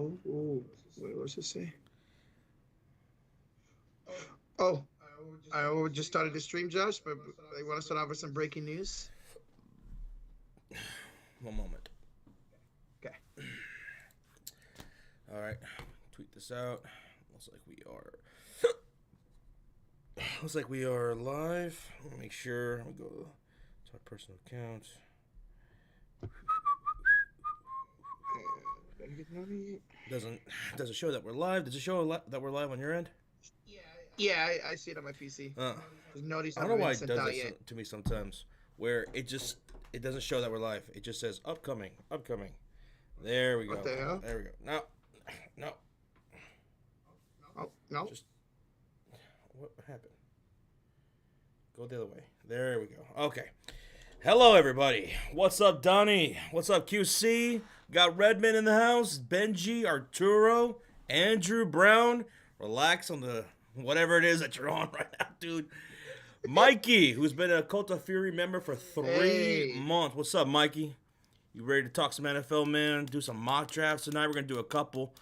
Oh, wait, what's it say? Oh, I just started the stream, Josh, but I want to start off with some breaking news. One moment. Okay. All right. Tweet this out. Looks like we are live. Let me make sure. Let me go to our personal account. Doesn't show that we're live. Does it show that we're live on your end? Yeah, I see it on my PC. I Notice don't know why it does that to me sometimes. Where it doesn't show that we're live. It just says upcoming. There we go. What the hell? There we go. No. Oh no. What happened? Go the other way. There we go. Okay. Hello, everybody. What's up, Donnie? What's up, QC? Got Redmond in the house. Benji, Arturo, Andrew Brown. Relax on the whatever it is that you're on right now, dude. Mikey, who's been a Cult of Fury member for 3 months. What's up, Mikey? You ready to talk some NFL, man? Do some mock drafts tonight. We're going to do a couple.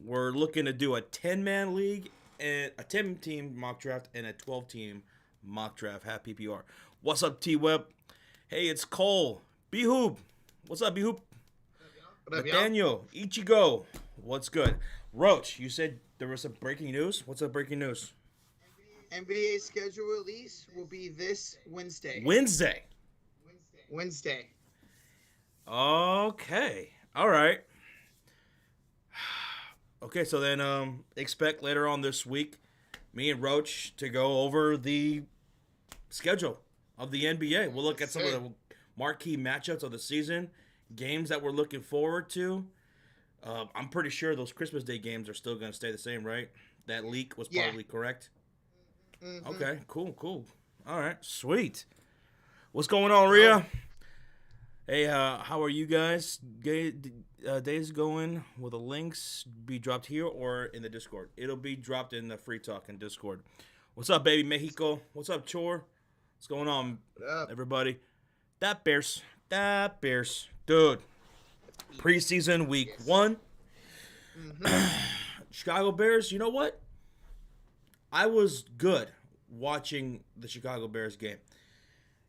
We're looking to do a 10-man league, and a 10-team mock draft, and a 12-team mock draft, HPPR. What's up, T-Web? Hey, it's Cole. B-Hoop. What's up, B-Hoop? Nathaniel. Ichigo. What's good? Roach, you said there was some breaking news? What's up, breaking news? NBA schedule release will be this Wednesday. Wednesday. Okay. All right. Okay, so then expect later on this week me and Roach to go over the schedule of the NBA. We'll look at some of the marquee matchups of the season, games that we're looking forward to. I'm pretty sure those Christmas Day games are still going to stay the same, right? That leak was probably correct. Mm-hmm. Okay, cool. All right, sweet. What's going on, Rhea? Hey, how are you guys? Days going? Will the links be dropped here or in the Discord? It'll be dropped in the Free Talk in Discord. What's up, baby Mexico? What's up, Chor? What's going on, everybody? That Bears. Dude, preseason week 1. Mm-hmm. Chicago Bears, you know what? I was good watching the Chicago Bears game.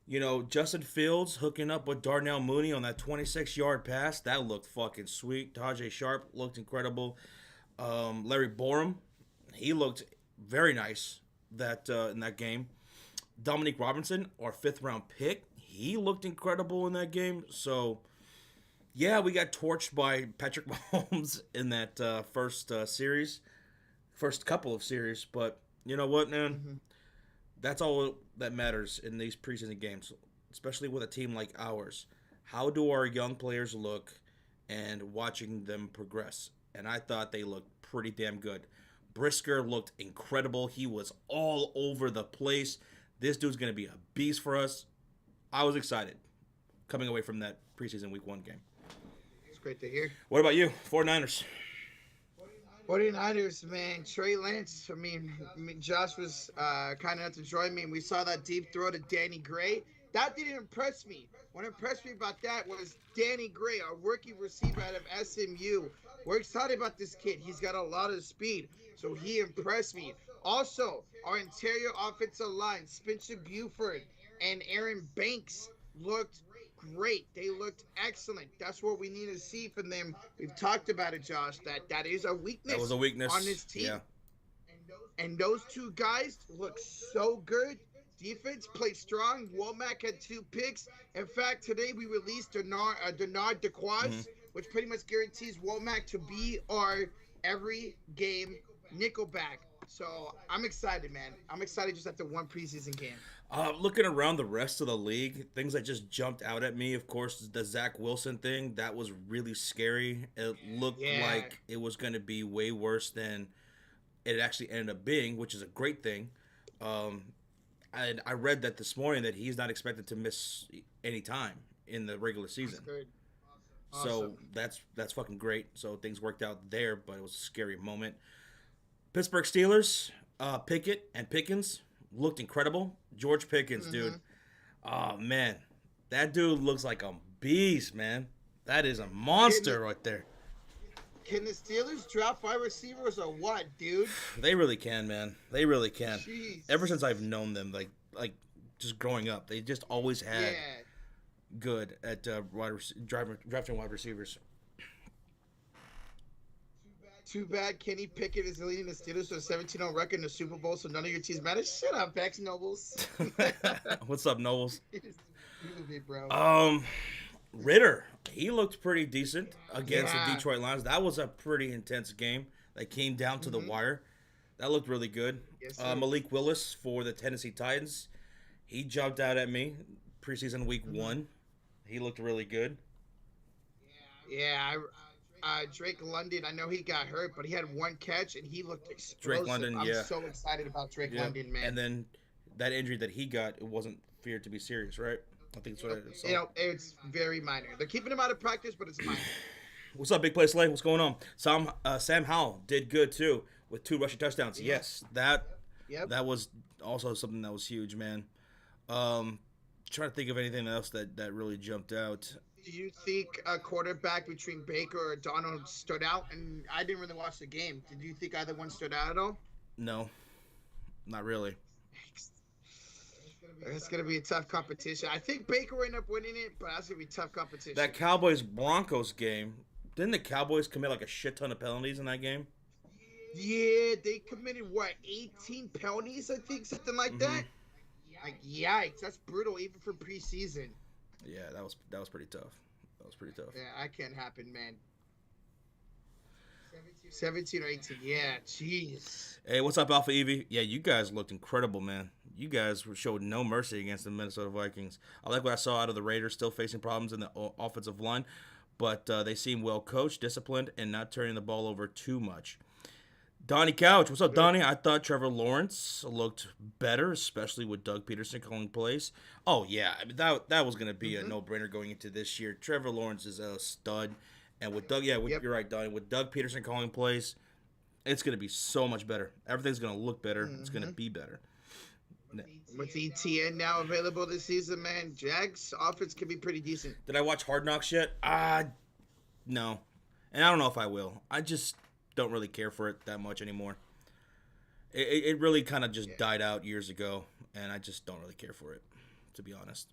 You know, Justin Fields hooking up with Darnell Mooney on that 26-yard pass. That looked fucking sweet. Tajay Sharp looked incredible. Larry Borum, he looked very nice in that game. Dominique Robinson, our 5th-round pick, he looked incredible in that game. So, yeah, we got torched by Patrick Mahomes in that first couple of series. But you know what, man? Mm-hmm. That's all that matters in these preseason games, especially with a team like ours. How do our young players look and watching them progress? And I thought they looked pretty damn good. Brisker looked incredible. He was all over the place. This dude's going to be a beast for us. I was excited coming away from that preseason week 1 game. It's great to hear. What about you, 49ers? 49ers, man. Trey Lance. I mean Josh was kind enough to join me, and we saw that deep throw to Danny Gray. That didn't impress me. What impressed me about that was Danny Gray, a rookie receiver out of SMU. We're excited about this kid. He's got a lot of speed, so he impressed me. Also, our interior offensive line, Spencer Buford and Aaron Banks, looked great. They looked excellent. That's what we need to see from them. We've talked about it, Josh. That is a weakness. That was a weakness on this team. Yeah. And those two guys look so good. Defense played strong. Womack had 2 picks. In fact, today we released Denard DeQuaz, which pretty much guarantees Womack to be our every game nickelback. So I'm excited, man. I'm excited just after 1 preseason game. Looking around the rest of the league, things that just jumped out at me, of course, the Zach Wilson thing. That was really scary. It looked like it was going to be way worse than it actually ended up being, which is a great thing. And I read that this morning that he's not expected to miss any time in the regular season. That's good. So that's fucking great. So things worked out there, but it was a scary moment. Pittsburgh Steelers, Pickett and Pickens looked incredible. George Pickens, dude. Oh, man. That dude looks like a beast, man. That is a monster right there. Can the Steelers drop wide receivers or what, dude? They really can, man. They really can. Jeez. Ever since I've known them, like just growing up, they just always had good at drafting wide receivers. Too bad Kenny Pickett is leading the Steelers to a 17-0 record in the Super Bowl, so none of your teams matter. Shut up, Bex Nobles. What's up, Nobles? Bro. Ritter, he looked pretty decent against the Detroit Lions. That was a pretty intense game. They came down to the wire. That looked really good. Yes, Malik Willis for the Tennessee Titans, he jumped out at me preseason week 1. He looked really good. Yeah, Drake London, I know he got hurt, but he had one catch and he looked explosive. Drake London, I'm so excited about Drake London, man. And then that injury that he got, it wasn't feared to be serious, right? I think that's what it is. So. It's very minor. They're keeping him out of practice, but it's minor. What's up, Big Play Slay? What's going on? Sam Howell did good too with 2 rushing touchdowns. Yeah. Yes, that was also something that was huge, man. Trying to think of anything else that really jumped out. Do you think a quarterback between Baker or Donald stood out? And I didn't really watch the game. Did you think either one stood out at all? No, not really. It's going to be a tough competition. I think Baker will end up winning it, but that's going to be tough competition. That Cowboys-Broncos game, didn't the Cowboys commit like a shit ton of penalties in that game? Yeah, they committed, 18 penalties, I think, something like that? Like, yikes, that's brutal even for preseason. Yeah, that was pretty tough. Yeah, that can't happen, man. 17 or 18, yeah, jeez. Hey, what's up, Alpha Evie? Yeah, you guys looked incredible, man. You guys showed no mercy against the Minnesota Vikings. I like what I saw out of the Raiders, still facing problems in the offensive line, but they seem well coached, disciplined, and not turning the ball over too much. Donnie Couch, what's up, Donnie? I thought Trevor Lawrence looked better, especially with Doug Peterson calling plays. Oh, yeah, I mean, that was going to be a no-brainer going into this year. Trevor Lawrence is a stud, and with Doug, you're right, Donnie. With Doug Peterson calling plays, it's going to be so much better. Everything's going to look better. It's going to be better. With ETN now available this season, man, Jags offense can be pretty decent. Did I watch Hard Knocks yet? No. And I don't know if I will. I just don't really care for it that much anymore. It really kind of just died out years ago, and I just don't really care for it, to be honest.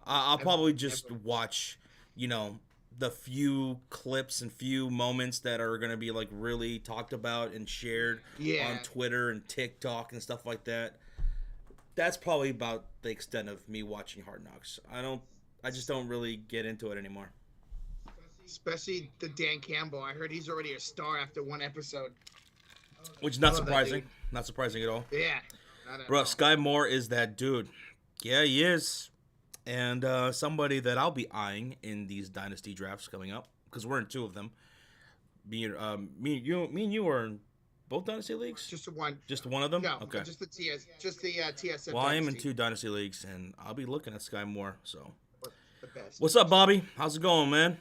I'll probably just watch, the few clips and few moments that are going to be, like, really talked about and shared on Twitter and TikTok and stuff like that. That's probably about the extent of me watching Hard Knocks. I just don't really get into it anymore. Especially the Dan Campbell. I heard he's already a star after one episode. Which is not surprising. Not surprising at all. Yeah. Bro, Sky Moore is that dude. Yeah, he is. And somebody that I'll be eyeing in these Dynasty Drafts coming up, because we're in 2 of them. Me and you are in both Dynasty Leagues? Just one. Just one of them? No, okay. Just the TSM. Well, I am in 2 Dynasty Leagues, and I'll be looking at Sky Moore, so. The best. What's up, Bobby? How's it going, man?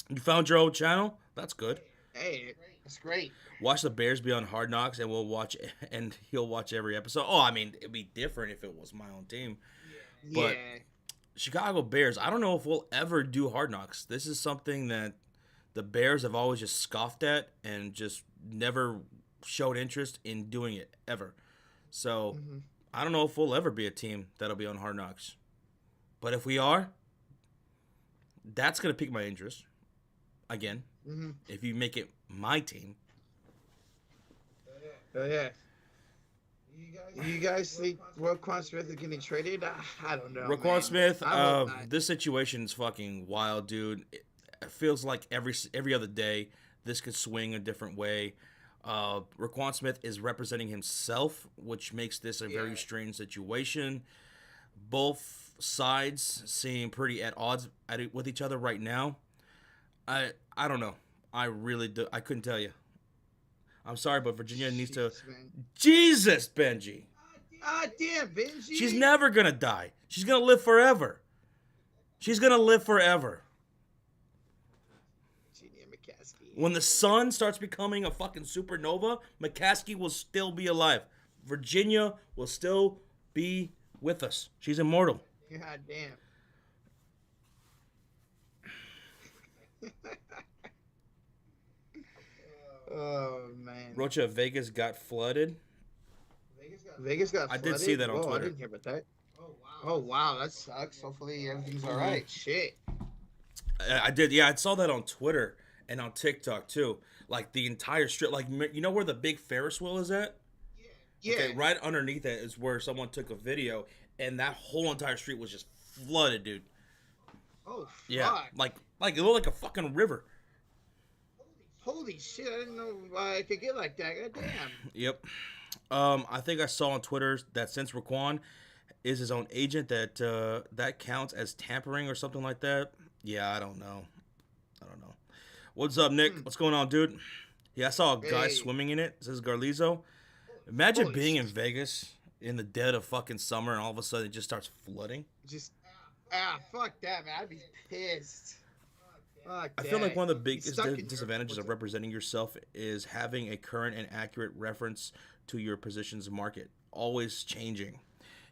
You found your old channel? That's good. Hey, that's great. Watch the Bears be on Hard Knocks, and he'll watch every episode. Oh, I mean, it'd be different if it was my own team. But Chicago Bears, I don't know if we'll ever do Hard Knocks. This is something that the Bears have always just scoffed at and just never showed interest in doing it, ever. So, I don't know if we'll ever be a team that'll be on Hard Knocks. But if we are, that's going to pique my interest. Again, if you make it my team. Oh, yeah. You guys think Roquan Smith is getting traded? I don't know. Roquan Smith, this situation is fucking wild, dude. It feels like every other day this could swing a different way. Roquan Smith is representing himself, which makes this a very strange situation. Both sides seem pretty at odds with each other right now. I don't know. I really do. I couldn't tell you. I'm sorry, but Virginia needs to. Man. Jesus, Benji. Damn, Benji. She's never gonna die. She's gonna live forever. Virginia McCaskey. When the sun starts becoming a fucking supernova, McCaskey will still be alive. Virginia will still be with us. She's immortal. God damn. Oh man. Rocha, Vegas got flooded. Vegas got flooded? I did see that on Whoa, I Twitter. didn't hear about that. Oh wow, that sucks. Hopefully everything's all right. Shit. I did. Yeah, I saw that on Twitter and on TikTok too. Like the entire strip. Like you know where the big Ferris wheel is at? Yeah. Okay, right underneath it is where someone took a video, and that whole entire street was just flooded, dude. Oh fuck. Yeah, like it looked like a fucking river. Holy shit! I didn't know it could get like that. God damn. Yep. I think I saw on Twitter that since Raquan is his own agent, that counts as tampering or something like that. Yeah, I don't know. What's up, Nick? What's going on, dude? Yeah, I saw a guy swimming in it. It says Garlizo. Imagine Holy being shit. in Vegas in the dead of fucking summer and all of a sudden it just starts flooding. Fuck that, man. I'd be pissed. Fuck I feel like one of the biggest Stuck in disadvantages your- of representing yourself is having a current and accurate reference to your position's market, always changing.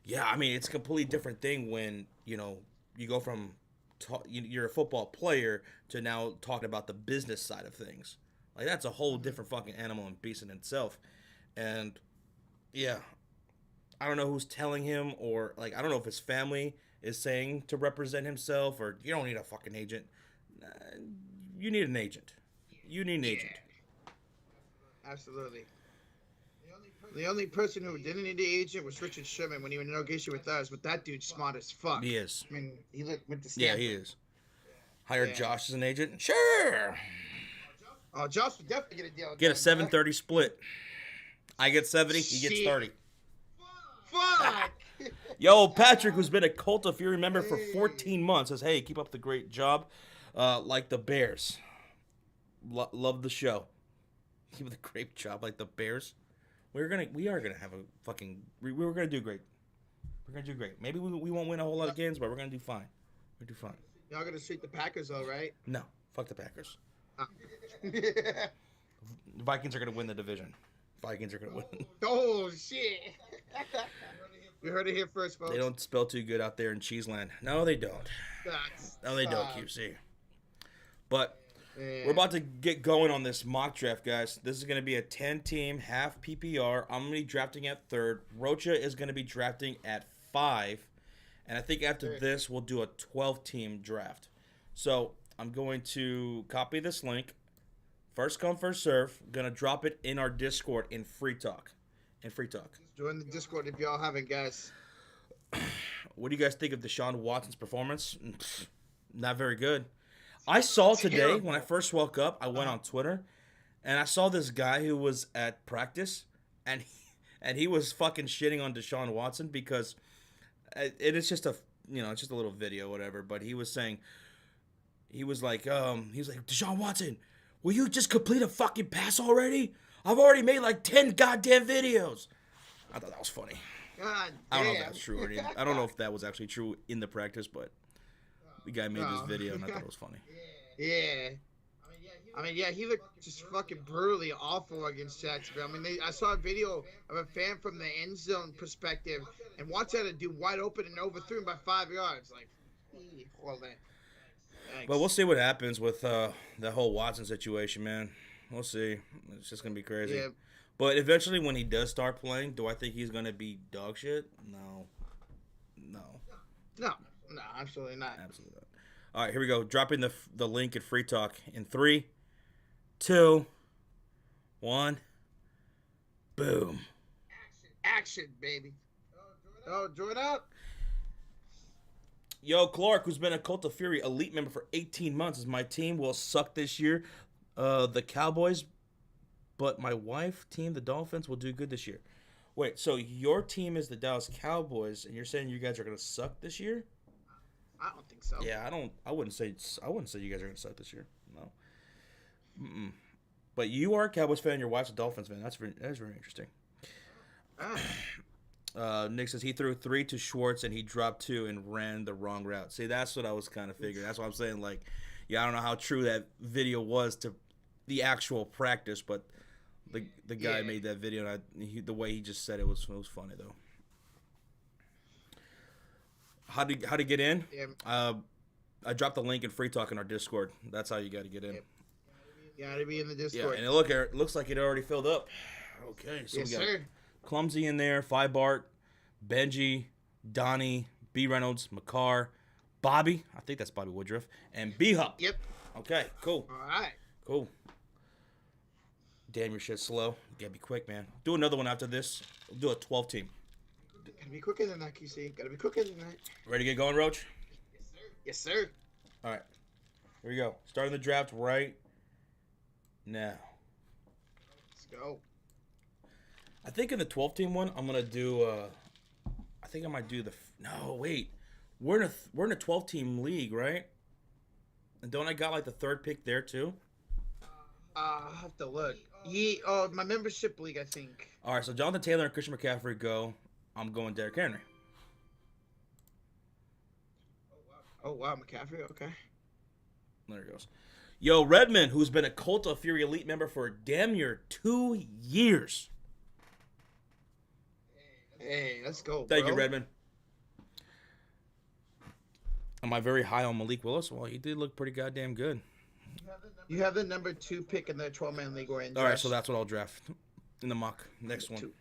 Yeah, I mean, it's a completely different thing when, you go from you're a football player to now talking about the business side of things. Like, that's a whole different fucking animal and beast in itself. And, yeah, I don't know who's telling him, or, like, I don't know if his family is saying to represent himself, or you don't need a fucking agent. You need an agent. You need an agent. Absolutely. The only person who didn't need the agent was Richard Sherman when he was in negotiation with us, but that dude's smart as fuck. He is. I mean, he went to Stanford. Yeah, he is. Hire Yeah. Josh as an agent? Sure. Oh, Josh would definitely get a deal. Get a 7-30 split. I get 70, he gets Shit. 30. Fuck! Yo, Patrick, who's been a Cult of Fury member for 14 months, says, hey, keep up the great job. Like the Bears. Love the show. Keep up the great job like the Bears. We are gonna have a fucking. We're gonna do great. We're gonna do great. Maybe we won't win a whole lot of games, but we're gonna do fine. We're gonna do fine. Y'all gonna sweep the Packers, though, right? No, fuck the Packers. Oh. The Vikings are gonna win the division. Vikings are gonna win. Oh shit! You heard it here first, folks. They don't spell too good out there in Cheeseland. No, they don't. No, they don't, QC. But we're about to get going on this mock draft, guys. This is going to be a 10-team, half PPR. I'm going to be drafting at 3rd. Rocha is going to be drafting at 5. And I think after this, we'll do a 12-team draft. So I'm going to copy this link. First come, first serve. I'm going to drop it in our Discord in Free Talk. Join the Discord if y'all haven't, guys. What do you guys think of Deshaun Watson's performance? Not very good. I saw today, when I first woke up, I went on Twitter, and I saw this guy who was at practice, and he was fucking shitting on Deshaun Watson because it is just it's just a little video, whatever. But he was saying, he was like, Deshaun Watson, will you just complete a fucking pass already? I've already made like 10 goddamn videos. I thought that was funny. God I don't know if damn. that's true or not. I don't know if that was actually true in the practice, but the guy made this video, and I thought it was funny. Yeah. I mean, yeah, he looked just fucking brutally awful against Jacksonville. I mean, I saw a video of a fan from the end zone perspective, and Watson had a dude wide open and overthrew him by 5 yards. Like, well then. Thanks. But we'll see what happens with the whole Watson situation, man. We'll see. It's just going to be crazy. Yeah. But eventually, when he does start playing, do I think he's going to be dog shit? No. No, absolutely not. Absolutely not. All right, here we go. Dropping the link at Free Talk in 3, 2, 1. Boom. Action, baby. Oh, join up. Yo, Clark, who's been a Cult of Fury elite member for 18 months, says my team will suck this year. The Cowboys, but my wife team, the Dolphins, will do good this year. Wait, so your team is the Dallas Cowboys, and you're saying you guys are gonna suck this year? I don't think so. Yeah, I wouldn't say you guys are gonna suck this year. No. But you are a Cowboys fan. Your wife's a Dolphins fan. That's very interesting. Nick says he threw 3 to Schwartz and he dropped 2 and ran the wrong route. See, that's what I was kind of figuring. That's what I'm saying. Like, yeah, I don't know how true that video was to the actual practice, but the guy made that video, and the way he just said it was funny though. How to get in? Yeah. I dropped the link in Free Talk in our Discord. That's how you got to get in. Gotta be in the Yeah, Discord. and it looks like it already filled up. Okay, so Yes, we got sir. Clumsy in there, Phi Bart, Benji, Donnie, B. Reynolds, McCarr, Bobby. I think that's Bobby Woodruff, and B. Hop. Yep. Okay, cool. All right. Cool. Damn, your shit's slow. You gotta be quick, man. Do another one after this. We'll do a 12-team. Gotta be quicker than that, QC. Gotta be quicker than that. Ready to get going, Roach? Yes, sir. All right. Here we go. Starting the draft right now. Let's go. I think in the 12-team one, I'm gonna do. I think I might do the. No, wait. We're in a 12-team league, right? And don't I got like the third pick there too? I'll have to look. My membership league, I think. All right, so Jonathan Taylor and Christian McCaffrey go. I'm going Derrick Henry. Oh wow, McCaffrey. Okay. There it goes. Yo, Redmond, who's been a Cult of Fury Elite member for damn near 2 years. Hey, let's go. Thank bro. you, Redmond. Am I very high on Malik Willis? Well, he did look pretty goddamn good. You have the number 2 pick in the 12-man league we're in. All right, Josh. so that's what I'll draft in the mock. Next one. 2.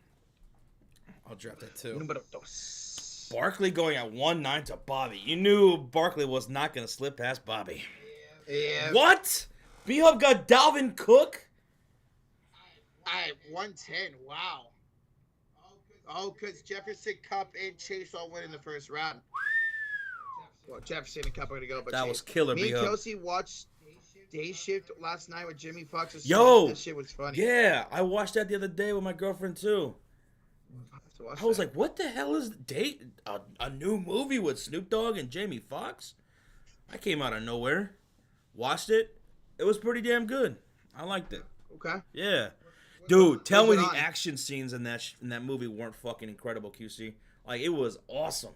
I'll draft that too. Número 2. Barkley going at 1-9 to Bobby. You knew Barkley was not going to slip past Bobby. Yeah. What? B-Hub got Dalvin Cook? All right, 110. Wow. Oh, because Jefferson, Cup, and Chase all went in the first round. Well, Jefferson and Cup are going to go, but That Chase. was killer, Me and B-Hub. Kelsey watched Day Shift last night with Jimmy Fox. Yo! That shit was funny. Yeah, I watched that the other day with my girlfriend too. I was like, what the hell is a new movie with Snoop Dogg and Jamie Foxx? I came out of nowhere. Watched it. It was pretty damn good. I liked it. Okay. Yeah. Dude, tell me What's the it on? action scenes in that movie weren't fucking incredible, QC. Like, it was awesome.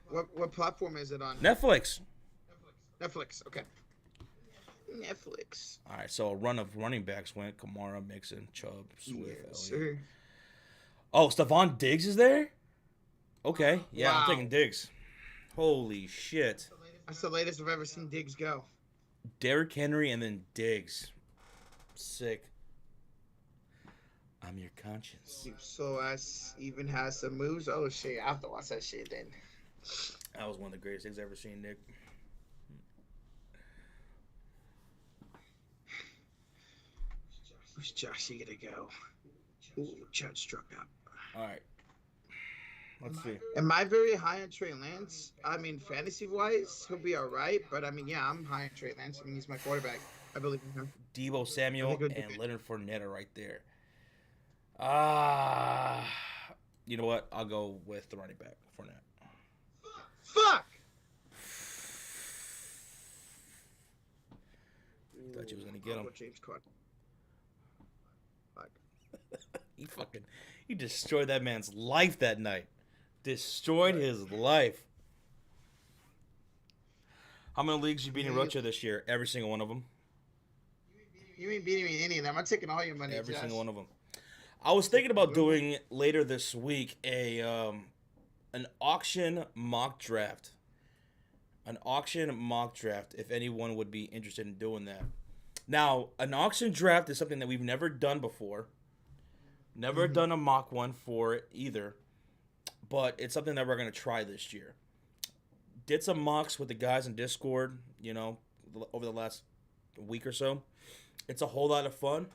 What platform is it on? Netflix. Netflix. Okay. Netflix. All right, so a run of running backs went Kamara, Mixon, Chubb, Swift, Yes, Elliott. sir. Oh, Stephon Diggs is there? Okay. Yeah, Wow. I'm taking Diggs. Holy shit. That's the latest I've ever seen Diggs go. Derrick Henry and then Diggs. Sick. I'm your conscience. So as even has some moves. Oh shit, I have to watch that shit then. That was one of the greatest things I've ever seen, Nick. Who's Joshy gonna go? Ooh, Chud struck up. All right. Let's see. Am I very high on Trey Lance? I mean, fantasy-wise, he'll be all right. But, I mean, yeah, I'm high on Trey Lance. I mean, he's my quarterback. I believe in him. Debo Samuel I think it'd be and good. Leonard Fournette are right there. You know what? I'll go with the running back, Fournette. Fuck! Thought you was going to get him. James Conner. Fuck. He destroyed that man's life that night. Destroyed his life. How many leagues you beating Rocha this year? Every single one of them. You ain't beating me in any of them. I'm taking all your money, Every Josh. single one of them. I was thinking about doing later this week an auction mock draft. An auction mock draft, if anyone would be interested in doing that. Now, an auction draft is something that we've never done before. Never done a mock one for it either. But it's something that we're going to try this year. Did some mocks with the guys in Discord, over the last week or so. It's a whole lot of fun.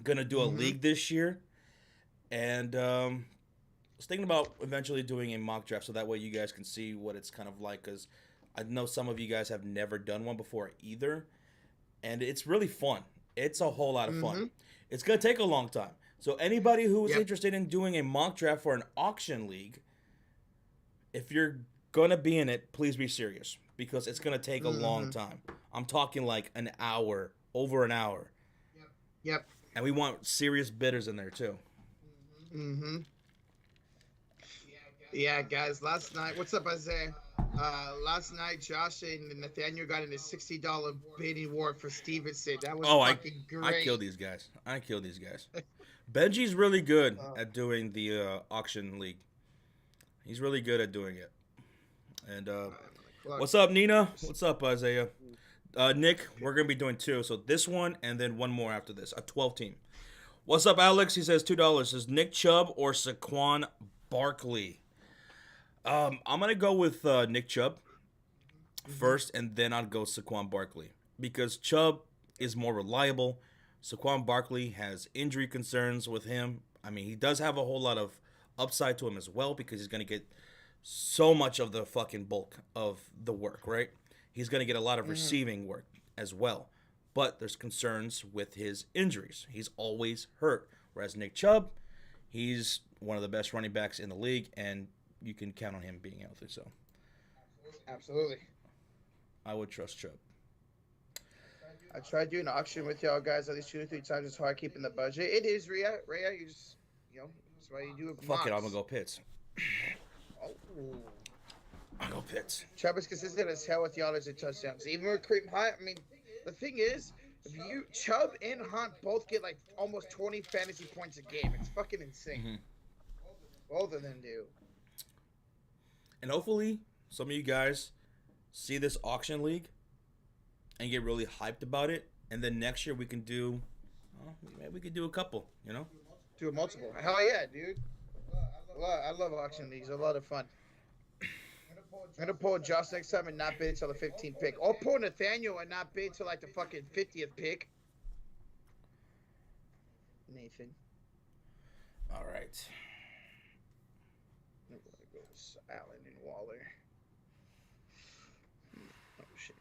Going to do a league this year. And I was thinking about eventually doing a mock draft so that way you guys can see what it's kind of like. Because I know some of you guys have never done one before either. And it's really fun. It's a whole lot of fun. It's going to take a long time. So anybody who is interested in doing a mock draft for an auction league, if you're going to be in it, please be serious. Because it's going to take a long time. I'm talking like an hour, over an hour. Yep. And we want serious bidders in there too. Yeah, guys, last night, what's up, Isaiah? Last night, Josh and Nathaniel got in a $60 bidding war for Stevenson. That was fucking great. I killed these guys. Benji's really good at doing the auction league. He's really good at doing it. And what's up, Nina? What's up, Isaiah? Nick, we're going to be doing 2. So this one and then one more after this. A 12 team. What's up, Alex? He says $2. Says Nick Chubb or Saquon Barkley? I'm going to go with Nick Chubb first, and then I'd go Saquon Barkley. Because Chubb is more reliable. Saquon Barkley has injury concerns with him. I mean, he does have a whole lot of upside to him as well because he's going to get so much of the fucking bulk of the work, right? He's going to get a lot of receiving work as well. But there's concerns with his injuries. He's always hurt. Whereas Nick Chubb, he's one of the best running backs in the league, and you can count on him being healthy. So, absolutely. I would trust Chubb. I tried doing an auction with y'all guys at least 2 or 3 times. It's hard keeping the budget. It is, Rhea. You just, that's why you do it. Fuck it, I'm going to go Pitts. Oh. I'll go Pitts. Chubb is consistent as hell with yards and touchdowns. Even with Kareem Hunt, I mean, the thing is, if Chubb and Hunt both get like almost 20 fantasy points a game, it's fucking insane. Mm-hmm. Both of them do. And hopefully, some of you guys see this auction league and get really hyped about it. And then next year we can do, maybe we could do a couple, Do a multiple. Hell yeah, dude. I love auction leagues. They're a lot of fun. I'm going to pull Josh next time and not bid until the 15th pick. Or pull Nathaniel and not bid until like the fucking 50th pick. Nathan. All right. I'm going to go with Allen and Waller. Oh, shit.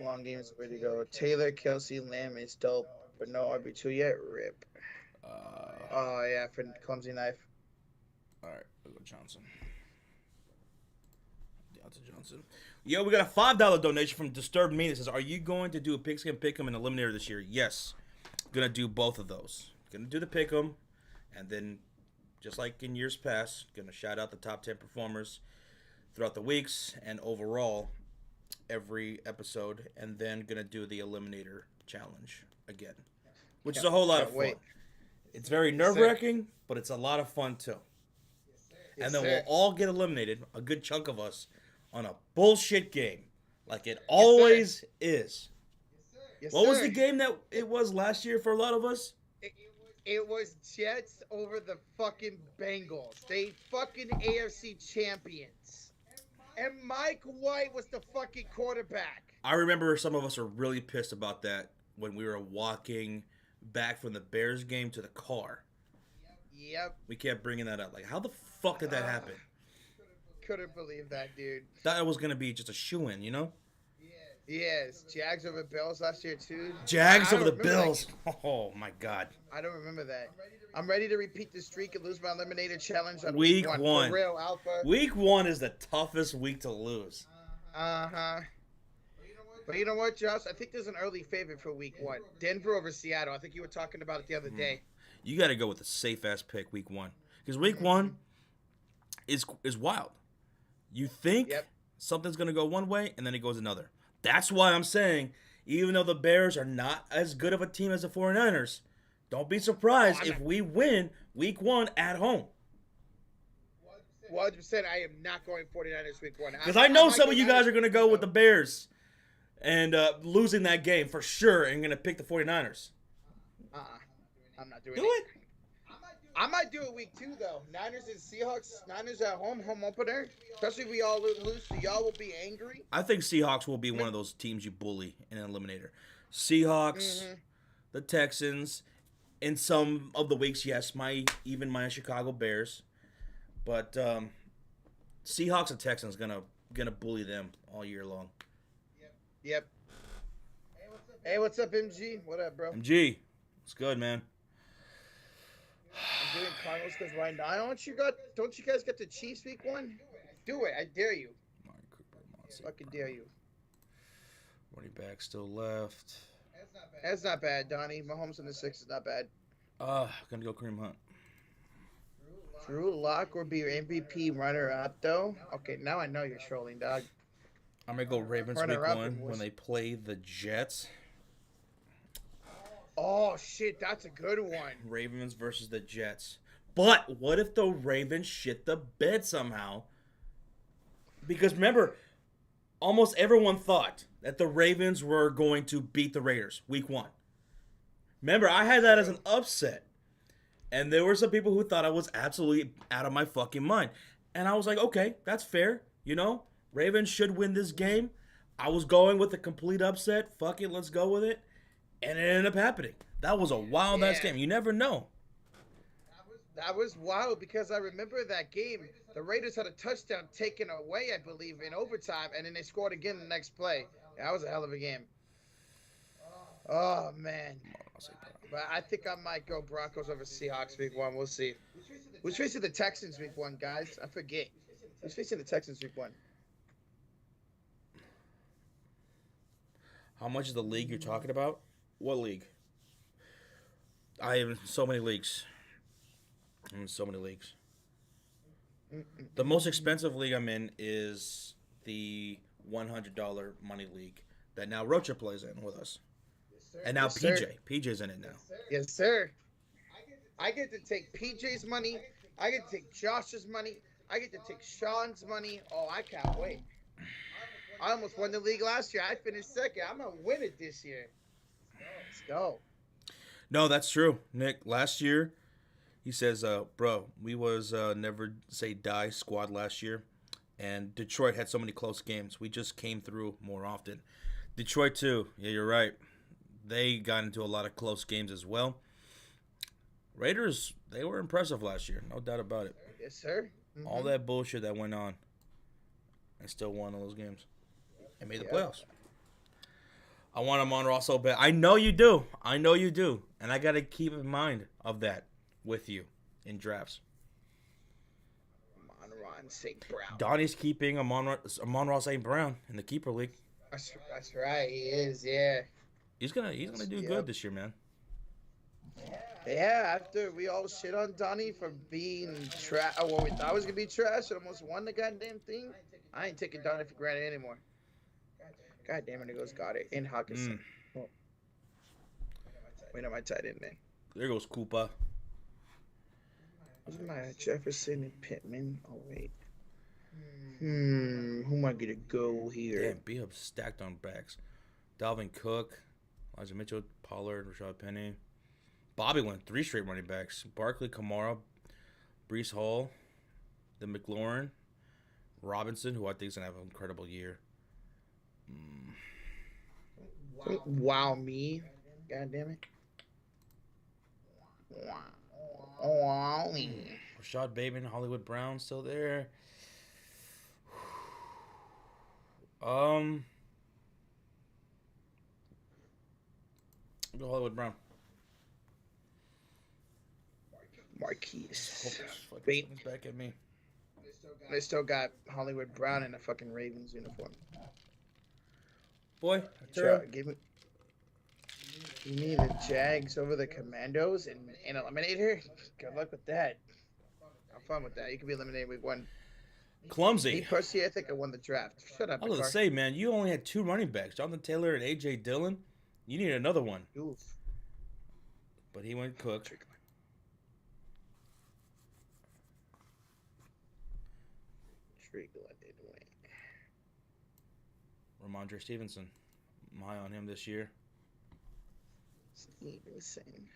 Long game is the way to go. Taylor, Kelsey, Lamb is dope, but no RB2 yet. Rip. Oh, yeah, for clumsy knife. All right, we'll go Johnson. Johnson. Yo, we got a $5 donation from Disturbed Me that says, are you going to do a pigskin pick'em and eliminator this year? Yes. Gonna do both of those. Gonna do the pick'em, and then, just like in years past, gonna shout out the top 10 performers throughout the weeks and overall every episode, and then gonna do the eliminator challenge again, which is a whole lot of fun. It's very nerve-wracking, but it's a lot of fun too. And then we'll all get eliminated, a good chunk of us, on a bullshit game, like it always is. What was the game that it was last year for a lot of us? It was Jets over the fucking Bengals. They fucking AFC champions. And Mike White was the fucking quarterback. I remember some of us were really pissed about that when we were walking back from the Bears game to the car. Yep. We kept bringing that up. Like, how the fuck did that happen? Couldn't believe that, dude. Thought it was going to be just a shoo-in, Yes. Jags over Bills last year, too. Jags over the Bills. Oh, my God. I don't remember that. I'm ready to repeat the streak and lose my eliminator challenge on week 1. For real, Alpha. Week 1 is the toughest week to lose. Uh-huh. But you know what, Josh? I think there's an early favorite for week 1. Denver over Seattle. I think you were talking about it the other day. You got to go with a safe-ass pick week 1. Because week 1 is wild. You think something's going to go one way, and then it goes another. That's why I'm saying, even though the Bears are not as good of a team as the 49ers, don't be surprised if we win week 1 at home. 100%, I am not going 49ers week 1. Because I know some of you guys are going to go with the Bears and losing that game for sure and going to pick the 49ers. I'm not doing it. I might do it week 2, though. Niners and Seahawks. Niners at home opener. Especially if we all lose, so y'all will be angry. I think Seahawks will be one of those teams you bully in an eliminator. Seahawks, the Texans, in some of the weeks, yes, my Chicago Bears. But Seahawks and Texans gonna bully them all year long. Yep. Hey, what's up, MG? What up, bro? MG, what's good, man? I'm doing Cardinals because why not? Don't you guys get the Chiefs week 1? Do it. I dare you. Fucking dare you. Running back still left. That's not bad, Donnie. Mahomes in the 6 is not bad. Gonna go Kareem Hunt. Drew Lock will be your MVP runner-up, though. Okay, now I know you're trolling, dog. I'm gonna go Ravens week 1 when they play the Jets. Oh, shit, that's a good one. Ravens versus the Jets. But what if the Ravens shit the bed somehow? Because remember, almost everyone thought that the Ravens were going to beat the Raiders week 1. Remember, I had that as an upset. And there were some people who thought I was absolutely out of my fucking mind. And I was like, okay, that's fair. You know, Ravens should win this game. I was going with a complete upset. Fuck it, let's go with it. And it ended up happening. That was a wild-ass game. You never know. That was wild because I remember that game. The Raiders had a touchdown taken away, I believe, in overtime, and then they scored again the next play. That was a hell of a game. Oh, man. But I think I might go Broncos over Seahawks week 1. We'll see. Who's facing the Texans week 1, guys? I forget. Who's facing the Texans week 1? How much is the league you're talking about? What league? I am in so many leagues. The most expensive league I'm in is the $100 money league that now Rocha plays in with us. And now PJ's in it now. Yes, sir. I get to take PJ's money. I get to take Josh's money. I get to take Sean's money. Oh, I can't wait. I almost won the league last year. I finished second. I'm going to win it this year. Let's go. No, that's true, Nick. Last year, he says, bro, we was never say die squad last year. And Detroit had so many close games. We just came through more often. Detroit, too. Yeah, you're right. They got into a lot of close games as well. Raiders, they were impressive last year. No doubt about it. Yes, sir. Mm-hmm. All that bullshit that went on. I still won all those games. And made the playoffs. I want him on Russell bet. I know you do. And I got to keep in mind of that with you in drafts. Amon-Ra St. Brown. Donnie's keeping Amon-Ra St. Brown in the keeper league. That's right. He is, yeah. He's gonna do good this year, man. Yeah, after we all shit on Donnie for being trash, what we thought was gonna be trash, and almost won the goddamn thing. I ain't taking Donnie for granted anymore. God damn it, it goes got it in Hawkinson. Oh. Wait, am I tight end, man? There goes Koopa. Who's my Jefferson and Pittman? Oh wait. Who am I gonna go here? Damn, B-Hub stacked on backs. Dalvin Cook, Elijah Mitchell, Pollard, Rashad Penny. Bobby went 3 straight running backs. Barkley, Kamara, Breece Hall, the McLaurin, Robinson, who I think is going to have an incredible year. Wow, me. God damn it. Wow, me. Rashad Bateman, Hollywood Brown still there. Go Hollywood Brown. Marquise. Bateman's back at me. They still got Hollywood Brown in a fucking Ravens uniform. Boy, give me the Jags over the Commandos and eliminate her. Good luck with that. Have fun with that. You can be eliminated week 1. Clumsy. Me personally, I think I won the draft. Shut up. I was going to say, man, you only had 2 running backs, Jonathan Taylor and A.J. Dillon. You need another one. Oof. But he went Cook. Ramondre Stevenson. I'm high on him this year. Stevenson.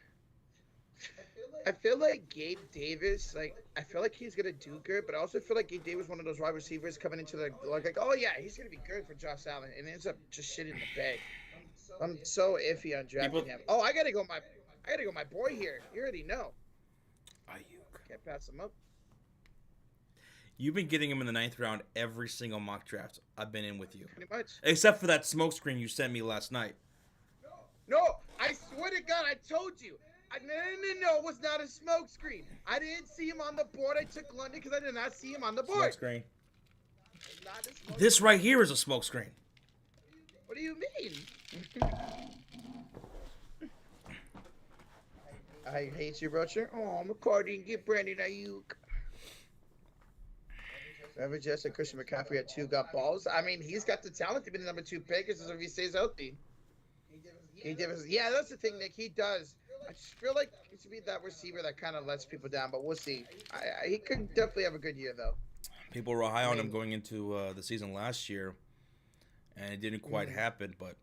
I feel like Gabe Davis, I feel like he's going to do good, but I also feel like Gabe Davis is one of those wide receivers coming into the, like, oh, yeah, he's going to be good for Josh Allen, and ends up just shit in the bag. I'm so iffy on drafting him. Oh, I got to go my boy here. You already know. Ayuk. Can't pass him up. You've been getting him in the 9th round every single mock draft I've been in with you. Pretty much. Except for that smokescreen you sent me last night. No, I swear to God, I told you. No, it was not a smokescreen. I didn't see him on the board. I took London because I did not see him on the board. Smokescreen. This right here is a smokescreen. What do you mean? I hate you, Rocha. Oh, McCarty and get Brandon Ayuk. Trevor Jefferson, Christian McCaffrey at 2 got balls. I mean, he's got the talent to be the number 2 pick as if he stays healthy. Yeah, that's the thing, Nick. He does. I just feel like he should be that receiver that kind of lets people down, but we'll see. He could definitely have a good year, though. People were high on him going into the season last year, and it didn't quite happen. But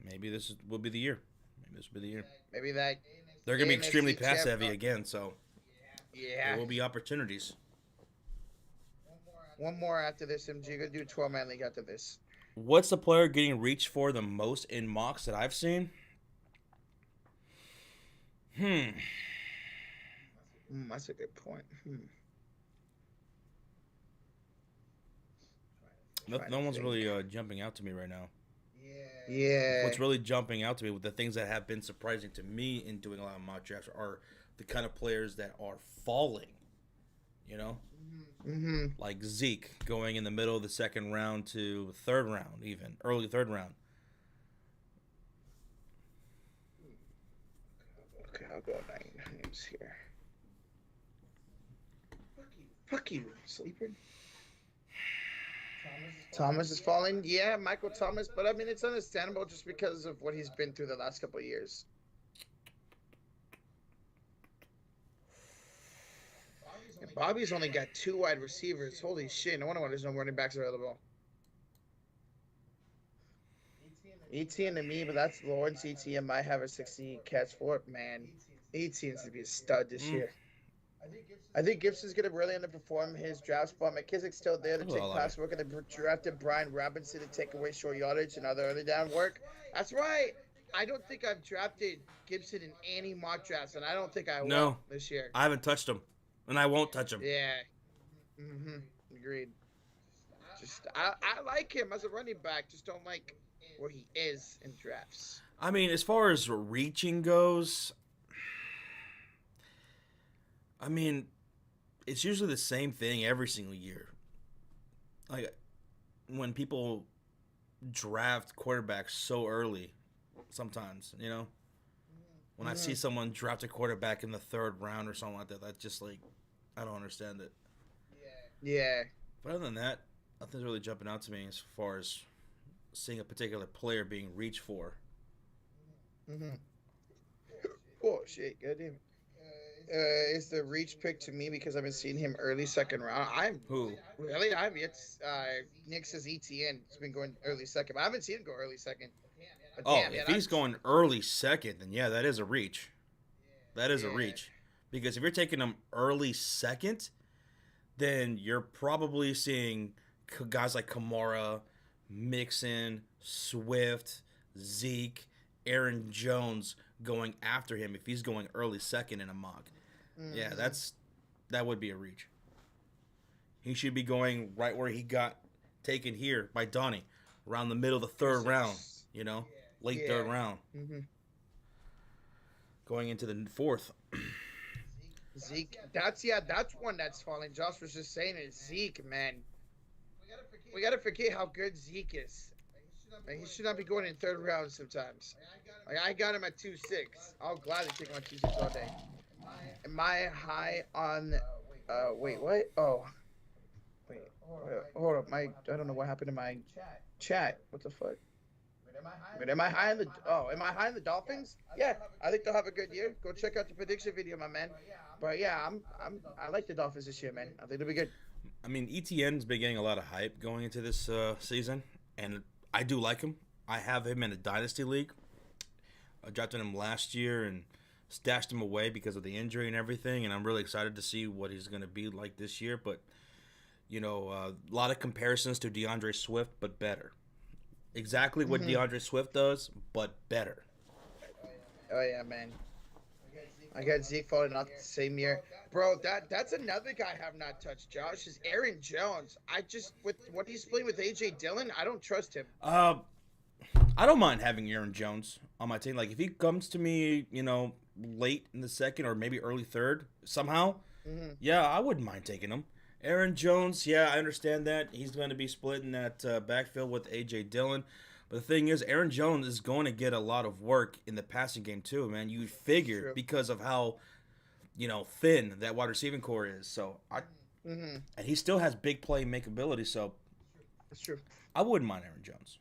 maybe will be the year. Maybe this will be the year. Maybe that they're going to be extremely pass heavy again, so there will be opportunities. One more after this, MG. Gonna do 12-man league after this. What's the player getting reached for the most in mocks that I've seen? That's a good point. No one's really jumping out to me right now. Yeah. What's really jumping out to me with the things that have been surprising to me in doing a lot of mock drafts are the kind of players that are falling. You know? Like Zeke going in the middle of the second round to third round, even early third round. Okay, I'll go 9 names here. Fuck you, sleeper. Thomas is falling. Yeah, Michael Thomas, but I mean it's understandable just because of what he's been through the last couple of years. And Bobby's only got 2 wide receivers. Holy shit! No wonder why there's no running backs available. ETN to me, but that's Lawrence. ETN might have a 60 catch for it, man. ETN's to be a stud this year. I think Gibson's going to really underperform his draft spot. McKissick's still there to take pass work, and they drafted Brian Robinson to take away short yardage and other early down work. That's right. I don't think I've drafted Gibson in any mock drafts, and I don't think I will this year. I haven't touched him, and I won't touch him. Yeah. Agreed. I like him as a running back. Just don't like where he is in drafts. I mean, as far as reaching goes, I mean, it's usually the same thing every single year. Like, when people draft quarterbacks so early, sometimes, you know? When I see someone draft a quarterback in the third round or something like that, that's just like, I don't understand it. Yeah. But other than that, nothing's really jumping out to me as far as seeing a particular player being reached for. Oh, shit. Goddamn. Is the reach pick to me because I've been seeing him early second round. Who? Really? Nick says ETN. It's been going early second. But I haven't seen him go early second. But if he's going early second, then yeah, that is a reach. That is a reach. Because if you're taking him early second, then you're probably seeing guys like Kamara, Mixon, Swift, Zeke, Aaron Jones going after him if he's going early second in a mock. Yeah, that would be a reach. He should be going right where he got taken here by Donnie, around the middle of the third round, you know, late third round. Going into the fourth. Zeke, that's one that's falling. Josh was just saying it. Zeke, man. We gotta forget how good Zeke is. Like, he should not be going in third round sometimes. Like, I got him at 2-6. I'll gladly take him at 2-6 all day. Am I high on? Wait, what? Oh, wait, hold up. I don't know what happened to my chat. What the fuck? Wait, am I high on the? Oh, am I high on the Dolphins? Yeah, I think they'll have a good year. Go check out the prediction video, my man. But yeah, I like the Dolphins this year, man. I think they'll be good. I mean, ETN's been getting a lot of hype going into this season, and I do like him. I have him in a Dynasty League. I drafted him last year and stashed him away because of the injury and everything, and I'm really excited to see what he's going to be like this year. But, you know, a lot of comparisons to DeAndre Swift, but better. Exactly what DeAndre Swift does, but better. Oh, yeah, man. I got Zeke falling off the same year. Bro, that's another guy I have not touched, Josh, is Aaron Jones. With what he's playing with A.J. Dillon, I don't trust him. I don't mind having Aaron Jones on my team. Like, if he comes to me, you know, late in the second or maybe early third somehow, yeah, I wouldn't mind taking him. Aaron Jones, yeah, I understand that. He's going to be splitting that backfield with A.J. Dillon. But the thing is, Aaron Jones is going to get a lot of work in the passing game too, man. You figure because of how, you know, thin that wide receiving core is. So, and he still has big play makeability. So, that's true. I wouldn't mind Aaron Jones.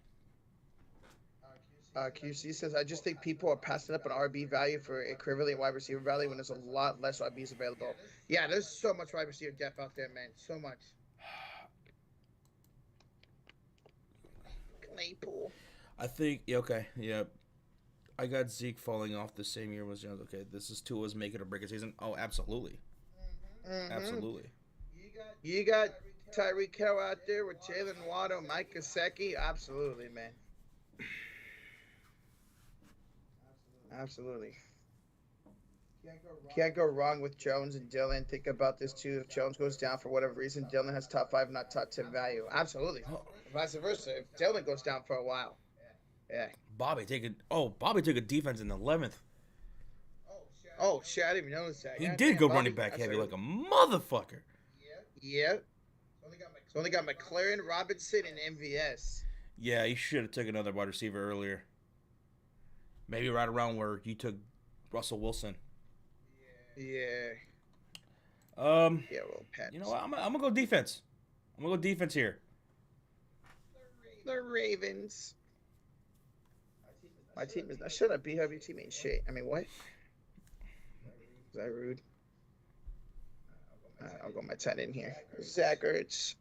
QC says, I just think people are passing up an RB value for equivalent wide receiver value when there's a lot less RBs available. Yeah, there's so much wide receiver depth out there, man. So much. Claypool. I think, okay, yeah. I got Zeke falling off the same year as Jones. Okay, this is Tua's make it or break it season. Oh, absolutely. Mm-hmm. Absolutely. You got Tyreek Hill out there with Jalen Waddle, Mike Gesicki. Absolutely, man. Absolutely. Can't go wrong with Jones and Dillon. Think about this too. If Jones goes down for whatever reason, Dillon has top 5, not top 10 value. Absolutely. Vice versa. If Dillon goes down for a while. Yeah. Bobby took a defense in the 11th. Oh, shit. I didn't even notice that. He did go running back heavy like a motherfucker. Yep. So only got McLaren, Robinson, and MVS. Yeah, he should have took another wide receiver earlier. Maybe right around where you took Russell Wilson. Yeah. Well, Pat. You know what? I'm gonna go defense. I'm gonna go defense here. The Ravens. My team is not. Shut up, B. Your team ain't shit. I mean, what? Is that rude? I'll go my tight end here. Zach Ertz.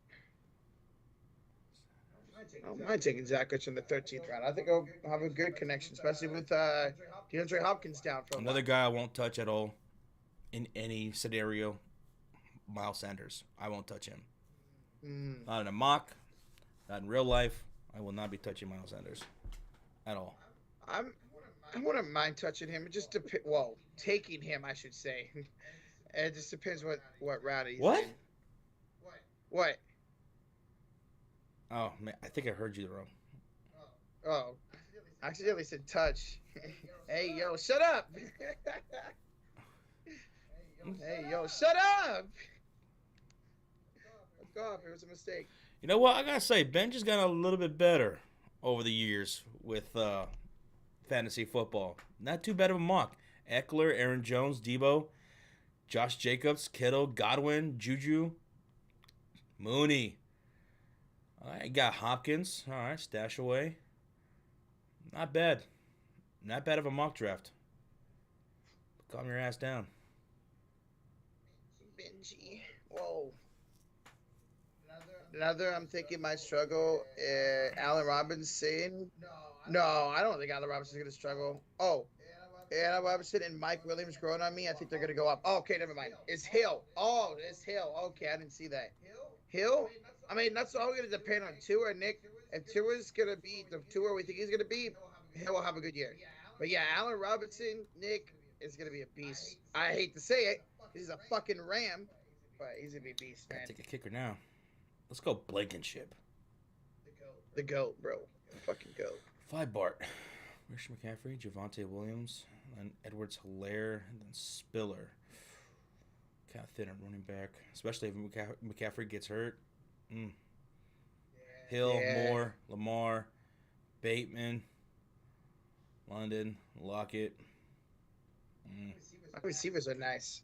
I don't mind taking Zach Ertz in the 13th round. I think I'll have a good connection, especially with DeAndre Hopkins down for another guy I won't touch at all in any scenario. Miles Sanders. I won't touch him. Not in a mock, not in real life. I will not be touching Miles Sanders at all. I wouldn't mind touching him. It just depends. Well, taking him, I should say. It just depends what route he's in. What? Oh, man, I think I heard you wrong. Oh, I accidentally said touch. Hey, yo, shut up. Hey, yo, shut up. Fuck off. It was a mistake. You know what? I got to say, Ben just got a little bit better over the years with fantasy football. Not too bad of a mock. Eckler, Aaron Jones, Debo, Josh Jacobs, Kittle, Godwin, Juju, Mooney. All right, got Hopkins. All right, stash away. Not bad. Not bad of a mock draft. Calm your ass down. Benji. Whoa. Another, I'm thinking might struggle. Allen Robinson. No, I don't think Allen Robinson's going to struggle. Oh. Allen Robinson and Mike Williams growing on me. I think they're going to go up. Oh, okay, never mind. It's Hill. Oh, it's Hill. Okay, I didn't see that. Hill? I mean, that's all going to depend on Tua, Nick. If Tua's going to be the Tua we think he's going to be, Hill will have a good year. But yeah, Allen Robinson, Nick, is going to be a beast. I hate to say it. He's a fucking Ram, but he's going to be a beast, man. Take a kicker now. Let's go Blankenship. The GOAT, bro. The fucking GOAT. 5 Bart. Christian McCaffrey, Javonte Williams, and Edwards Hilaire, and then Spiller. Kind of thin at running back, especially if McCaffrey gets hurt. Hill, Moore, Lamar, Bateman, London, Lockett. My receivers are nice.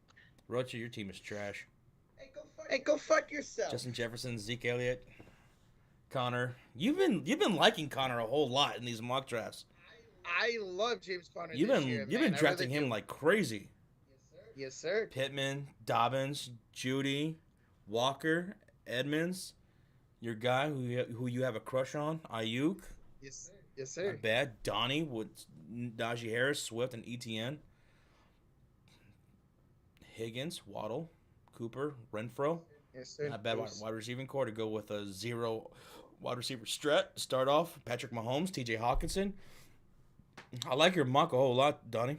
Rocha, your team is trash. Hey, go fuck yourself. Justin Jefferson, Zeke Elliott, Connor. You've been liking Connor a whole lot in these mock drafts. I love James Conner. You've been drafting him like crazy. Yes, sir. Pittman, Dobbins, Judy, Walker, Edmonds, your guy who you have a crush on, Ayuk. Yes, sir. Not bad. Donnie with Najee Harris, Swift, and ETN. Higgins, Waddle, Cooper, Renfro. Yes, sir. Not bad wide receiving core to go with a 0 wide receiver strat. Start off Patrick Mahomes, TJ Hawkinson. I like your mock a whole lot, Donnie.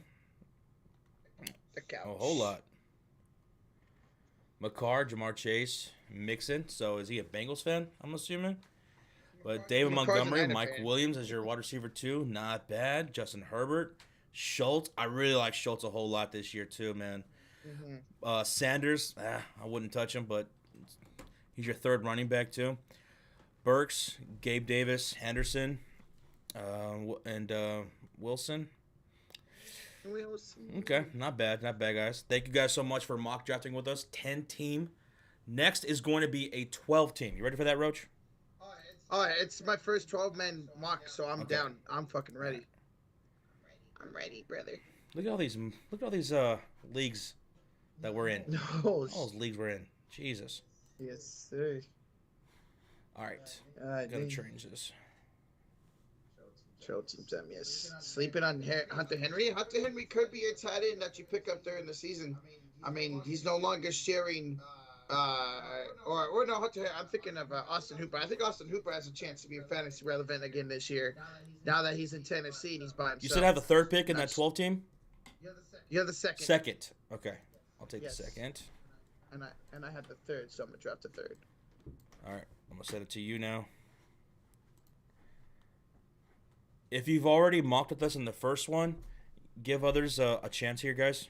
The couch. A whole lot. McCarr, Jamar Chase, Mixon. So is he a Bengals fan, I'm assuming? But David Montgomery, Mike Williams as your wide receiver 2. Not bad. Justin Herbert. Schultz. I really like Schultz a whole lot this year too, man. Sanders. I wouldn't touch him, but he's your 3rd running back too. Burks, Gabe Davis, Henderson, and Wilson. Okay, not bad, guys. Thank you guys so much for mock drafting with us. 10-team. Next is going to be a 12-team. You ready for that, Roach? Oh, it's my first 12-man mock, so I'm down. I'm fucking ready. I'm ready, brother. Look at all these leagues that we're in. All those leagues we're in. Jesus. Yes, sir. All right. Gotta change this. Trail teams, yes. Sleeping on Hunter Henry. Hunter Henry could be a tight end that you pick up during the season. I mean, he's no longer sharing. Or no, Hunter. I'm thinking of Austin Hooper. I think Austin Hooper has a chance to be fantasy relevant again this year. Now that he's in Tennessee and he's by himself. You said have the third pick in that 12 team. You have the second. Second. Okay, I'll take the second. And I have the third, so I'm gonna draft the third. All right, I'm gonna set it to you now. If you've already mocked with us in the first one, give others a chance here, guys.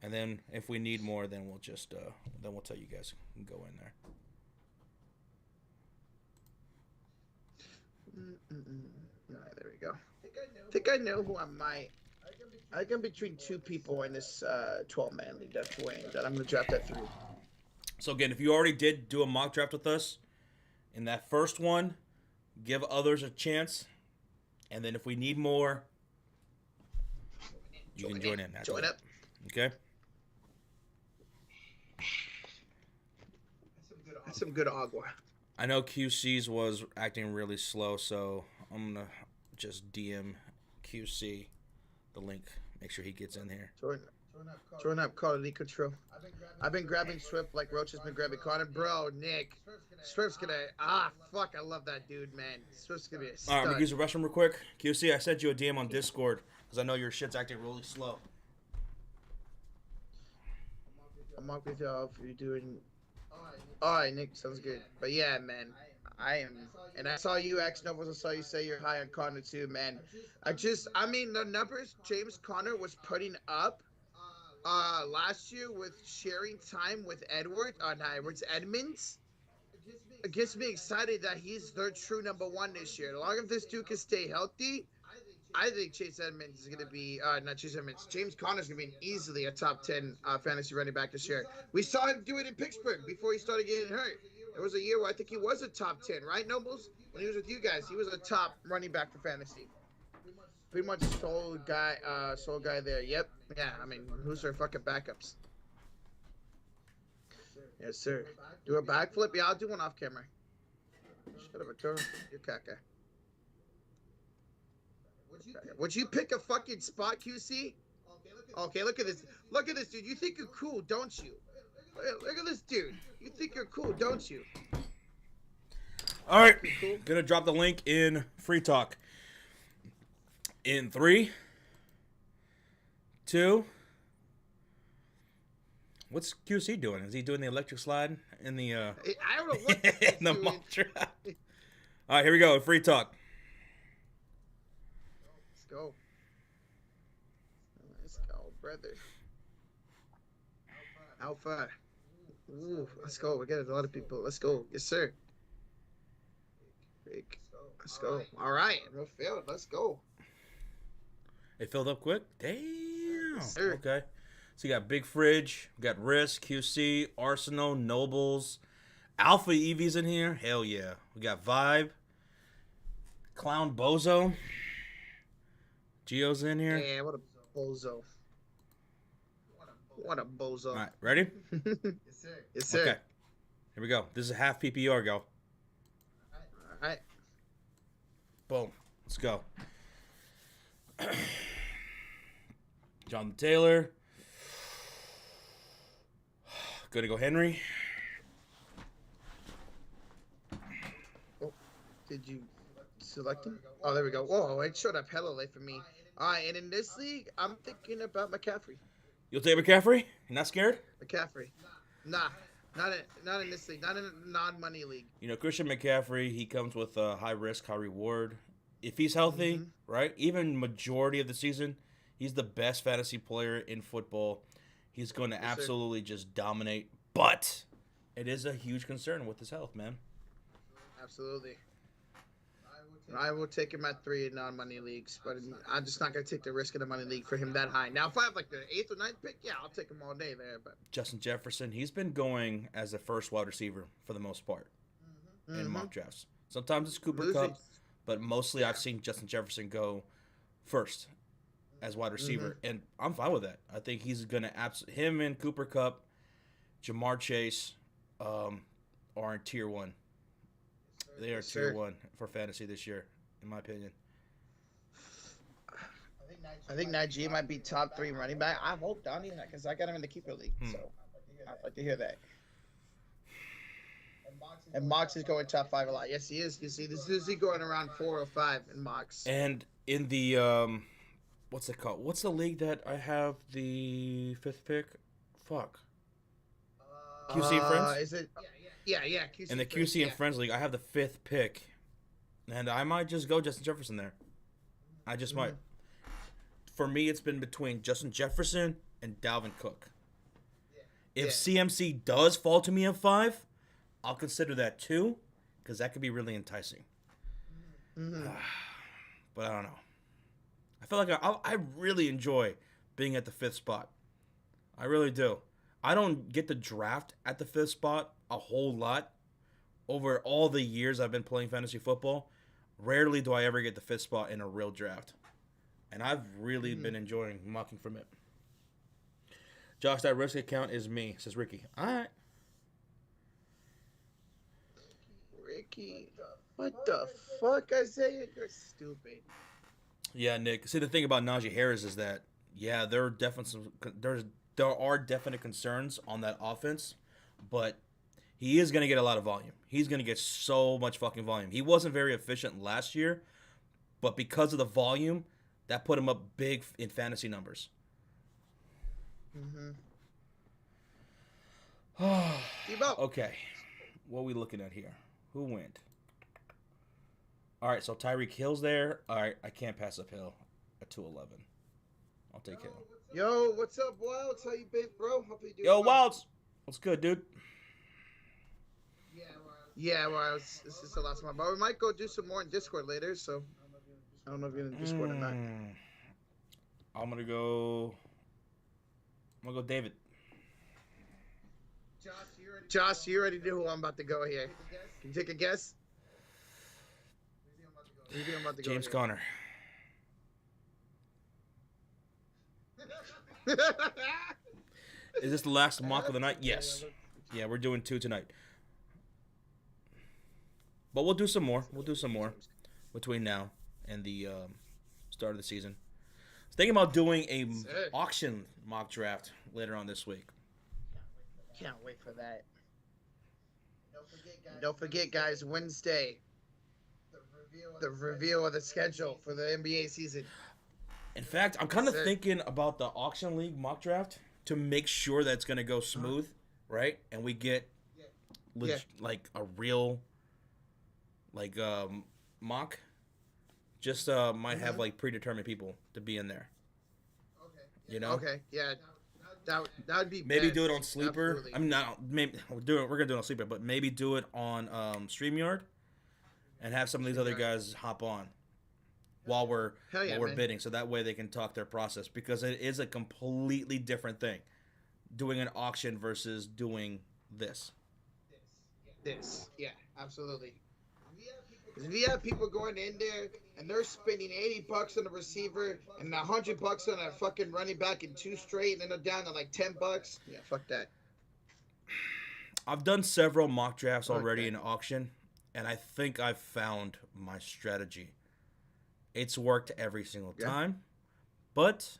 And then if we need more, then we'll just then we'll tell you guys can go in there. All right, there we go. I think I know who I might. I think I'm between two people in this 12-man league that I'm going to draft that through. So again, if you already did do a mock draft with us, in that first one, give others a chance, and then if we need more, you can join in. Join up. Okay. That's some good agua. I know QC's was acting really slow, so I'm gonna just DM QC the link. Make sure he gets in here. Join up, quality control. I've been grabbing Swift like Rocha's been grabbing Connor. Bro, Nick. Swift's gonna... fuck, I love that dude, man. Swift's gonna be a stud. All right, I'm gonna use the restroom real quick. QC, I sent you a DM on Discord because I know your shit's acting really slow. I'm up with y'all if you're doing... Alright, Nick, sounds good. But yeah, man. I am, and I saw you, X Novels. I saw you say you're high on Connor too, man. I mean, the numbers James Conner was putting up last year with sharing time with Edmonds. It gets me excited that he's their true number one this year. As long as this dude can stay healthy, I think Chase Edmonds is going to be, not Chase Edmonds, James Conner's going to be easily a top 10 fantasy running back this year. We saw him do it in Pittsburgh before he started getting hurt. There was a year where I think he was a top 10, right, Nobles? When he was with you guys, he was a top running back for fantasy. Pretty much sole guy there. Yep. Yeah, I mean, who's their fucking backups? Yes, sir. Do a backflip? Yeah, I'll do one off camera. Shut up, Arturo. You're caca. Would you pick a fucking spot, QC? Okay, look at this. Look at this, dude. You think you're cool, don't you? Look at this dude. You think you're cool, don't you? All right. Cool. Gonna drop the link in Free Talk. In 3, 2. What's QC doing? Is he doing the electric slide in the I don't know what in the mock draft? All right, here we go. Free Talk. Let's go. Let's go, brother. Alpha. Ooh, let's go. We got a lot of people. Let's go. Yes, sir. Let's go. All right. We're filled. Let's go. It filled up quick? Damn. Yes, sir. Okay. So you got Big Fridge, we got Risk, QC, Arsenal, Nobles, Alpha Eevee's in here. Hell yeah. We got Vibe, Clown Bozo. Gio's in here. Yeah, what a bozo. What a bozo. All right, ready? Yes, sir. Yes, sir. Okay. Here we go. This is a half PPR go. All right. Boom. Let's go. John Taylor. Gonna go Henry. Oh, did you select him? Oh, there we go. Whoa, it showed up hella late for me. All right, and in this league, I'm thinking about McCaffrey. You'll take McCaffrey? You're not scared? McCaffrey. Nah, not in this league. Not in a non-money league. You know, Christian McCaffrey, he comes with a high risk, high reward. If he's healthy, right, even majority of the season, he's the best fantasy player in football. He's going to absolutely just dominate. But it is a huge concern with his health, man. Absolutely. I will take him at 3 in non-money leagues, but I'm just not going to take the risk in a money league for him that high. Now, if I have like the 8th or 9th pick, yeah, I'll take him all day there. But Justin Jefferson, he's been going as a first wide receiver for the most part in mock drafts. Sometimes it's Cooper Kupp, but mostly I've seen Justin Jefferson go first as wide receiver, and I'm fine with that. I think he's going to him and Cooper Kupp, Jamar Chase are in tier 1. They are tier 1 for fantasy this year in my opinion. I think Najee might be top 3 running back. I hope Donnie, because I got him in the keeper league. So I'd like to hear that. And Mox is going top 5 a lot. Yes, he is. You see, this is he going around 4 or 5 in Mox. And in the what's it called? What's the league that I have the 5th pick? Fuck. QC and Friends? Is it? Yeah. QC in the QC and Friends league, I have the 5th pick, and I might just go Justin Jefferson there. I just might. For me, it's been between Justin Jefferson and Dalvin Cook. If CMC does fall to me at 5, I'll consider that too, because that could be really enticing. But I don't know. I feel like I really enjoy being at the 5th spot. I really do. I don't get to draft at the 5th spot a whole lot. Over all the years I've been playing fantasy football, rarely do I ever get the 5th spot in a real draft. And I've really been enjoying mocking from it. Josh, that risk account is me, says Ricky. All right. Ricky, what the fuck, Isaiah? You're stupid. Yeah, Nick. See, the thing about Najee Harris is that, there are definite concerns on that offense, but he is going to get a lot of volume. He's going to get so much fucking volume. He wasn't very efficient last year, but because of the volume, that put him up big in fantasy numbers. Okay. What are we looking at here? Who went? All right, so Tyreek Hill's there. All right, I can't pass up Hill at 211. I'll take Hill. Yo, what's up, Wilds? How you been, bro? Hope you doing Yo, well. Wilds. What's good, dude? Yeah, Wilds. This is the last one. But we might go do some more in Discord later, so I don't know if you're in Discord or not. I'm gonna go David. Josh, you already knew who I'm about to go here. Can you take a guess? Who do you think I'm about to go James here? Conner. Is this the last mock of the night? Yes. Yeah, we're doing 2 tonight. But we'll do some more. Between now and the start of the season. I was thinking about doing a auction mock draft later on this week. Can't wait for that. Don't forget, guys, Wednesday, the reveal of the schedule for the NBA season. In fact, I'm kind of thinking about the auction league mock draft to make sure that it's going to go smooth, right? And we get like a real mock. Just might have like predetermined people to be in there. You know? Okay, yeah. That would be maybe best. do it on Sleeper. Absolutely. I mean, not maybe we're gonna do it on Sleeper, but maybe do it on StreamYard, and have some of these other guys hop on while we're bidding, so that way they can talk their process, because it is a completely different thing, doing an auction versus doing this. Yeah, absolutely. If you have people going in there and they're spending $80 on a receiver and $100 on a fucking running back in 2 straight, and then they're down to like $10, yeah, fuck that. I've done several mock drafts already in auction, and I think I've found my strategy. It's worked every single time, but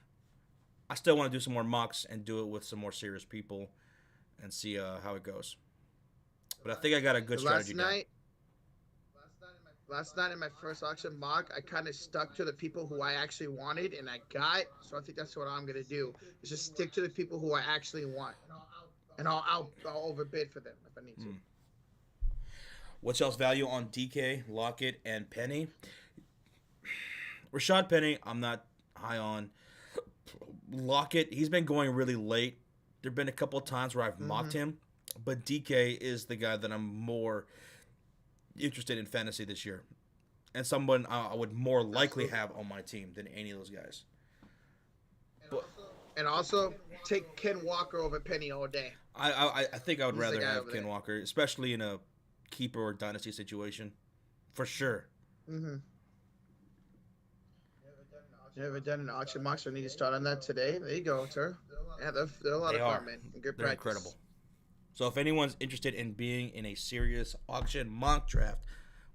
I still want to do some more mocks and do it with some more serious people and see how it goes. But I think I got a good strategy down. Last night in my first auction mock, I kind of stuck to the people who I actually wanted and I got. So I think that's what I'm going to do, is just stick to the people who I actually want. And I'll overbid for them if I need to. What's y'all's value on DK, Lockett, and Penny? Rashad Penny, I'm not high on. Lockett, he's been going really late. There have been a couple of times where I've mocked him. But DK is the guy that I'm more interested in fantasy this year, and someone I would more likely have on my team than any of those guys. And also take Ken Walker over Penny all day. I think I would rather have Ken Walker, especially in a keeper or dynasty situation, for sure. You ever done an auction mock? So I need to start on that today. There you go, sir. Yeah, they're a lot of fun, man. Good they're practice. Incredible. So if anyone's interested in being in a serious auction mock draft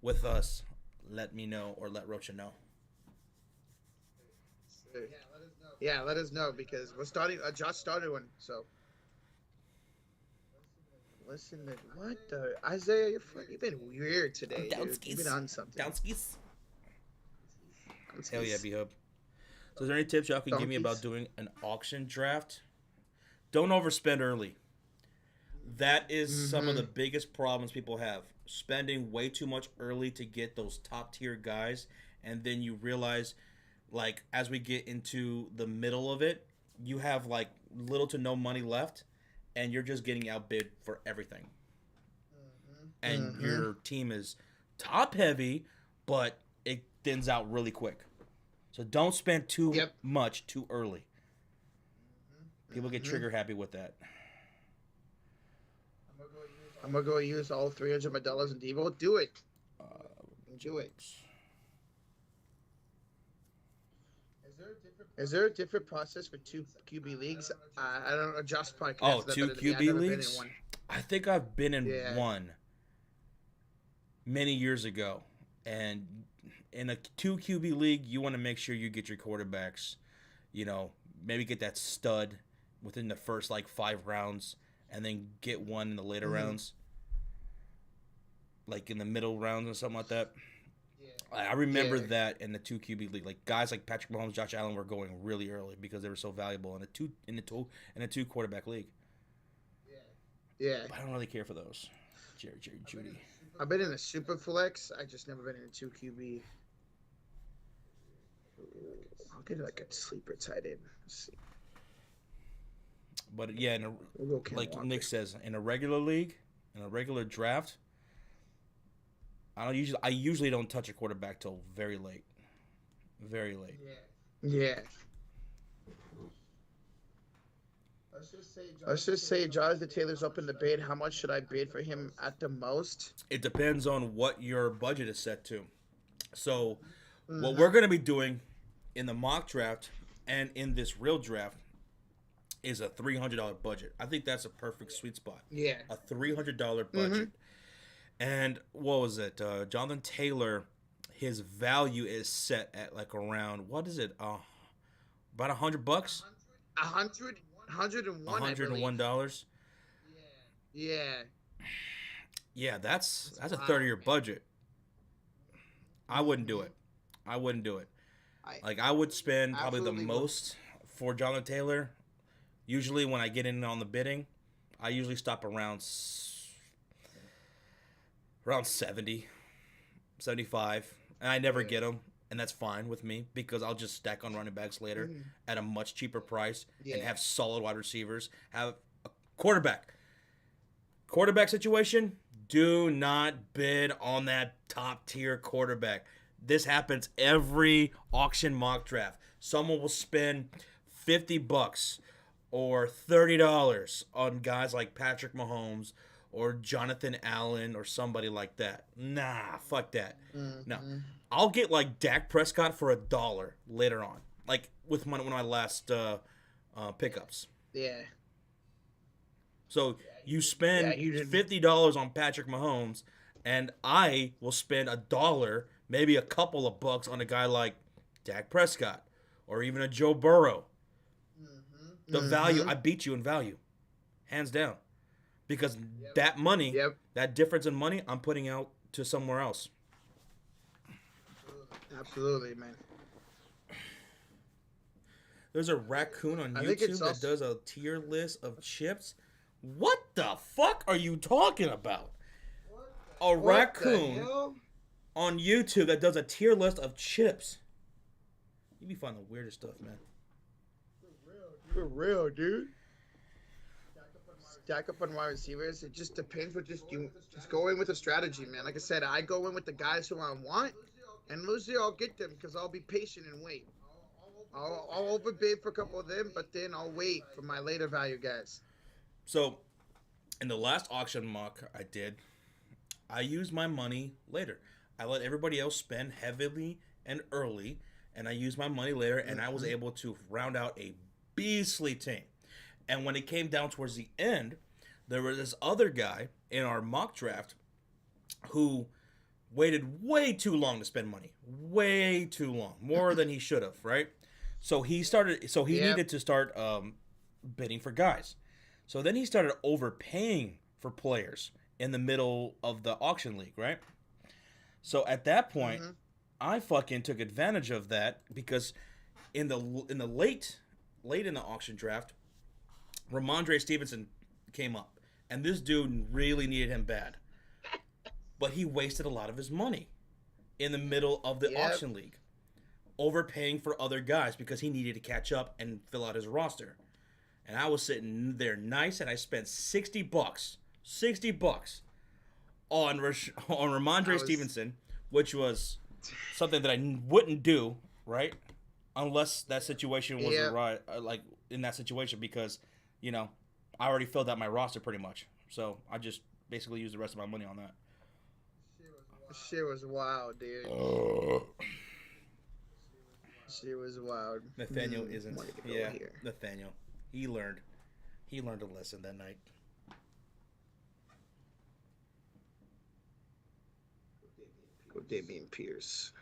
with us, let me know or let Rocha know. Yeah, let us know because we're starting. Josh started one, so. Listen, to, what the Isaiah? You've been weird today, dude. You've been on something. Downskis. Hell yeah, B-Hub. So, is there any tips y'all can give me about doing an auction draft? Don't overspend early. That is some of the biggest problems people have. Spending way too much early to get those top tier guys, and then you realize, like, as we get into the middle of it, you have like little to no money left, and you're just getting outbid for everything. And your team is top heavy, but it thins out really quick. So don't spend too much too early. People get trigger happy with that. I'm gonna go use all $300 of my dollars in Devo. Do it. Do it. Is there a different process for 2 QB leagues? I don't know. Josh probably can answer that 2 better than me. QB I've never leagues? been in one. I think I've been in one many years ago. And in a 2 QB league, you want to make sure you get your quarterbacks, you know, maybe get that stud within the first like 5 rounds and then get one in the later rounds. Like in the middle rounds or something like that. I remember that in the 2 QB league, like guys like Patrick Mahomes, Josh Allen were going really early because they were so valuable in a 2 quarterback league. Yeah. But I don't really care for those. Jerry Judy. I've been in a super flex. I just never been in a 2 QB. I'll get like a sleeper tight end. Let's see. But yeah, like Nick says, in a regular league, in a regular draft, I usually don't touch a quarterback till very late. Very late. Yeah. Let's just say Jonathan Taylor's up in the bid. How much should I bid for him at the most? It depends on what your budget is set to. So, what we're going to be doing in the mock draft and in this real draft is a $300 budget. I think that's a perfect sweet spot. Yeah. A $300 budget. And what was it? Jonathan Taylor, his value is set at like around, what is it? About $100? $101. Yeah. Yeah, that's a 30-year budget. I wouldn't do it. I would spend probably the most for Jonathan Taylor. Usually when I get in on the bidding, I usually stop around 70, 75, and I never get them, and that's fine with me because I'll just stack on running backs later at a much cheaper price and have solid wide receivers, have a quarterback situation. Do not bid on that top tier quarterback. This happens every auction mock draft. Someone will spend $50 or $30 on guys like Patrick Mahomes or Jonathan Allen or somebody like that. Nah, fuck that. No. I'll get like Dak Prescott for $1 later on. Like with one of my last pickups. Yeah. So you spend $50 on Patrick Mahomes, and I will spend $1, maybe a couple of bucks on a guy like Dak Prescott or even a Joe Burrow. The value, I beat you in value. Hands down. Because that money, that difference in money, I'm putting out to somewhere else. Absolutely, man. There's a raccoon on YouTube that does a tier list of chips. What the fuck are you talking about? A raccoon on YouTube that does a tier list of chips. You be finding the weirdest stuff, man. For real, dude. Stack up on wide receivers. It just depends what just go in with a strategy, man. Like I said, I go in with the guys who I want, and usually I'll get them because I'll be patient and wait. I'll overbid for a couple of them, but then I'll wait for my later value guys. So, in the last auction mock I did, I used my money later. I let everybody else spend heavily and early, and I used my money later, and I was able to round out a beastly team. And when it came down towards the end, there was this other guy in our mock draft who waited way too long to spend money. Way too long. More than he should have, right? So he needed to start bidding for guys. So then he started overpaying for players in the middle of the auction league, right? So at that point, I fucking took advantage of that because in the late in the auction draft, Ramondre Stevenson came up, and this dude really needed him bad. But he wasted a lot of his money in the middle of the auction league, overpaying for other guys because he needed to catch up and fill out his roster. And I was sitting there nice, and I spent $60 on Ramondre Stevenson, which was something that I wouldn't do, right? Unless that situation was right, like in that situation, because I already filled out my roster pretty much. So I just basically used the rest of my money on that. Shit was wild, dude. Shit was wild. Nathaniel isn't. Yeah, Nathaniel. He learned a lesson that night. Go Damian Pierce.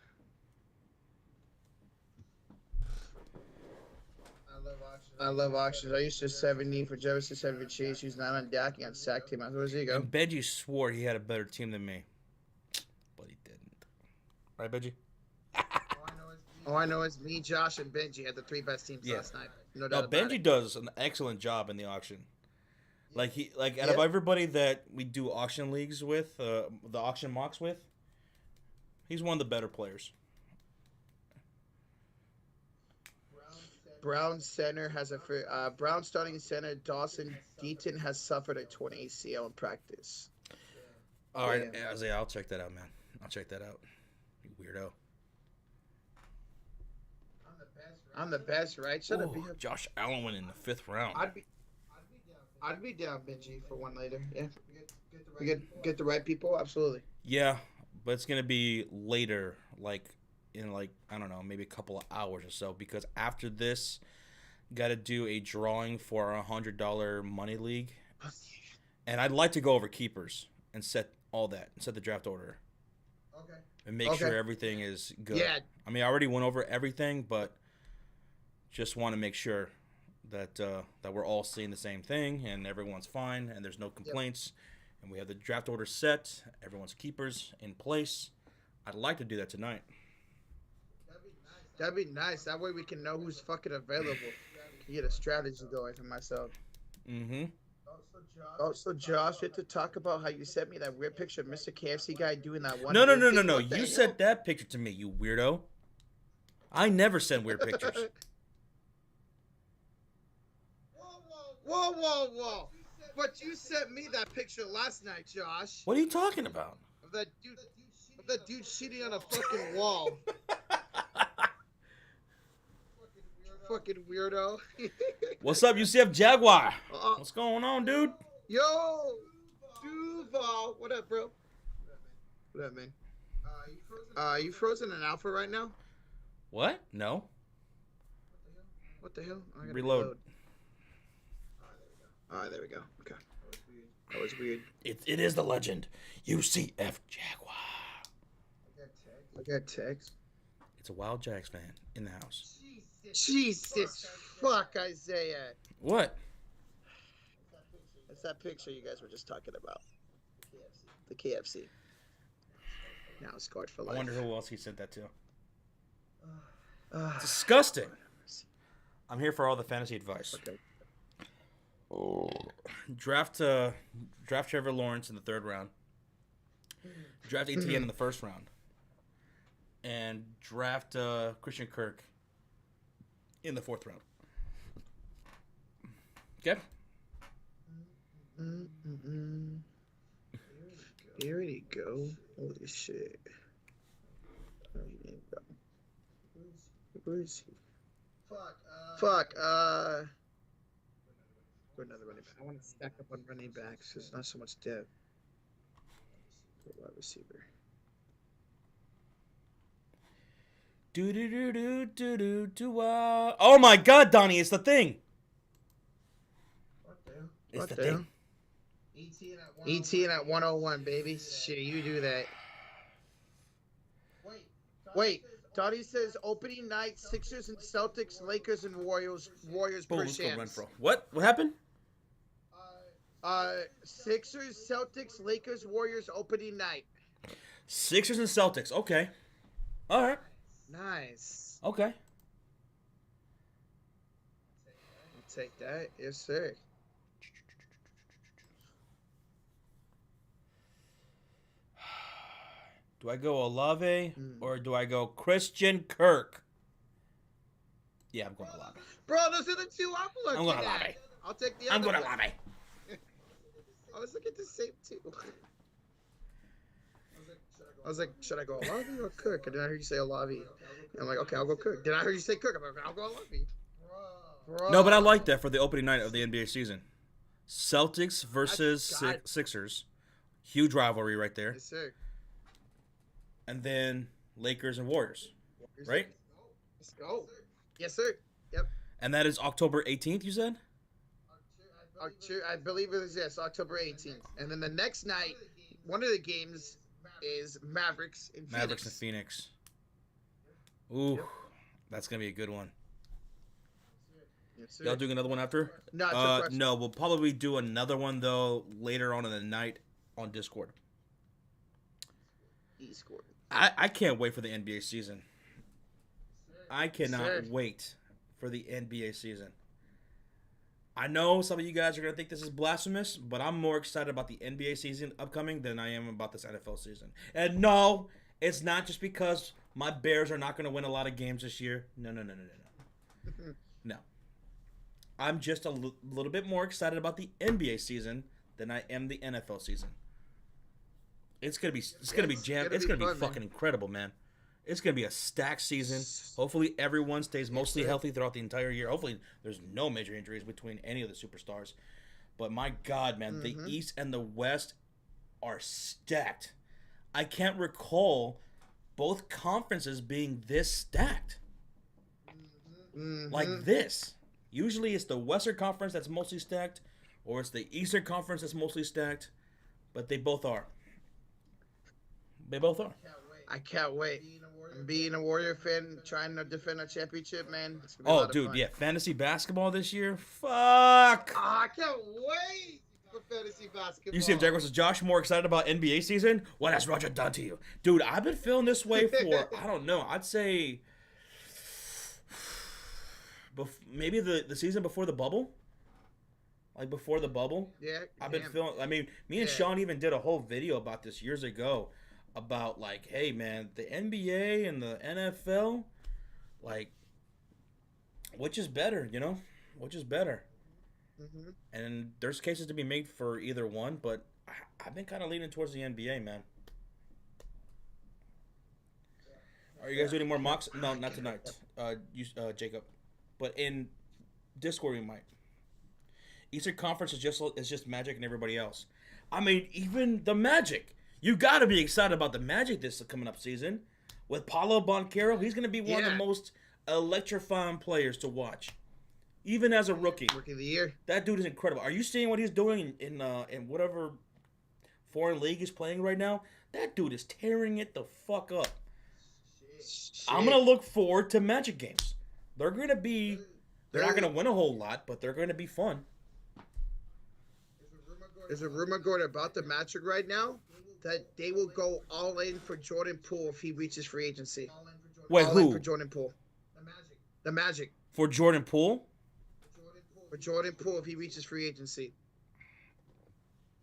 I love auctions. I used to 70 for Jefferson, 7 for Chase. He's not on Dak. He got sacked team. Where's he go? And Benji swore he had a better team than me, but he didn't. Right, Benji? I know it's me, Josh, and Benji had the 3 best teams last night. No doubt. Benji does an excellent job in the auction. Out of everybody that we do auction leagues with, the auction mocks with, he's one of the better players. Brown center has Brown starting center Dawson Deaton has suffered a torn ACL in practice. All right, Isaiah, I'll check that out, man. I'll check that out. You weirdo. I'm the best, right? Shut up. Josh Allen went in the 5th round. I'd be down, Benji, for one later. Yeah, we get the right people. Absolutely. Yeah, but it's gonna be later, in I don't know, maybe a couple of hours or so, because after this, got to do a drawing for a $100 money league, and I'd like to go over keepers and set the draft order. Okay. And make sure everything is good. Yeah. I mean, I already went over everything, but just want to make sure that that we're all seeing the same thing and everyone's fine and there's no complaints, and we have the draft order set, everyone's keepers in place. I'd like to do that tonight. That'd be nice. That way we can know who's fucking available. Can get a strategy going for myself. Mm-hmm. Also, Josh, we have to talk about how you sent me that weird picture of Mr. KFC guy doing that one. No. You sent that picture to me, you weirdo. I never send weird pictures. Whoa. But you sent me that picture last night, Josh. What are you talking about? Of that dude cheating on a fucking wall. Fucking weirdo. What's up, UCF Jaguar? What's going on, dude? Yo, Duval. What up, bro? What up, man? You frozen in alpha right now? What? No. What the hell? I gotta reload. All right, there we go. Okay. That was weird. It is the legend. UCF Jaguar. I got text. It's a Wild Jags fan in the house. Jesus fuck, Isaiah. What? It's that picture you guys were just talking about. The KFC. Now scarred for life. I wonder who else he sent that to. Disgusting. I'm here for all the fantasy advice. Okay. Draft Trevor Lawrence in the 3rd round. Draft ETN in the 1st round. And draft Christian Kirk in the 4th round. Okay? Here we go. Holy shit. Where is he? Fuck. For another running back. I want to stack up on running backs. There's not so much depth. Wide receiver. Oh my God, Donnie, it's the thing. What the hell? It's the thing. ETN at 101, baby. Shit, you do that. Wait, Donnie says opening night: Sixers and Celtics, Lakers and Warriors. Warriors Boom, per let's go chance. Renfro. What? What happened? Sixers, Celtics, Lakers, Warriors opening night. Sixers and Celtics. Okay. All right. Nice. Okay. I'll take that. Yes, sir. Do I go Olave or do I go Christian Kirk? Yeah, I'm going Olave. Bro, those are the two I'm looking I'm going at. Olave. I'll take the other I'm going one. Olave. I was looking at the same two. I was like, should I go Olave or Cook? And then I heard you say Olave. And I'm like, okay, I'll go Cook. Then I heard you say Cook. I'm like, I'll go Olave. Bro. No, but I like that for the opening night of the NBA season. Celtics versus Sixers. Huge rivalry right there. Yes, sir. And then Lakers and Warriors. Right? Let's go. Yes, sir. Yep. And that is October 18th, you said? I believe it was, yes, October 18th. And then the next night, one of the games is Mavericks and Phoenix. Mavericks and Phoenix. Ooh, that's going to be a good one. Yes, sir. Y'all doing another one after? No, we'll probably do another one, though, later on in the night on Discord. Discord. I can't wait for the NBA season. I cannot wait for the NBA season. I know some of you guys are going to think this is blasphemous, but I'm more excited about the NBA season upcoming than I am about this NFL season. And no, it's not just because my Bears are not going to win a lot of games this year. No. No. I'm just a little bit more excited about the NBA season than I am the NFL season. It's gonna be jammed. It's gonna be fucking incredible, man. It's gonna be a stacked season. Hopefully, everyone stays mostly healthy throughout the entire year. Hopefully, there's no major injuries between any of the superstars. But my God, man, the East and the West are stacked. I can't recall both conferences being this stacked, like this. Usually, it's the Western Conference that's mostly stacked, or it's the Eastern Conference that's mostly stacked. But they both are. They both are. I can't wait. Being a Warrior fan, trying to defend a championship, man. Oh, dude, yeah. Fantasy basketball this year? Fuck. I can't wait for fantasy basketball. You see if Jack versus Josh more excited about NBA season? What has Rocha done to you? Dude, I've been feeling this way for, I don't know, I'd say maybe the season before the bubble. Like before the bubble. Yeah. I've been feeling, I mean, me and Sean even did a whole video about this years ago. About like, hey man, the NBA and the NFL, like, which is better, you know? Which is better? Mm-hmm. And there's cases to be made for either one, but I've been kind of leaning towards the NBA, man. Are you guys doing any more mocks? No, not tonight. Jacob, but in Discord we might. Eastern Conference is just Magic and everybody else. I mean, even the Magic. You got to be excited about the Magic this coming up season. With Paolo Banchero, he's going to be one of the most electrifying players to watch. Even as a rookie. Rookie of the year. That dude is incredible. Are you seeing what he's doing in whatever foreign league he's playing right now? That dude is tearing it the fuck up. Shit. I'm going to look forward to Magic games. They're going to be... They're not going to win a whole lot, but they're going to be fun. There's a rumor going about the Magic right now that they will go all in for Jordan Poole if he reaches free agency. Wait, all who? In for Jordan Poole. The Magic. For Jordan Poole? For Jordan Poole if he reaches free agency.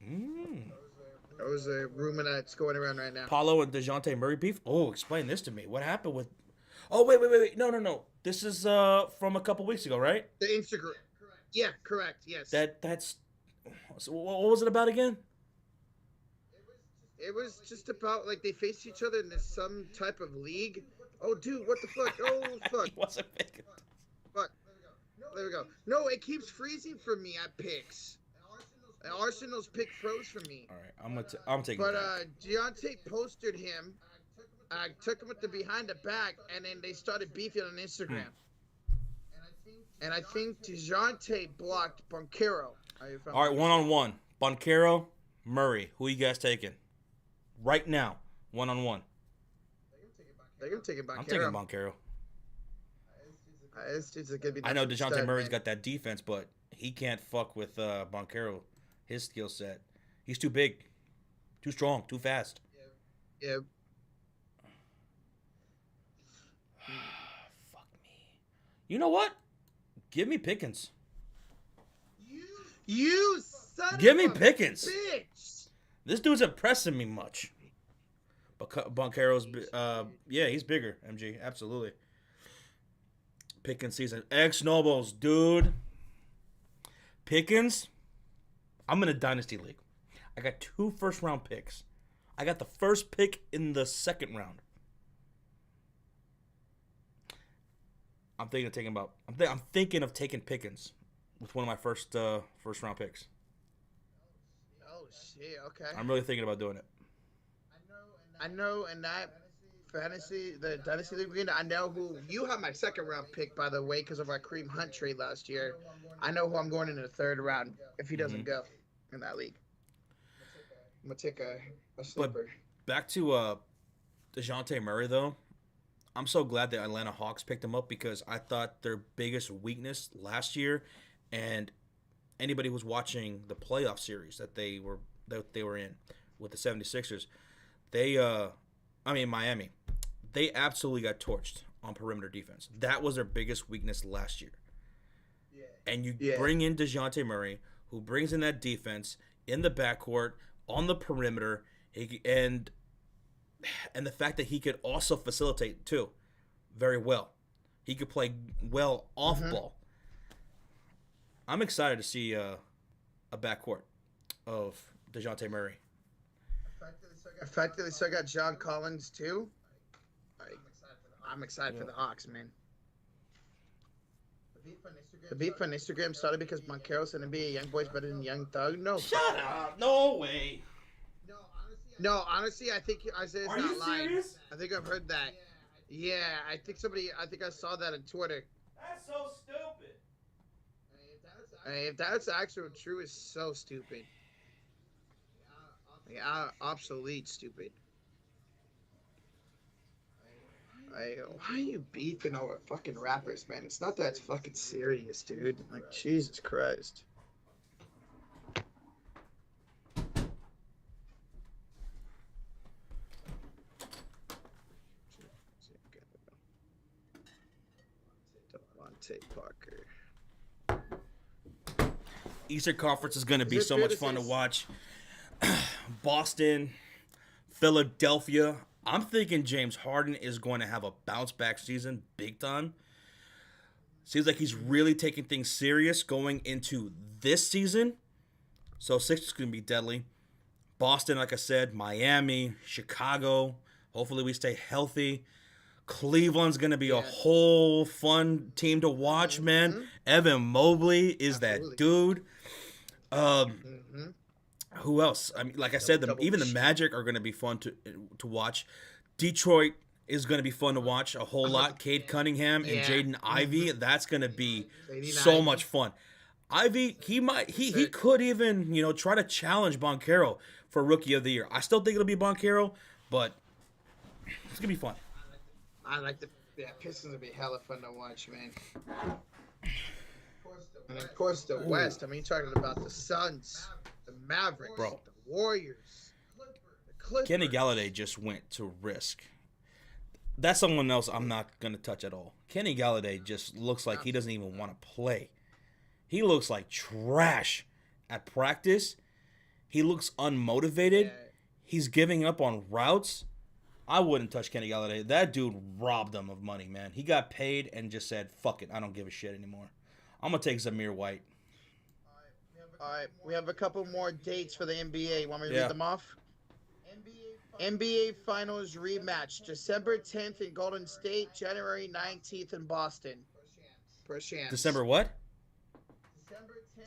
That was a rumor that's going around right now. Paulo and DeJounte Murray beef? Oh, explain this to me. What happened with... Oh, wait. No. This is from a couple weeks ago, right? The Instagram. Yeah, correct. Yes. That's... So what was it about again? It was just about, like, they faced each other in some type of league. Oh, dude, what the fuck? Oh, fuck. He wasn't making it. Fuck. There we go. No, it keeps freezing for me at picks. Arsenal's pick froze for me. All right, I'm taking it. But Deontay posted him. I took him with the behind the back, and then they started beefing on Instagram. And I think DeJounte blocked Banchero. All right, one-on-one. Banchero, Murray. Who you guys taking? Right now, one-on-one. think I'm taking Boncaro. I'm taking Boncaro. It's gonna be I know DeJounte Murray's got that defense, but he can't fuck with Boncaro. His skill set. He's too big, too strong, too fast. Yeah. Fuck me. You know what? Give me Pickens. You son Give of me a Pickens. bitch. This dude's impressing me much. But Boncaro's, yeah, he's bigger. MG, absolutely. Pickens season. Ex-Nobles, dude. Pickens. I'm in a Dynasty League. I got 2 first-round picks. I got the first pick in the second round. I'm thinking of taking Pickens with one of my first round picks. Oh shit! Okay. I'm really thinking about doing it. I know, and that the Dynasty League, I know who you have my second round pick, by the way, because of our Kareem Hunt trade last year. I know who I'm going in the third round if he doesn't go in that league. I'm gonna take a sleeper. But back to DeJounte Murray though. I'm so glad that Atlanta Hawks picked him up because I thought their biggest weakness last year, and anybody who's watching the playoff series that they were in with the 76ers, Miami, they absolutely got torched on perimeter defense. That was their biggest weakness last year. Yeah. And you bring in DeJounte Murray, who brings in that defense in the backcourt, on the perimeter, and the fact that he could also facilitate too very well. He could play well off ball. I'm excited to see a backcourt of DeJounte Murray. The fact that they still got John Collins too. I'm excited for the Hawks, man. The beef on Instagram started because Moncaro's going to be a young boy's better than young thug. No. Shut up. No way. No, honestly, I think Isaiah's Are not you lying. serious? I think I've heard that. Yeah, I think I saw that on Twitter. That's so stupid. If that's actually true, it's so stupid. Yeah, obsolete stupid. Why are you beefing over fucking rappers, man? It's not that fucking serious, dude. Like, Jesus Christ. Parker. Eastern Conference is going to be so much fun to watch. Boston, Philadelphia. I'm thinking James Harden is going to have a bounce back season big time. Seems like he's really taking things serious going into this season. So Sixers going to be deadly. Boston, like I said, Miami, Chicago. Hopefully we stay healthy. Cleveland's going to be a whole fun team to watch, man. Evan Mobley is that dude. Who else? I mean, like I said, even the Magic are going to be fun to watch. Detroit is going to be fun to watch a whole lot. Cade Cunningham and Jaden Ivey. That's going to be so much fun. Ivey, he could even, try to challenge Boncaro for Rookie of the Year. I still think it'll be Boncaro, but it's going to be fun. I like Pistons will be hella fun to watch, man. And of course the West. I mean, you're talking about the Suns, the Mavericks, the Warriors, the Clippers. Kenny Galladay just went to risk. That's someone else I'm not going to touch at all. Kenny Galladay just looks like he doesn't even want to play. He looks like trash at practice. He looks unmotivated. He's giving up on routes. I wouldn't touch Kenny Galladay. That dude robbed him of money, man. He got paid and just said, fuck it, I don't give a shit anymore. I'm going to take Zamir White. All right, we have a couple more dates for the NBA. Want me to read them off? NBA Finals rematch, December 10th in Golden State, January 19th in Boston. December what?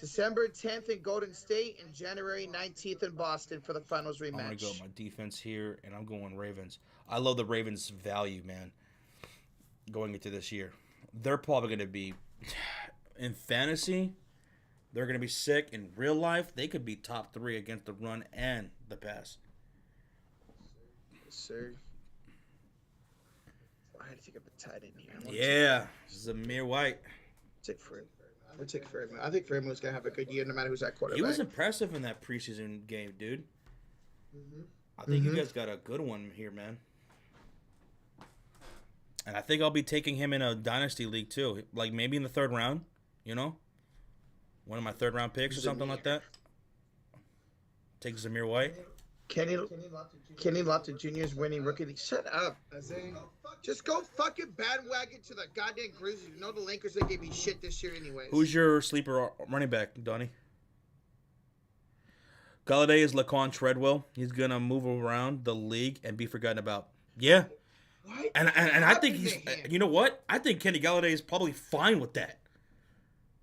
December 10th in Golden State and January 19th in Boston for the Finals rematch. I'm going to go with my defense here, and I'm going Ravens. I love the Ravens' value, man, going into this year. They're probably going to be, in fantasy, they're going to be sick. In real life, they could be top 3 against the run and the pass. Yes, sir. I had to take up a tight end here. Yeah, Zamir White. Take Freeman. We'll take Freeman. I think Freeman was gonna have a good year no matter who's at quarterback. He was impressive in that preseason game, dude. I think you guys got a good one here, man. And I think I'll be taking him in a dynasty league too, like maybe in the 3rd round. You know, one of my 3rd round picks or something like that. Take Zamir White. Kenny Lofton Jr. is winning rookie league. Shut up. Just go fucking bandwagon to the goddamn Grizzlies. You know the Lakers, they gave me shit this year anyways. Who's your sleeper running back, Donnie? Galladay is Laquan Treadwell. He's going to move around the league and be forgotten about. Yeah. What? And I think he's... You know what? I think Kenny Galladay is probably fine with that.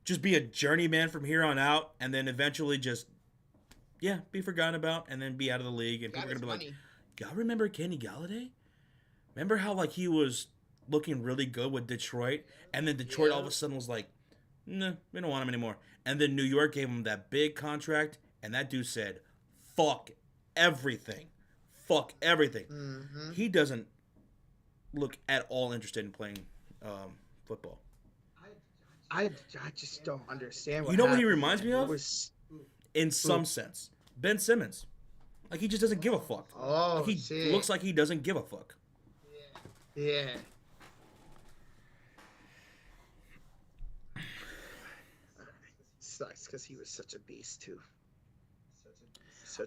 Just be a journeyman from here on out and then eventually just... Yeah, be forgotten about and then be out of the league. And people are going to be like, y'all remember Kenny Galladay? Remember how like he was looking really good with Detroit? And then Detroit all of a sudden was like, no, we don't want him anymore. And then New York gave him that big contract. And that dude said, fuck everything. Fuck everything. Mm-hmm. He doesn't look at all interested in playing football. I just don't understand what he reminds me of? In some sense. Ben Simmons. Like, he just doesn't give a fuck. Oh, like, he looks like he doesn't give a fuck. Yeah. Sucks because he was such a beast, too.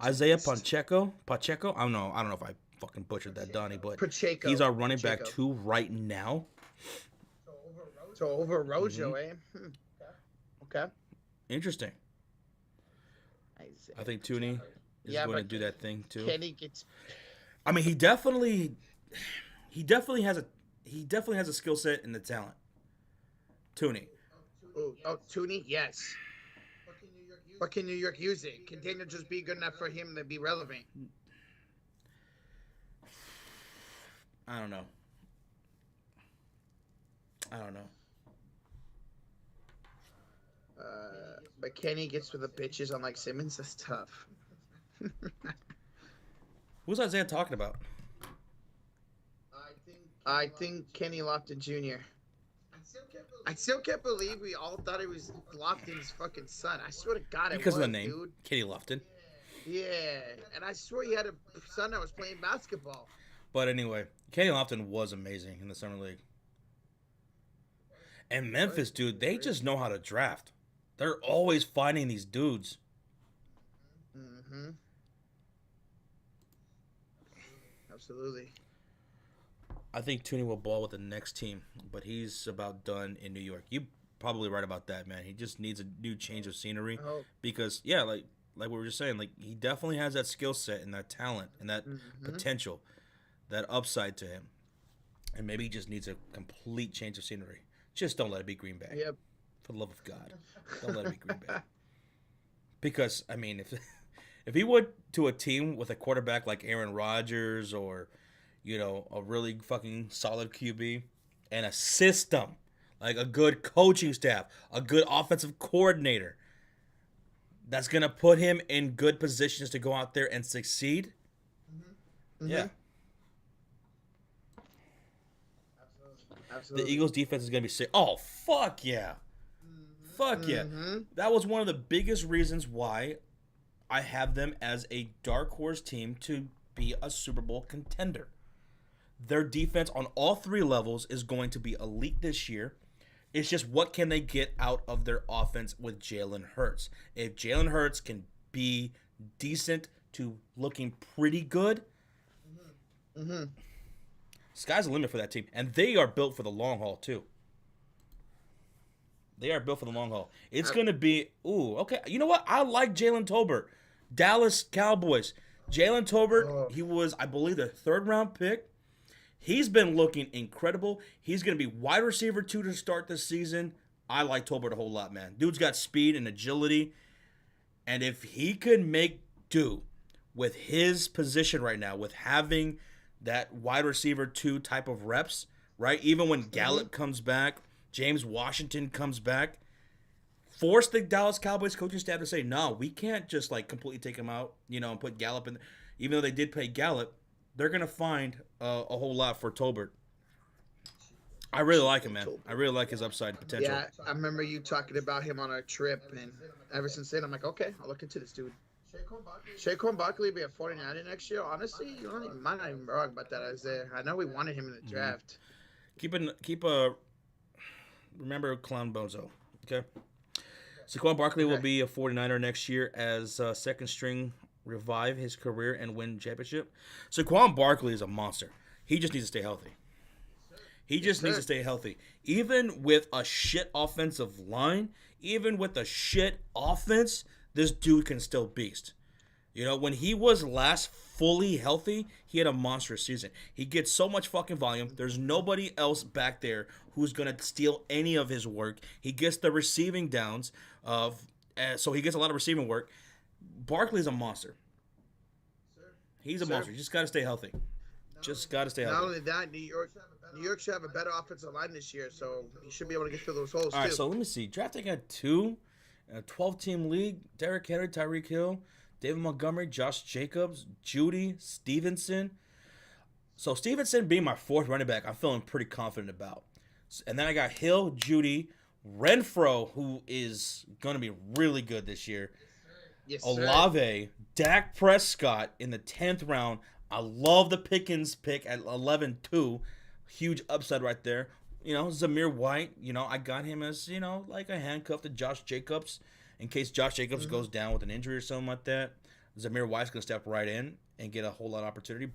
Isaiah Pacheco? I don't know if I fucking butchered that, Donnie, but he's our running back 2 right now. So over Rocha, eh? Okay. Interesting. I think Tooney is going to do that thing too. Kenny gets. I mean, he definitely has a skill set and the talent. Tooney. Oh, Tooney, yes. What can New York use it? Can Daniel just be good enough for him to be relevant? I don't know. But Kenny gets with the bitches on like Simmons. That's tough. Who's Isaiah talking about? I think Kenny Lofton Jr. I still can't believe we all thought it was Lofton's fucking son. I swear to God, because of the name, dude. Kenny Lofton. Yeah, and I swear he had a son that was playing basketball. But anyway, Kenny Lofton was amazing in the summer league. And Memphis, dude, they just know how to draft. They're always finding these dudes. Mm-hmm. Absolutely. I think Tooney will ball with the next team, but he's about done in New York. You're probably right about that, man. He just needs a new change of scenery because, yeah, like we were just saying, like he definitely has that skill set and that talent and that potential, that upside to him, and maybe he just needs a complete change of scenery. Just don't let it be Green Bay. Yep. For the love of God, don't let it be Green Bay. Because I mean, if he went to a team with a quarterback like Aaron Rodgers or, you know, a really fucking solid QB and a system, like a good coaching staff, a good offensive coordinator, that's gonna put him in good positions to go out there and succeed. Mm-hmm. Yeah. Absolutely. The Eagles' defense is gonna be sick. Oh fuck yeah. Fuck yeah. That was one of the biggest reasons why I have them as a dark horse team to be a Super Bowl contender. Their defense on all 3 levels is going to be elite this year. It's just what can they get out of their offense with Jalen Hurts. If Jalen Hurts can be decent to looking pretty good, sky's the limit for that team. And they are built for the long haul too. They are built for the long haul. It's going to be, okay. You know what? I like Jalen Tolbert. Dallas Cowboys. Jalen Tolbert, he was, I believe, the 3rd round pick. He's been looking incredible. He's going to be wide receiver 2 to start this season. I like Tolbert a whole lot, man. Dude's got speed and agility. And if he could make do with his position right now, with having that wide receiver 2 type of reps, right? Even when Gallup comes back, James Washington comes back, force the Dallas Cowboys coaching staff to say, no, we can't just like completely take him out, you know, and put Gallup in. Even though they did pay Gallup, they're going to find a whole lot for Tolbert. I really like him, man. I really like his upside potential. Yeah, I remember you talking about him on our trip, and ever since then, I'm like, okay, I'll look into this dude. Saquon Barkley be a 49er next year. Honestly, you might not even be wrong about that, Isaiah. I know we wanted him in the draft. Remember Clown Bozo, okay? Saquon Barkley will be a 49er next year as second string, revive his career and win championship. Saquon Barkley is a monster. He just needs to stay healthy. Needs to stay healthy. Even with a shit offensive line, even with a shit offense, this dude can still beast. You know, when he was last fully healthy, he had a monstrous season. He gets so much fucking volume. There's nobody else back there who's going to steal any of his work. He gets the receiving downs, so he gets a lot of receiving work. Barkley's a monster. He's a monster. You just got to stay healthy. Not only that, New York should have a better offensive line this year, so you should be able to get through those holes, All right, so let me see. Drafting at 2, a 12-team league, Derrick Henry, Tyreek Hill, David Montgomery, Josh Jacobs, Judy, Stevenson. So Stevenson being my 4th running back, I'm feeling pretty confident about. And then I got Hill, Judy, Renfro, who is going to be really good this year. Yes, Olave, Dak Prescott in the 10th round. I love the Pickens pick at 11-2. Huge upside right there. You know, Zamir White, you know, I got him as, you know, like a handcuff to Josh Jacobs in case Josh Jacobs goes down with an injury or something like that. Zamir White's going to step right in and get a whole lot of opportunity.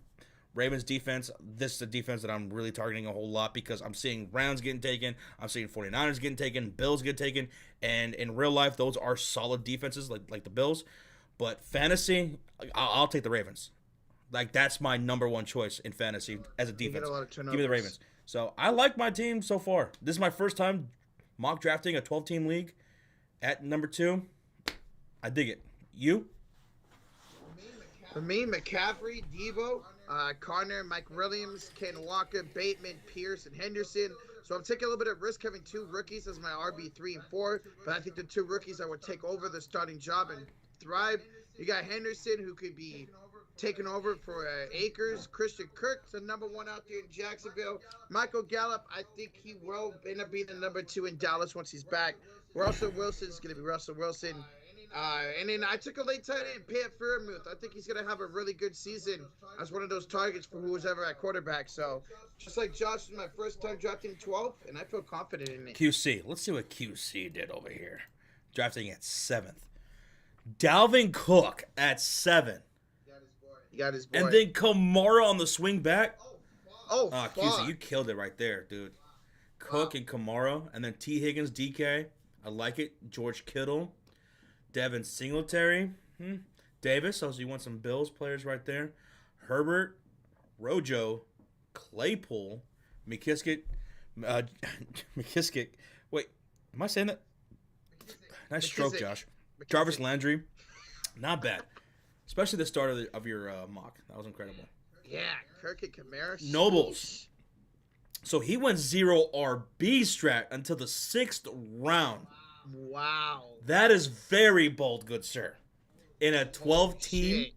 Ravens defense, this is a defense that I'm really targeting a whole lot because I'm seeing Browns getting taken. I'm seeing 49ers getting taken. Bills get taken. And in real life, those are solid defenses like the Bills. But fantasy, I'll take the Ravens. Like, that's my number one choice in fantasy as a defense. Give me the Ravens. So, I like my team so far. This is my first time mock drafting a 12-team league at number 2. I dig it. You? For me, McCaffrey, Devo, Connor, Mike Williams, Ken Walker, Bateman, Pierce, and Henderson. So I'm taking a little bit of risk having 2 rookies as my RB3 and 4, but I think the 2 rookies that would take over the starting job and thrive. You got Henderson, who could be taking over for Akers. Christian Kirk's the number 1 out there in Jacksonville. Michael Gallup, I think he will end up being the number 2 in Dallas once he's back. Russell Wilson's going to be Russell Wilson. And then I took a late tight end, Pat Freiermuth. I think he's going to have a really good season as one of those targets for who's ever at quarterback. So, just like Josh, is my first time drafting 12, and I feel confident in it. QC. Let's see what QC did over here. Drafting at 7th. Dalvin Cook at 7. He got his boy. And then Kamara on the swing back. Oh, fuck. QC, you killed it right there, dude. Cook and Kamara. And then T. Higgins, DK. I like it. George Kittle. Devin Singletary. Davis. So you want some Bills players right there. Herbert. Rojo. Claypool. McKissick. McKissick. Wait, am I saying that? Nice stroke, Josh. Jarvis Landry. Not bad. Especially the start of your mock. That was incredible. Yeah, Kirk and Kamara. Nobles. So he went 0 RB strat until the 6th round. Wow. That is very bold, good sir. In a 12-team,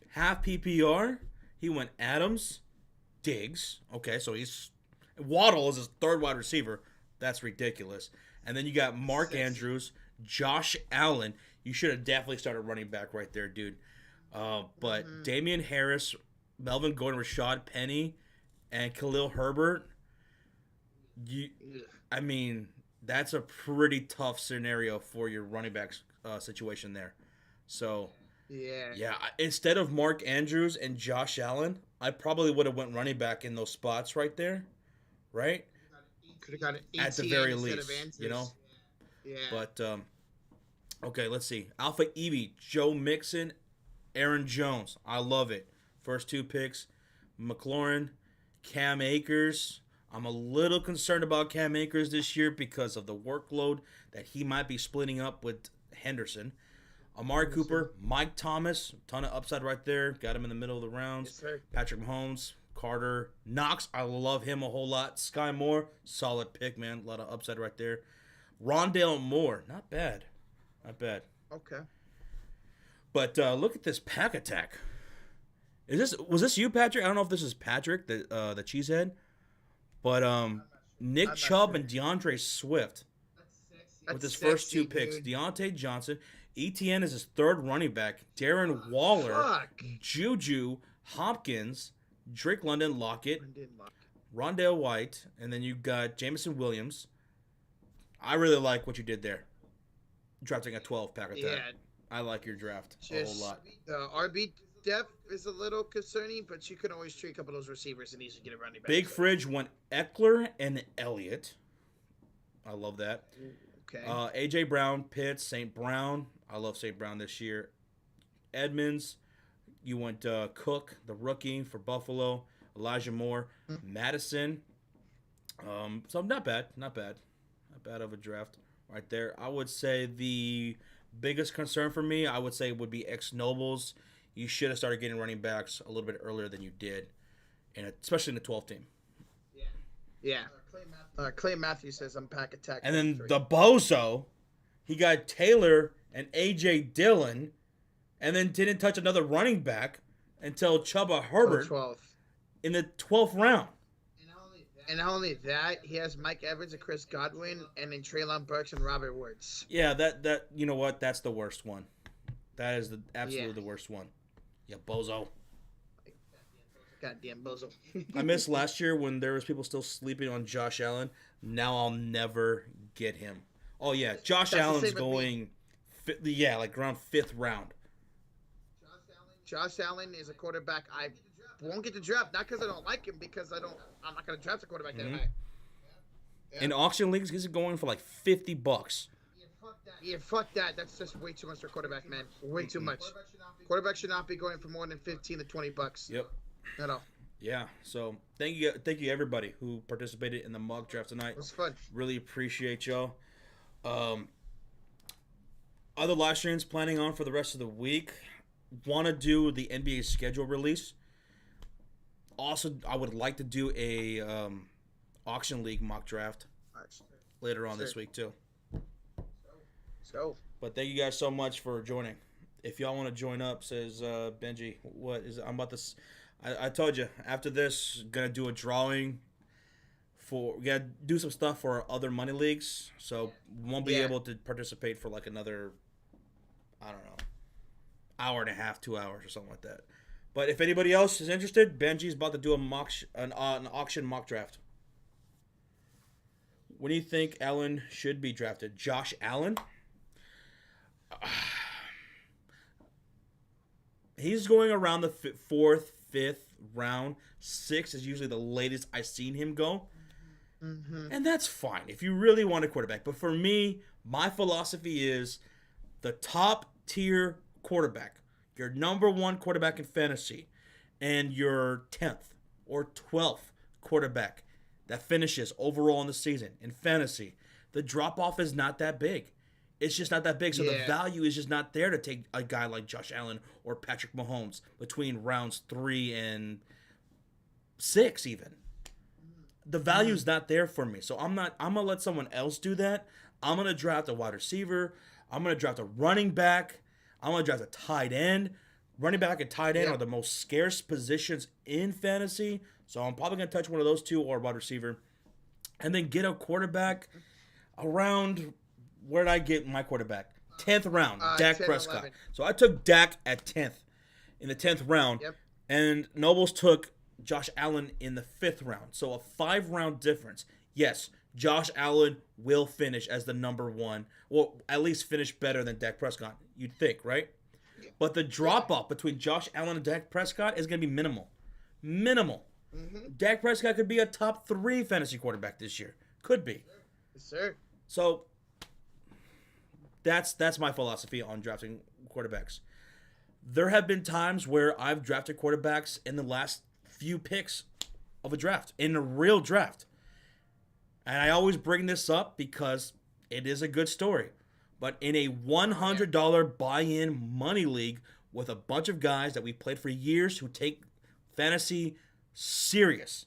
half PPR, he went Adams, Diggs. Okay, so Waddle is his 3rd wide receiver. That's ridiculous. And then you got Mark Andrews, Josh Allen. You should have definitely started running back right there, dude. But Damian Harris, Melvin Gordon, Rashad Penny, and Khalil Herbert. I mean, that's a pretty tough scenario for your running back situation there. So, yeah. Instead of Mark Andrews and Josh Allen, I probably would have went running back in those spots right there, right? Could have got an at the very least, you know. Yeah. But okay, let's see. Alpha Evie, Joe Mixon, Aaron Jones. I love it. First 2 picks. McLaurin, Cam Akers. I'm a little concerned about Cam Akers this year because of the workload that he might be splitting up with Henderson. Amari Cooper, Mike Thomas, ton of upside right there. Got him in the middle of the rounds. Yes, Patrick Mahomes, Carter, Knox. I love him a whole lot. Sky Moore, solid pick, man. A lot of upside right there. Rondale Moore, not bad. Not bad. Okay. But look at this pack attack. Was this you, Patrick? I don't know if this is Patrick, the cheesehead. But Nick I'm not Chubb sure. and DeAndre Swift with That's his first two sexy, picks. dude. Deontay Johnson, ETN is his third running back. Darren Waller, Fuck. Juju, Hopkins, Drake London, Lockett, Brendan Locke. Rondale White, and then you got Jameson Williams. I really like what you did there. Drafting a 12 pack of that. Yeah, I like your draft a just whole lot. the RB depth is a little concerning, but you can always treat a couple of those receivers and easily get a running back. Big Fridge went Eckler and Elliott. I love that. Okay. AJ Brown, Pitts, St. Brown. I love St. Brown this year. Edmonds, you went Cook, the rookie for Buffalo. Elijah Moore, Madison. So not bad of a draft right there. I would say the biggest concern for me, I would say, would be ex-Nobles. You should have started getting running backs a little bit earlier than you did, and especially in the 12 team. Yeah. Clay Matthews says I'm pack attack. And then 23. the bozo, he got Taylor and A.J. Dillon, and then didn't touch another running back until Chuba Herbert 12th. in the 12th round. And not only that, he has Mike Evans and Chris Godwin, and then Treylon Burks and Robert Woods. Yeah, that you know what? That's the worst one. That is absolutely the worst one. Yeah, bozo. Goddamn bozo. I missed last year when there was people still sleeping on Josh Allen. Now I'll never get him. Oh yeah, Josh That's the Allen's same with me. going, like around 5th round. Josh Allen is a quarterback I won't get to draft, not because I don't like him, because I'm not going to draft a quarterback that high. In auction leagues, he's going for like $50. Yeah, fuck that. That's just way too much for a quarterback, man. Way too much. Quarterback should not be going for more than $15 to $20. Yep. At all. Yeah. So thank you everybody who participated in the mock draft tonight. It was fun. Really appreciate y'all. Other live streams planning on for the rest of the week. Want to do the NBA schedule release. Also, I would like to do a auction league mock draft later on this week too. So, but thank you guys so much for joining. If y'all want to join up, says Benji, what is it? I'm about to. I told you after this, gonna do a drawing. We gotta do some stuff for our other money leagues, so won't be able to participate for like another, I don't know, hour and a half, 2 hours or something like that. But if anybody else is interested, Benji's about to do an auction mock draft. When do you think Allen should be drafted? Josh Allen? He's going around the 4th, 5th round. 6 is usually the latest I've seen him go. mm-hmm. And that's fine if you really want a quarterback. But for me, my philosophy is the top tier quarterback, your number 1 quarterback in fantasy, and your 10th or 12th quarterback that finishes overall in the season in fantasy, the drop-off is not that big. It's just not that big. So the value is just not there to take a guy like Josh Allen or Patrick Mahomes between rounds 3 and 6 even. The value is not there for me. So I'm going to let someone else do that. I'm going to draft a wide receiver. I'm going to draft a running back. I'm going to draft a tight end. Running back and tight end are the most scarce positions in fantasy. So I'm probably going to touch one of those two or wide receiver. And then get a quarterback around, where did I get my quarterback? 10th round, Dak 10, Prescott. 11. So I took Dak at 10th, in the 10th round. Yep. And Nobles took Josh Allen in the 5th round. So a 5-round difference. Yes, Josh Allen will finish as the number 1. Well, at least finish better than Dak Prescott, you'd think, right? But the drop-off between Josh Allen and Dak Prescott is going to be minimal. Minimal. Mm-hmm. Dak Prescott could be a top 3 fantasy quarterback this year. Could be. Yes, sir. So that's my philosophy on drafting quarterbacks. There have been times where I've drafted quarterbacks in the last few picks of a draft, in a real draft. And I always bring this up because it is a good story. But in a $100 buy-in money league with a bunch of guys that we played for years who take fantasy serious,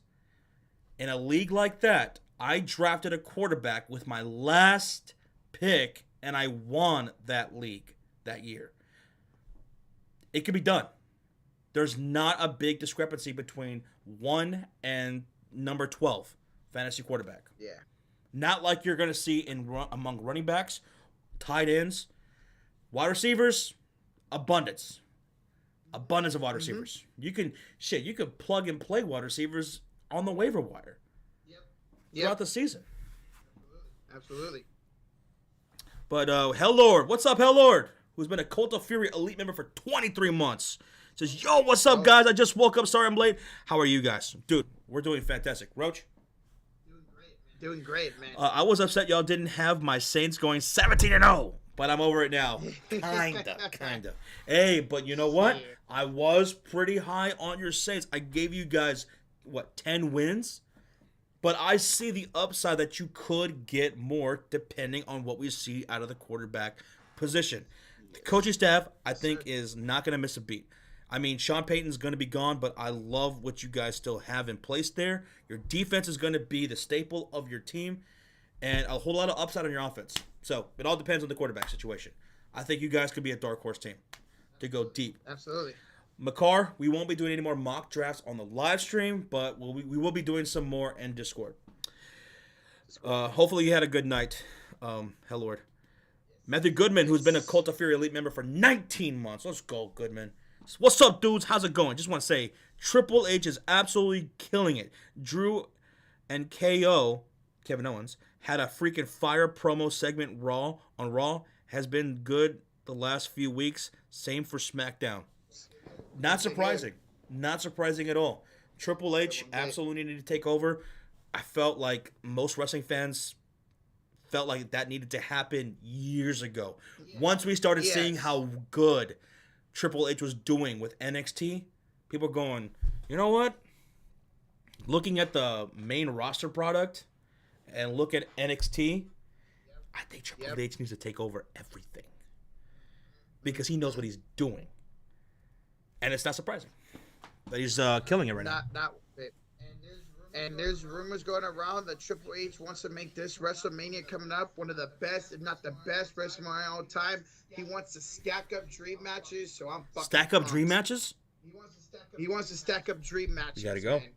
in a league like that, I drafted a quarterback with my last pick, and I won that league that year. It could be done. There's not a big discrepancy between 1 and number 12 fantasy quarterback. Yeah. Not like you're going to see among running backs, tight ends, wide receivers, abundance of wide receivers. You can plug and play wide receivers on the waiver wire throughout the season. Absolutely. But Hell Lord, what's up, Hell Lord? Who's been a Cult of Fury elite member for 23 months. Says, yo, what's up, guys? I just woke up. Sorry I'm late. How are you guys? Dude, we're doing fantastic. Roach? Doing great, man. I was upset y'all didn't have my Saints going 17-0, but I'm over it now. Kinda. Hey, but you know what? I was pretty high on your Saints. I gave you guys, 10 wins? But I see the upside that you could get more depending on what we see out of the quarterback position. The coaching staff, I think, is not going to miss a beat. I mean, Sean Payton's going to be gone, but I love what you guys still have in place there. Your defense is going to be the staple of your team and a whole lot of upside on your offense. So it all depends on the quarterback situation. I think you guys could be a dark horse team to go deep. Absolutely. McCarr, we won't be doing any more mock drafts on the live stream, but we will be doing some more in Discord. Hopefully you had a good night, Hell Lord. Matthew Goodman, who's been a Cult of Fury elite member for 19 months. Let's go, Goodman. What's up, dudes? How's it going? Just want to say, Triple H is absolutely killing it. Drew and KO, Kevin Owens, had a freaking fire promo segment on Raw. Has been good the last few weeks. Same for SmackDown. Not surprising. Not surprising at all. Triple H absolutely needed to take over. I felt like most wrestling fans felt like that needed to happen years ago. Once we started seeing how good Triple H was doing with NXT, people going, you know what? Looking at the main roster product and look at NXT, I think Triple H needs to take over everything because he knows what he's doing. And it's not surprising that he's killing it right now. And there's rumors going around that Triple H wants to make this WrestleMania coming up one of the best, if not the best, WrestleMania of all time. He wants to stack up dream matches, so I'm fucking Stack up dream matches? He wants to stack up dream matches. You gotta go. Man.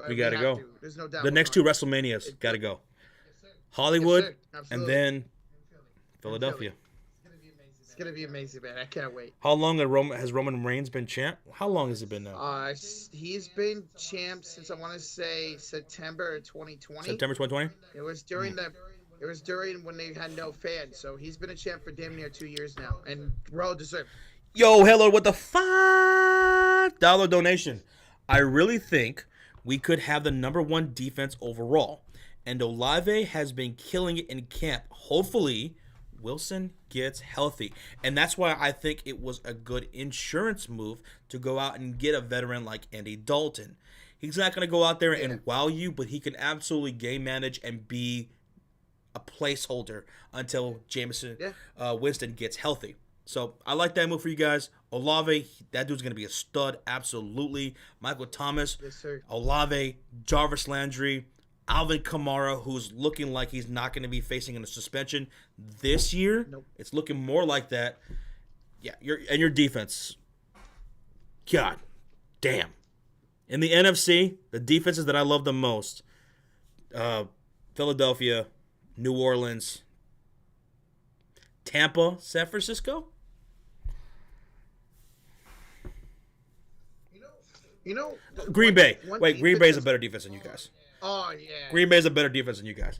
We gotta go. There's no doubt. The next two WrestleManias gotta go. Hollywood and then Philadelphia. It's gonna be amazing, man. I can't wait. How long has Roman Reigns been champ? How long has it been now? He's been champ since I want to say September 2020. September 2020. It was during when they had no fans, so he's been a champ for damn near 2 years now, and well deserved. Yo, hello with the $5 donation. I really think we could have the number one defense overall, and Olave has been killing it in camp. Hopefully, Wilson gets healthy. And that's why I think it was a good insurance move to go out and get a veteran like Andy Dalton. He's not going to go out there and wow you, but he can absolutely game manage and be a placeholder until Winston gets healthy. So I like that move for you guys. Olave, that dude's going to be a stud, absolutely. Michael Thomas, Olave, Jarvis Landry, Alvin Kamara, who's looking like he's not going to be facing a suspension this year. Nope. It's looking more like that. Yeah, your defense. God damn. In the NFC, the defenses that I love the most, Philadelphia, New Orleans, Tampa, San Francisco. Green Bay. Wait, Green Bay is a better defense than you guys. Oh, yeah. Green Bay is a better defense than you guys.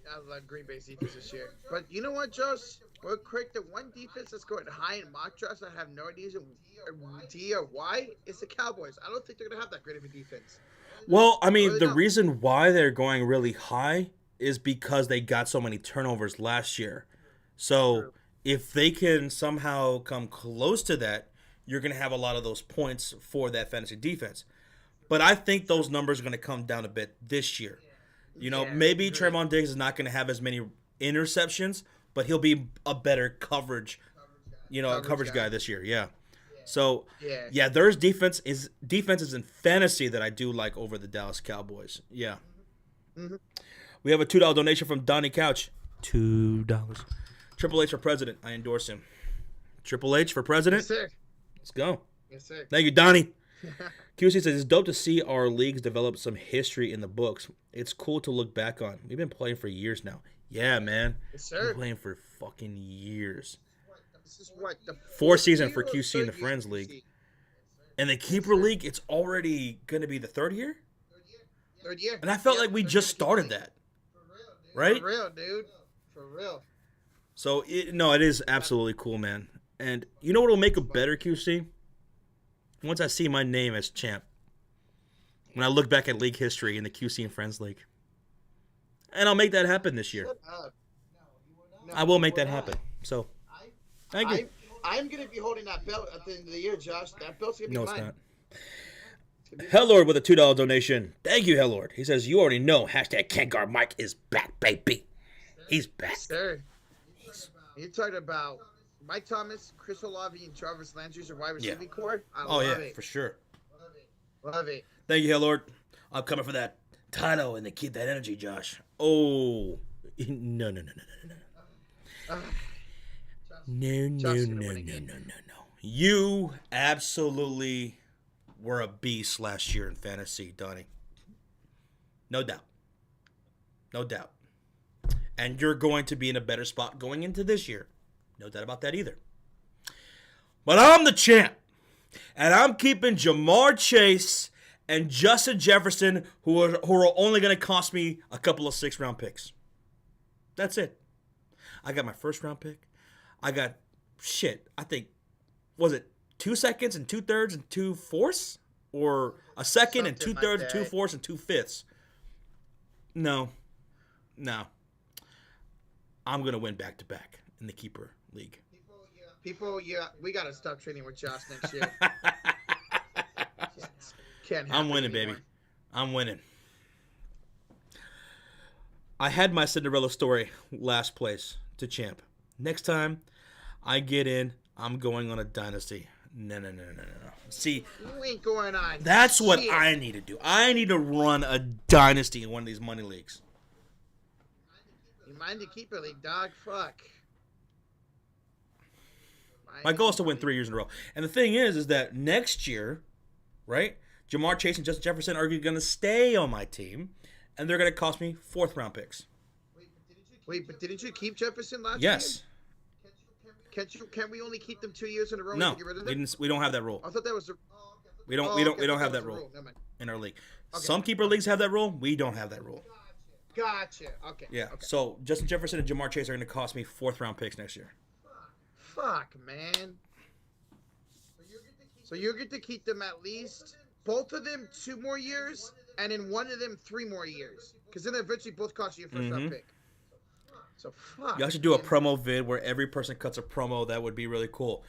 I love Green Bay's defense this year. But you know what, Josh? Real quick, the one defense that's going high in mock drafts, I have no idea why, is the Cowboys. I don't think they're going to have that great of a defense. Well, I mean, the reason why they're going really high is because they got so many turnovers last year. So if they can somehow come close to that, you're going to have a lot of those points for that fantasy defense. But I think those numbers are going to come down a bit this year. Maybe Trevon Diggs is not going to have as many interceptions, but he'll be a better coverage guy this year. Yeah. So, there's defenses in fantasy that I do like over the Dallas Cowboys. Yeah. Mm-hmm. We have a $2 donation from Donnie Couch. $2. Triple H for president. I endorse him. Triple H for president. Yes, sir. Let's go. Yes, sir. Thank you, Donnie. QC says, it's dope to see our leagues develop some history in the books. It's cool to look back on. We've been playing for years now. Yeah, man. Yes, We've sir. been playing for fucking years. This is what the Fourth season for year or QC in the third year Friends QC? League. And the Keeper League, it's already going to be the third year? Third year. And I felt like we just started that. Right? For real, dude. For real. So, it is absolutely cool, man. And you know what will make a better QC? Once I see my name as champ. When I look back at league history in the QC and Friends League. And I'll make that happen this year. Shut up. No, I will make you that will happen. not. So, thank you. I'm going to be holding that belt at the end of the year, Josh. That belt's going to be No, mine. it's not. Hellord with a $2 donation. Thank you, Hellord. He says, you already know, hashtag Can't Guard Mike is back, baby. He's back. Yes, sir. You're talking about Mike Thomas, Chris Olave, and Jarvis Landry's wide receiving core? I love it. For sure. Love it. Thank you, Hellord. I'm coming for that title and to keep that energy, Josh. Oh. No. No. You absolutely were a beast last year in fantasy, Donnie. No doubt. And you're going to be in a better spot going into this year. No doubt about that either. But I'm the champ. And I'm keeping Jamar Chase and Justin Jefferson, who are only going to cost me a couple of 6th-round picks. That's it. I got my 1st-round pick. I got, I think, was it 2 seconds and 2/3 and 2/4? Or a second and 2/3 and 2/4 and 2/5? No. I'm going to win back-to-back in the Keeper League. People, we got to stop training with Josh next year. Can't happen I'm winning, anymore. baby. I'm winning. I had my Cinderella story last place to champ. Next time I get in, I'm going on a dynasty. No. See, You ain't going on. that's what shit. I need to do. I need to run a dynasty in one of these money leagues. You mind the keeper league, dog? Fuck. My goal is to win 3 years in a row. And the thing is that next year, right, Jamar Chase and Justin Jefferson are going to stay on my team, and they're going to cost me 4th-round picks. Wait, but didn't you keep Jefferson last Yes. year? Can we only keep them 2 years in a row? No, and get rid of them? we don't have that rule. I thought that was the. We don't have that rule Never mind. in our league. Okay. Some keeper leagues have that rule. We don't have that rule. Gotcha. Okay. Yeah. Okay. So Justin Jefferson and Jamar Chase are going to cost me 4th-round picks next year. Fuck, man. So you get to keep them at least both of them 2 more years, and in one of them 3 more years, because then eventually both cost you a 1st-round pick. So fuck. Y'all should do a promo vid where every person cuts a promo. That would be really cool.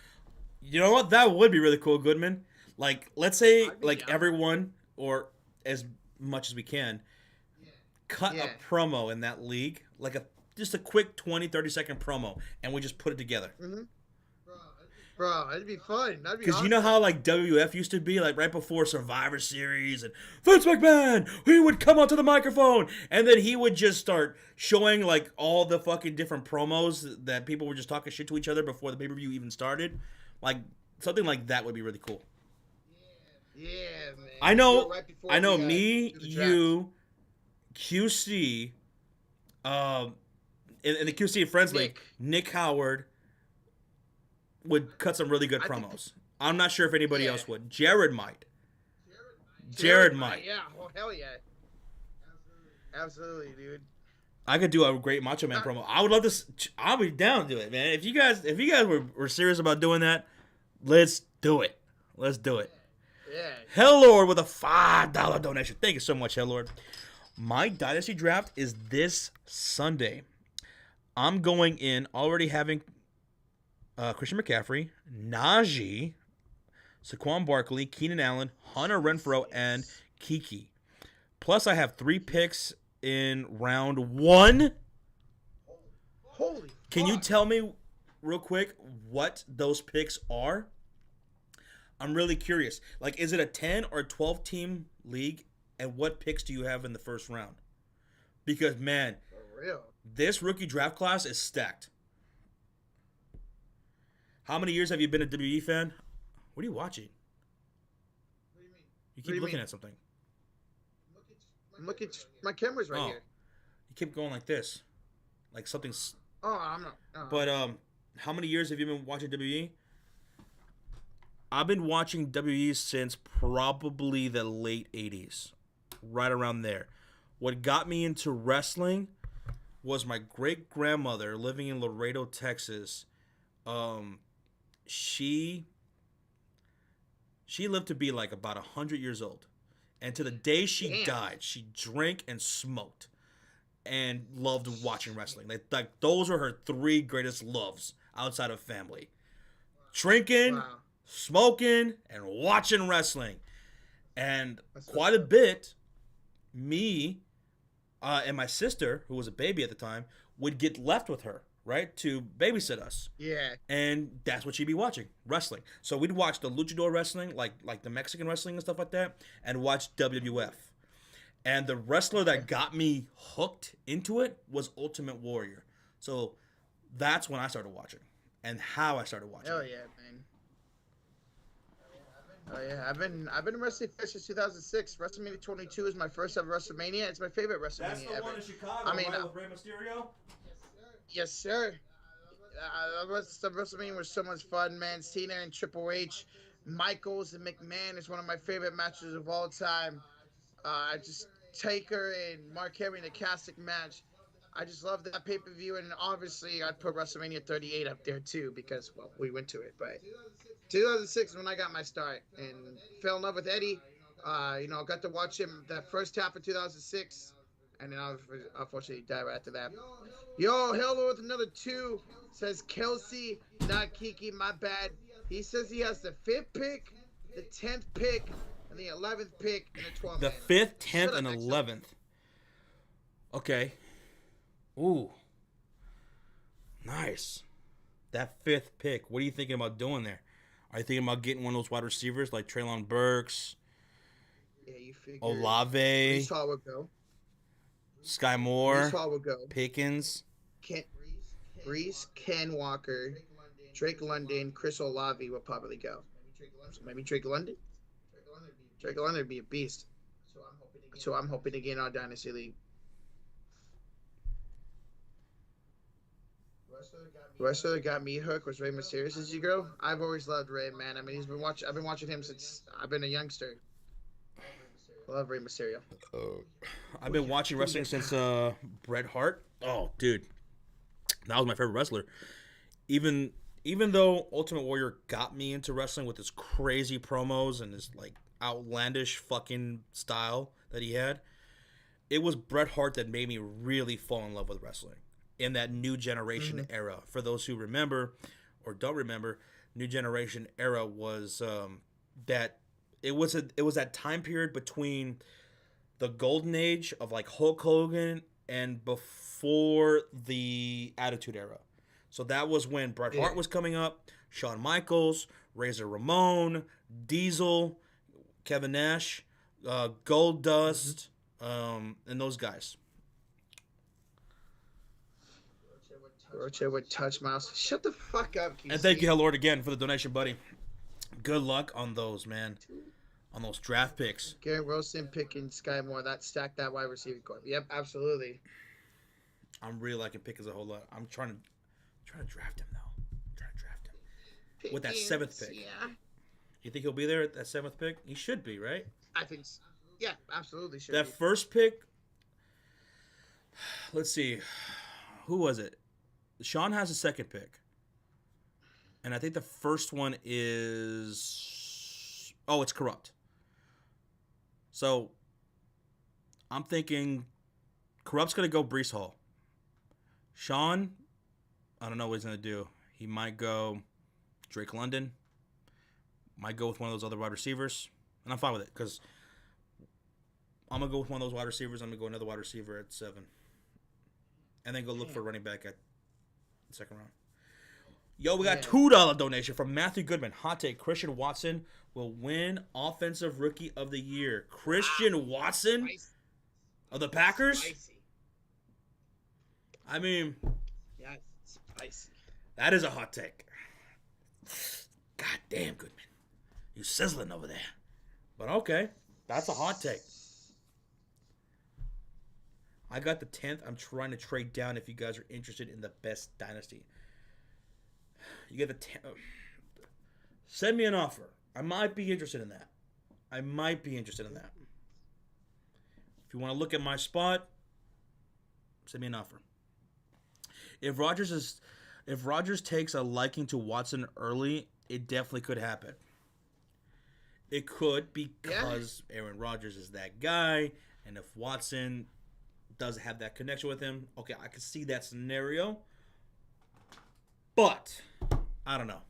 You know what? That would be really cool, Goodman. Like, let's say, like, everyone, or as much as we can, cut a promo in that league, like just a quick 20, 30-second promo, and we just put it together. Mm-hmm. Bro, that'd be fun. That'd be Because awesome. you know how, like, WF used to be, like, right before Survivor Series, and Vince McMahon, he would come onto the microphone, and then he would just start showing, like, all the fucking different promos that people were just talking shit to each other before the pay-per-view even started. Like, something like that would be really cool. Yeah, man. I know, Right before me, do the draft. you, QC, in the QC Friends League, Nick Howard would cut some really good promos. I'm not sure if anybody else would. Jared might. Jared might. Yeah, well, hell yeah. Absolutely, dude. I could do a great Macho Man promo. I would love to. I'll be down to do it, man. If you guys were serious about doing that, let's do it. Let's do it. Yeah. Hellord with a $5 donation. Thank you so much, Hellord. My Dynasty Draft is this Sunday. I'm going in already having Christian McCaffrey, Najee, Saquon Barkley, Keenan Allen, Hunter Renfrow, and Kiki. Plus, I have 3 picks in round 1. Holy Can you fuck. tell me real quick what those picks are? I'm really curious. Like, is it a 10 or 12 team league? And what picks do you have in the first round? Because, man, For real. this rookie draft class is stacked. How many years have you been a WWE fan? What are you watching? You keep looking at something. Look at my camera's right here. You keep going like this, like something's. Oh, I'm not. But how many years have you been watching WWE? I've been watching WWE since probably the late 80s, right around there. What got me into wrestling was my great-grandmother living in Laredo, Texas. She lived to be like about 100 years old. And to the day she died, she drank and smoked and loved watching wrestling. Like those were her three greatest loves outside of family. Drinking, smoking, and watching wrestling. And quite a bit, me and my sister, who was a baby at the time, would get left with her, right, to babysit us. Yeah. And that's what she'd be watching, wrestling. So we'd watch the luchador wrestling, like the Mexican wrestling and stuff like that, and watch WWF. And the wrestler that got me hooked into it was Ultimate Warrior. So that's when I started watching and how I started watching. Hell yeah, man. Oh yeah, I've been wrestling since 2006. WrestleMania 22 is my first ever WrestleMania. It's my favorite WrestleMania That's the ever. one in Chicago, I mean, right, with Rey Mysterio? Yes, sir. The WrestleMania was so much fun, man. Cena and Triple H, Michaels and McMahon is one of my favorite matches of all time. Just Taker and Mark Henry in a casket match. I just love that pay-per-view, and obviously I'd put WrestleMania 38 up there too because, well, we went to it. But 2006 is when I got my start and fell in love with Eddie. Got to watch him that first half of 2006, and then I unfortunately died right after that. Yo, hello with another 2, says Kelsey, not Kiki, my bad. He says he has the 5th pick, the 10th pick, and the 11th pick, and the 12th. The 5th, 10th, and 11th. Okay. Ooh. Nice. That 5th pick. What are you thinking about doing there? Are you thinking about getting one of those wide receivers like Treylon Burks? Yeah, you figure. Olave. Breece Hall would go. Sky Moore. Breece Hall would go. Pickens. Breece, Ken Walker, Drake London, Chris Olave would probably go. So maybe Drake London? Drake London would be a beast. So I'm hoping to get in our Dynasty League. The wrestler that got me hooked was Rey Mysterio. As you go, I've always loved Rey, man. I mean, I've been watching him since I've been a youngster. I love Rey Mysterio. I've been watching wrestling since Bret Hart. Oh, dude, that was my favorite wrestler. Even though Ultimate Warrior got me into wrestling with his crazy promos and his like outlandish fucking style that he had, it was Bret Hart that made me really fall in love with wrestling in that New Generation era. For those who remember or don't remember, New Generation era was that it was that time period between the golden age of like Hulk Hogan and before the Attitude Era. So that was when Bret Hart was coming up, Shawn Michaels, Razor Ramon, Diesel, Kevin Nash, Goldust, and those guys. Rocha would touch mouse. Shut the fuck up, QC. And thank you, Lord, again for the donation, buddy. Good luck on those, man. On those draft picks. Garrett Wilson picking Sky Moore. That stacked that wide receiver corp. Yep, absolutely. I'm really liking Pickens a whole lot. I'm trying to draft him though. Pickens, with that 7th pick. Yeah. You think he'll be there at that 7th pick? He should be, right? I think so. Yeah, absolutely should that be. First pick, let's see. Who was it? Sean has a 2nd pick. And I think the first one is... Oh, it's Corrupt. So, I'm thinking Corrupt's going to go Breece Hall. Sean, I don't know what he's going to do. He might go Drake London. Might go with one of those other wide receivers. And I'm fine with it because I'm going to go with one of those wide receivers. I'm going to go another wide receiver at 7. And then go look for a running back at the 2nd round. Yo, we got $2 donation from Matthew Goodman. Hot take: Christian Watson will win Offensive Rookie of the Year. Christian Watson of the Packers? Spicy. I mean, yeah, spicy. That is a hot take. God damn, Goodman. You sizzling over there. But okay. That's a hot take. I got the 10th. I'm trying to trade down if you guys are interested in the best dynasty. You get the 10th. Send me an offer. I might be interested in that. If you want to look at my spot, send me an offer. If Rodgers takes a liking to Watson early, it definitely could happen. It could because Aaron Rodgers is that guy, and if Watson doesn't have that connection with him, okay, I can see that scenario. But I don't know.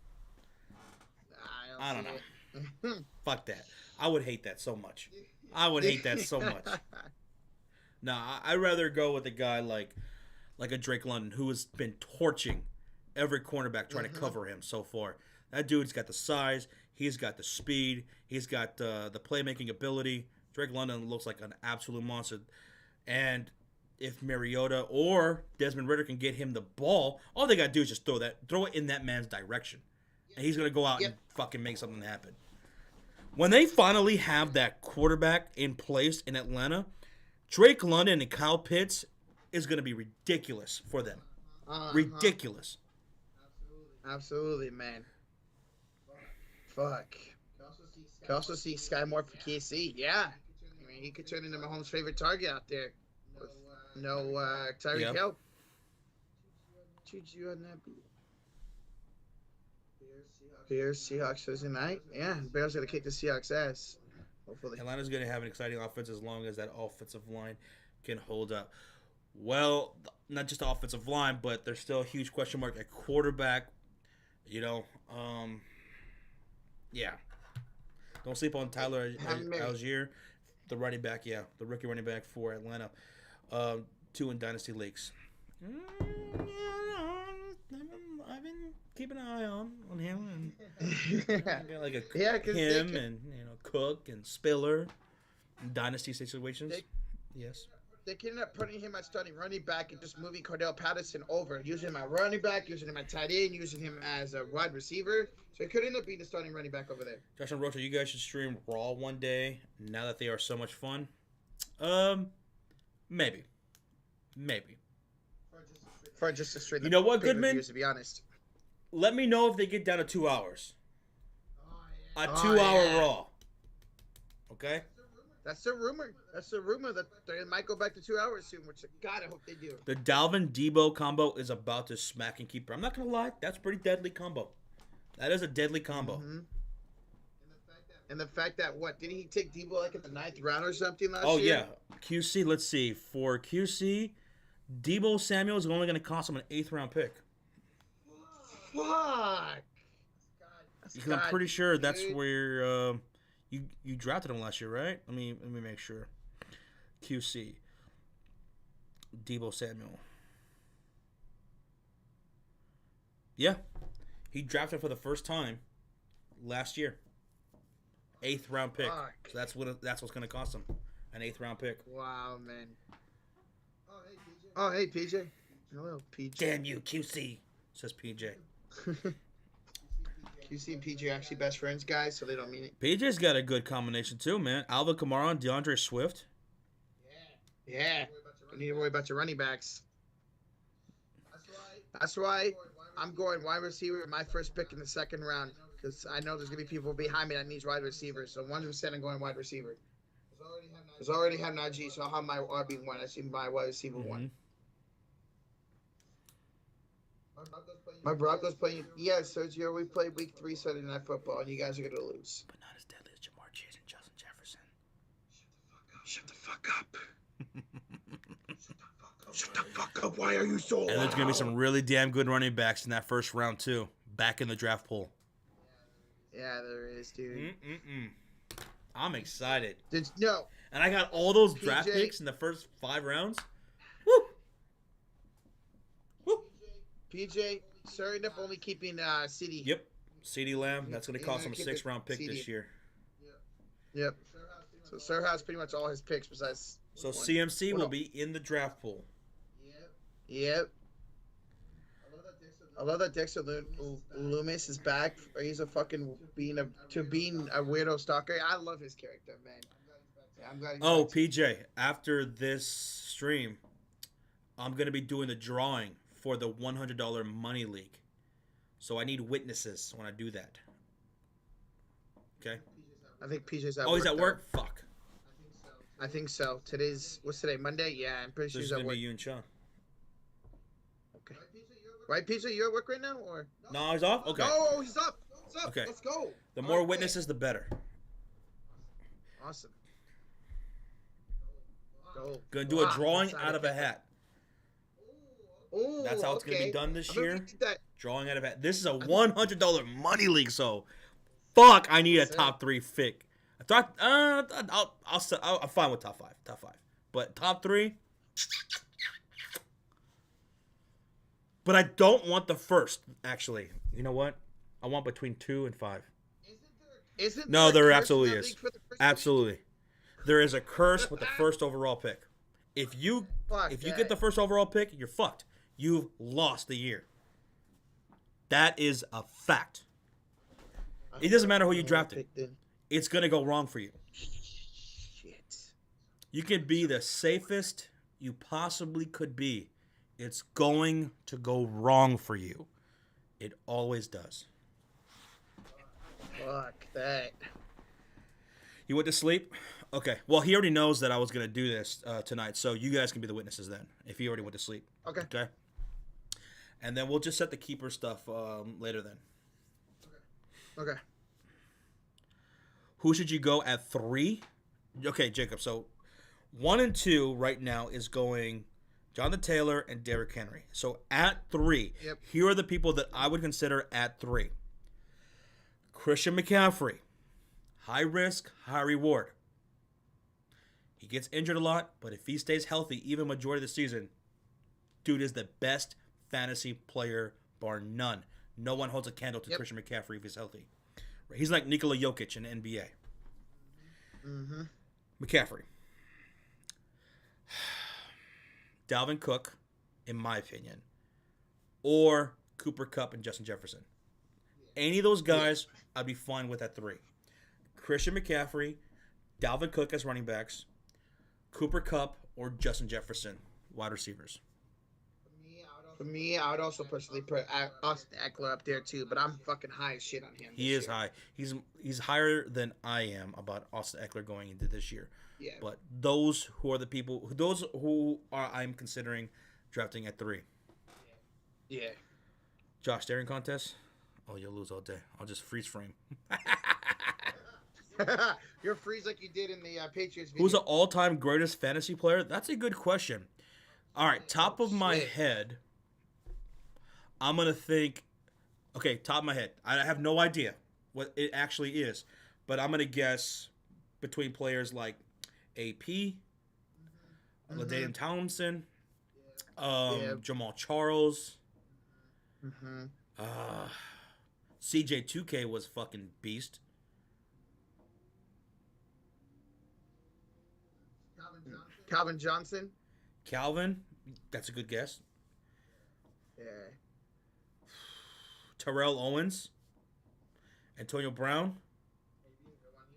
I don't know. Fuck that. I would hate that so much. Nah, I'd rather go with a guy like a Drake London who has been torching every cornerback trying to cover him so far. That dude's got the size. He's got the speed. He's got the playmaking ability. Drake London looks like an absolute monster. And if Mariota or Desmond Ridder can get him the ball, all they got to do is just throw it in that man's direction. And he's going to go out and fucking make something happen. When they finally have that quarterback in place in Atlanta, Drake London and Kyle Pitts is going to be ridiculous for them. Ridiculous. Absolutely, man. Fuck. Could also see Sky Moore for KC. Yeah. I mean, he could turn into Mahomes' favorite target out there with no Tyreek Hill. Juju on that beat. Bears, Seahawks Thursday night. Yeah, Bears going to kick the Seahawks' ass. Hopefully. Atlanta's going to have an exciting offense as long as that offensive line can hold up. Well, not just the offensive line, but there's still a huge question mark at quarterback. Yeah. Don't sleep on Tyler Algier, the running back, the rookie running back for Atlanta. 2 in Dynasty leagues. I've been keeping an eye on him and like him and Cook and Spiller in Dynasty situations. Yes. They can end up putting him at starting running back and just moving Cordell Patterson over, using him at running back, using him at tight end, using him as a wide receiver. So it could end up being the starting running back over there. Josh and Rocha, you guys should stream Raw one day. Now that they are so much fun, maybe. For just a straight. You know what, Goodman? To be honest, let me know if they get down to 2 hours. A 2-hour Raw. Okay. That's the rumor. That they might go back to 2 hours soon, which God, I hope they do. The Dalvin Debo combo is about to smack and keep. I'm not gonna lie, that's a pretty deadly combo. That is a deadly combo. Mm-hmm. And the fact that didn't he take Debo like in the 9th round or something last year? Oh yeah, QC. Let's see. For QC, Debo Samuel is only gonna cost him an 8th round pick. Fuck. Because I'm pretty sure that's where you drafted him last year, right? Let me make sure. QC. Debo Samuel. Yeah. He drafted for the first time last year. 8th round pick. Fuck. So that's what's going to cost him. An 8th round pick. Wow, man. Oh, hey, PJ. Hello, PJ. Damn you, QC, says PJ. QC and PJ are actually best friends, guys, so they don't mean it. PJ's got a good combination, too, man. Alvin Kamara and DeAndre Swift. Yeah. Don't need to worry about your running backs. That's why I'm going wide receiver, my first pick in the 2nd round, because I know there's going to be people behind me that needs wide receivers. So 100% I'm going wide receiver. Because I already have Najee, so I'll have my RB1. I see my wide receiver 1. My Broncos playing. Yeah, Sergio, we played week 3 Sunday Night Football, and you guys are going to lose. But not as deadly as Jamar Chase and Justin Jefferson. Shut the fuck up. Shut the fuck up. Why are you so loud? And there's going to be some really damn good running backs in that first round, too. Back in the draft pool. Yeah, there is, dude. I'm excited. No. And I got all those draft picks in the first 5 rounds. Woo! PJ, sorry enough only keeping CD. Yep. CD Lamb. That's going to cost him a 6th round pick this year. Yep. So Sir has pretty much all his picks besides. So CMC will be in the draft pool. Yep. I love that Dexter Loomis is back. He's a fucking being a weirdo stalker. I love his character, man. Yeah, I'm glad. Oh, PJ, after this stream, I'm gonna be doing the drawing for the $100 money league. So I need witnesses when I do that. Okay. I think PJ's at work. Oh, he's at work? Fuck. I think so. What's today? Monday? Yeah, I'm pretty sure he's at work. This is work. gonna be you and Sean. Okay. Right, PJ, you at work right now, or? No, he's off? Okay. No, he's up. Okay. Let's go. The more witnesses, the better. Awesome. Go. Gonna do a drawing out of a hat. Oh, that's how it's gonna be done this year. Drawing out of a hat. This is a $100 money league, so fuck, I need a top 3 pick. I'm fine with top 5. But top 3. But I don't want the first. Actually, you know what? I want between 2 and 5. No, there absolutely is. Absolutely, there is a curse with the first overall pick. If you get the first overall pick, you're fucked. You've lost the year. That is a fact. It doesn't matter who you drafted. It's gonna go wrong for you. Shit. You can be the safest you possibly could be. It's going to go wrong for you. It always does. Fuck that. You went to sleep? Okay. Well, he already knows that I was going to do this tonight, so you guys can be the witnesses then, if he already went to sleep. Okay. Okay? And then we'll just set the keeper stuff later then. Okay. Who should you go at 3? Okay, Jacob, so 1 and 2 right now is going Jonathan Taylor and Derrick Henry. So at 3, Here are the people that I would consider at 3. Christian McCaffrey. High risk, high reward. He gets injured a lot, but if he stays healthy even majority of the season, dude is the best fantasy player bar none. No one holds a candle to Christian McCaffrey if he's healthy. He's like Nikola Jokic in the NBA. Mm-hmm. McCaffrey. Dalvin Cook, in my opinion. Or Cooper Kupp and Justin Jefferson. Any of those guys, I'd be fine with at 3. Christian McCaffrey, Dalvin Cook as running backs, Cooper Kupp, or Justin Jefferson, wide receivers. For me, I would also personally put Austin Eckler up there too, but I'm fucking high as shit on him. He is high. He's higher than I am about Austin Eckler going into this year. Yeah. But those who are the people, I'm considering drafting at 3. Yeah. Josh, staring contest? Oh, you'll lose all day. I'll just freeze frame. You're freeze like you did in the Patriots video. Who's the all-time greatest fantasy player? That's a good question. All right, top of my head, I'm going to think, okay, top of my head. I have no idea what it actually is, but I'm going to guess between players like AP, LaDainian Tomlinson, Jamal Charles, CJ2K was fucking beast. Calvin Johnson. Calvin, that's a good guess. Yeah. Terrell Owens. Antonio Brown.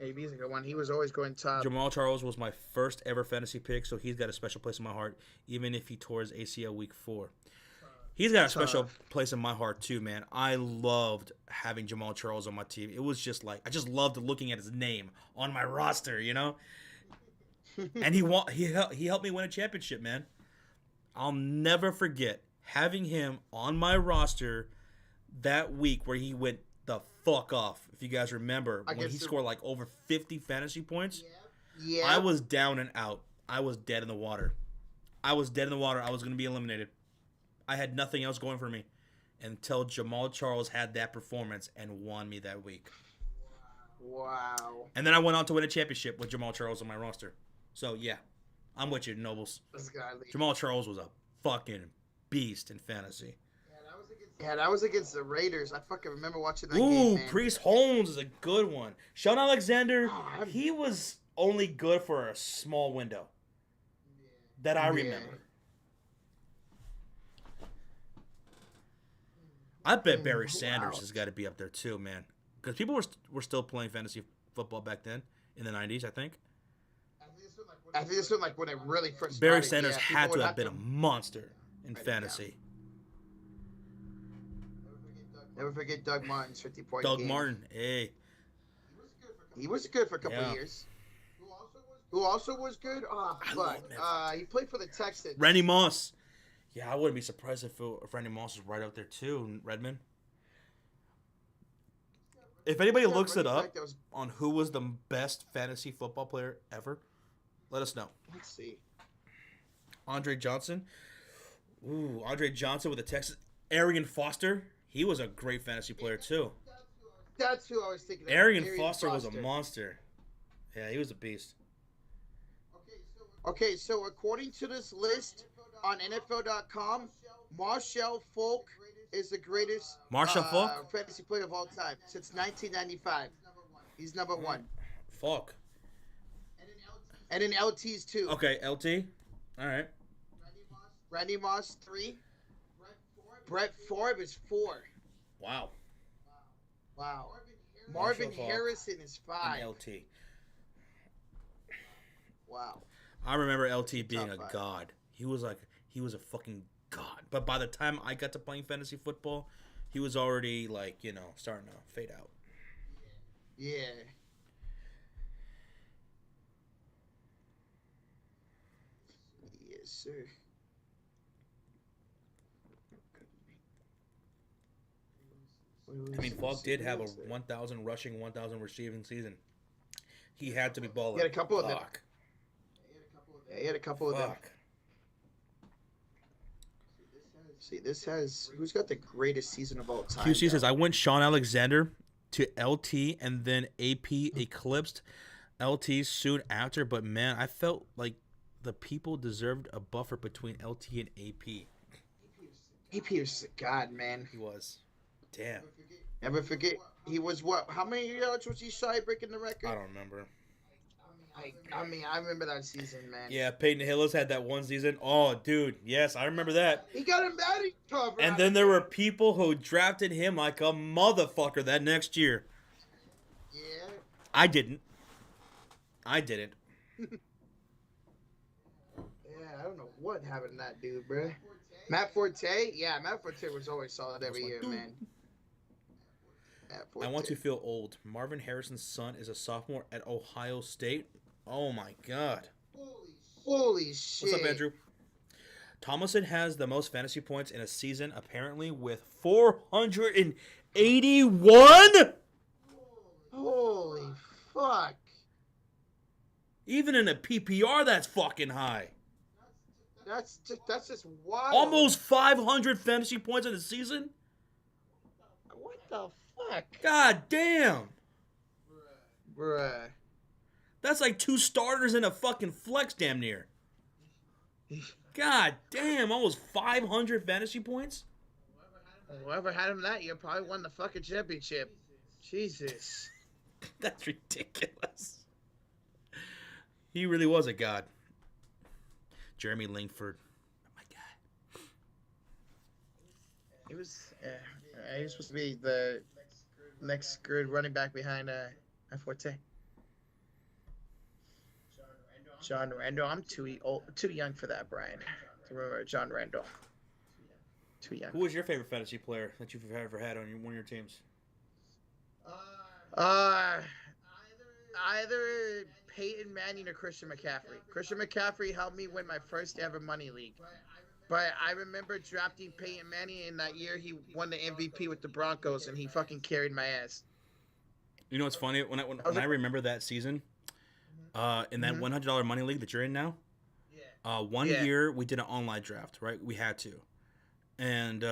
AB's a good one. He was always going top. Jamal Charles was my first ever fantasy pick, so he's got a special place in my heart, even if he tore his ACL week 4. He's got a special place in my heart too, man. I loved having Jamal Charles on my team. It was just like, I just loved looking at his name on my roster, you know? And he helped me win a championship, man. I'll never forget having him on my roster that week where he went the fuck off. If you guys remember, when he scored like over 50 fantasy points, I was down and out. I was dead in the water. I was going to be eliminated. I had nothing else going for me until Jamal Charles had that performance and won me that week. Wow. And then I went on to win a championship with Jamal Charles on my roster. So, yeah, I'm with you, Nobles. Jamal Charles was a fucking beast in fantasy. Yeah, that was against the Raiders. I fucking remember watching that game, man. Priest Holmes is a good one. Sean Alexander, he was only good for a small window that I remember. I bet Barry Sanders has got to be up there too, man. Because people were still playing fantasy football back then in the 90s, I think. I think this was like when it really first Barry started. Sanders Yeah, had to have been a monster in fantasy. Never forget Doug Martin's 50-point Doug game. Martin, hey. He was good for a couple of years. Who also was good? Oh, fuck. He played for the Texans. Randy Moss. Yeah, I wouldn't be surprised if Randy Moss was right out there too in Redmond. If anybody looks it up on who was the best fantasy football player ever, let us know. Let's see. Andre Johnson. Ooh, Andre Johnson with the Texans. Arian Foster. He was a great fantasy player too. That's who I was thinking of. Arian Foster was a monster. Yeah, he was a beast. Okay, so according to this list on NFL.com, Marshall Faulk is the greatest fantasy player of all time since 1995. He's number one. Faulk. And then LT's two. Okay, LT. All right. Randy Moss 3. Brett Favre is 4. Wow. Marvin Harrison is 5. And LT. Wow. I remember LT being a god. He was a fucking god. But by the time I got to playing fantasy football, he was already starting to fade out. Yeah. Yes, sir. I mean, Falk did have a 1,000 rushing, 1,000 receiving season. He had to be balling. He had a couple of them. Yeah, he had a couple of them. See, this has... Who's got the greatest season of all time? QC says, I went Sean Alexander to LT, and then AP eclipsed LT soon after. But, man, I felt like the people deserved a buffer between LT and AP. AP was a god, man. He was. Damn. Never forget. He was what? How many yards was he shy breaking the record? I don't remember. I remember that season, man. Yeah, Peyton Hillis had that one season. Oh, dude. Yes, I remember that. He got him batting cover. And then there were people who drafted him like a motherfucker that next year. Yeah. I didn't. Yeah, I don't know what happened to that dude, bro. Matt Forte? Yeah, Matt Forte was always solid every year, man. I want to feel old. Marvin Harrison's son is a sophomore at Ohio State. Oh, my God. Holy shit. What's up, Andrew? Tomlinson has the most fantasy points in a season, apparently, with 481? Holy fuck. Even in a PPR, that's fucking high. That's just wild. Almost 500 fantasy points in a season? What the fuck? God damn. Bruh. That's like 2 starters in a fucking flex damn near. God damn, almost 500 fantasy points? Whoever had him that year probably won the fucking championship. Jesus. That's ridiculous. He really was a god. Jeremy Langford. Oh, my God. He was supposed to be the next good running back behind Forte. John Randall. I'm too young for that, Brian. To remember John Randall. Too young. Who was your favorite fantasy player that you've ever had on one of your teams? Either Peyton Manning or Christian McCaffrey. Christian McCaffrey helped me win my first ever money league. But I remember drafting Peyton Manning in that year. He won the MVP with the Broncos, and he fucking carried my ass. You know what's funny? When I remember that season, in that $100 money league that you're in now, one year we did an online draft, right? We had to. And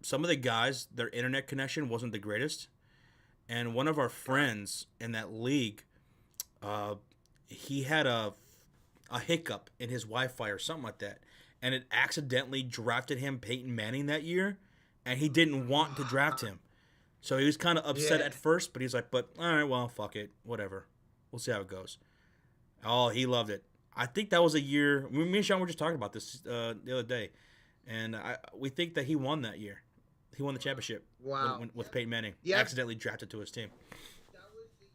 some of the guys, their internet connection wasn't the greatest. And one of our friends in that league, he had a hiccup in his Wi-Fi or something like that. And it accidentally drafted him Peyton Manning that year. And he didn't want to draft him. So he was kind of upset at first, but he's like, all right, well, fuck it. Whatever. We'll see how it goes. Oh, he loved it. I think that was a year. Me and Sean were just talking about this the other day. And we think that he won that year. He won the championship with Peyton Manning. Yeah. Accidentally drafted to his team.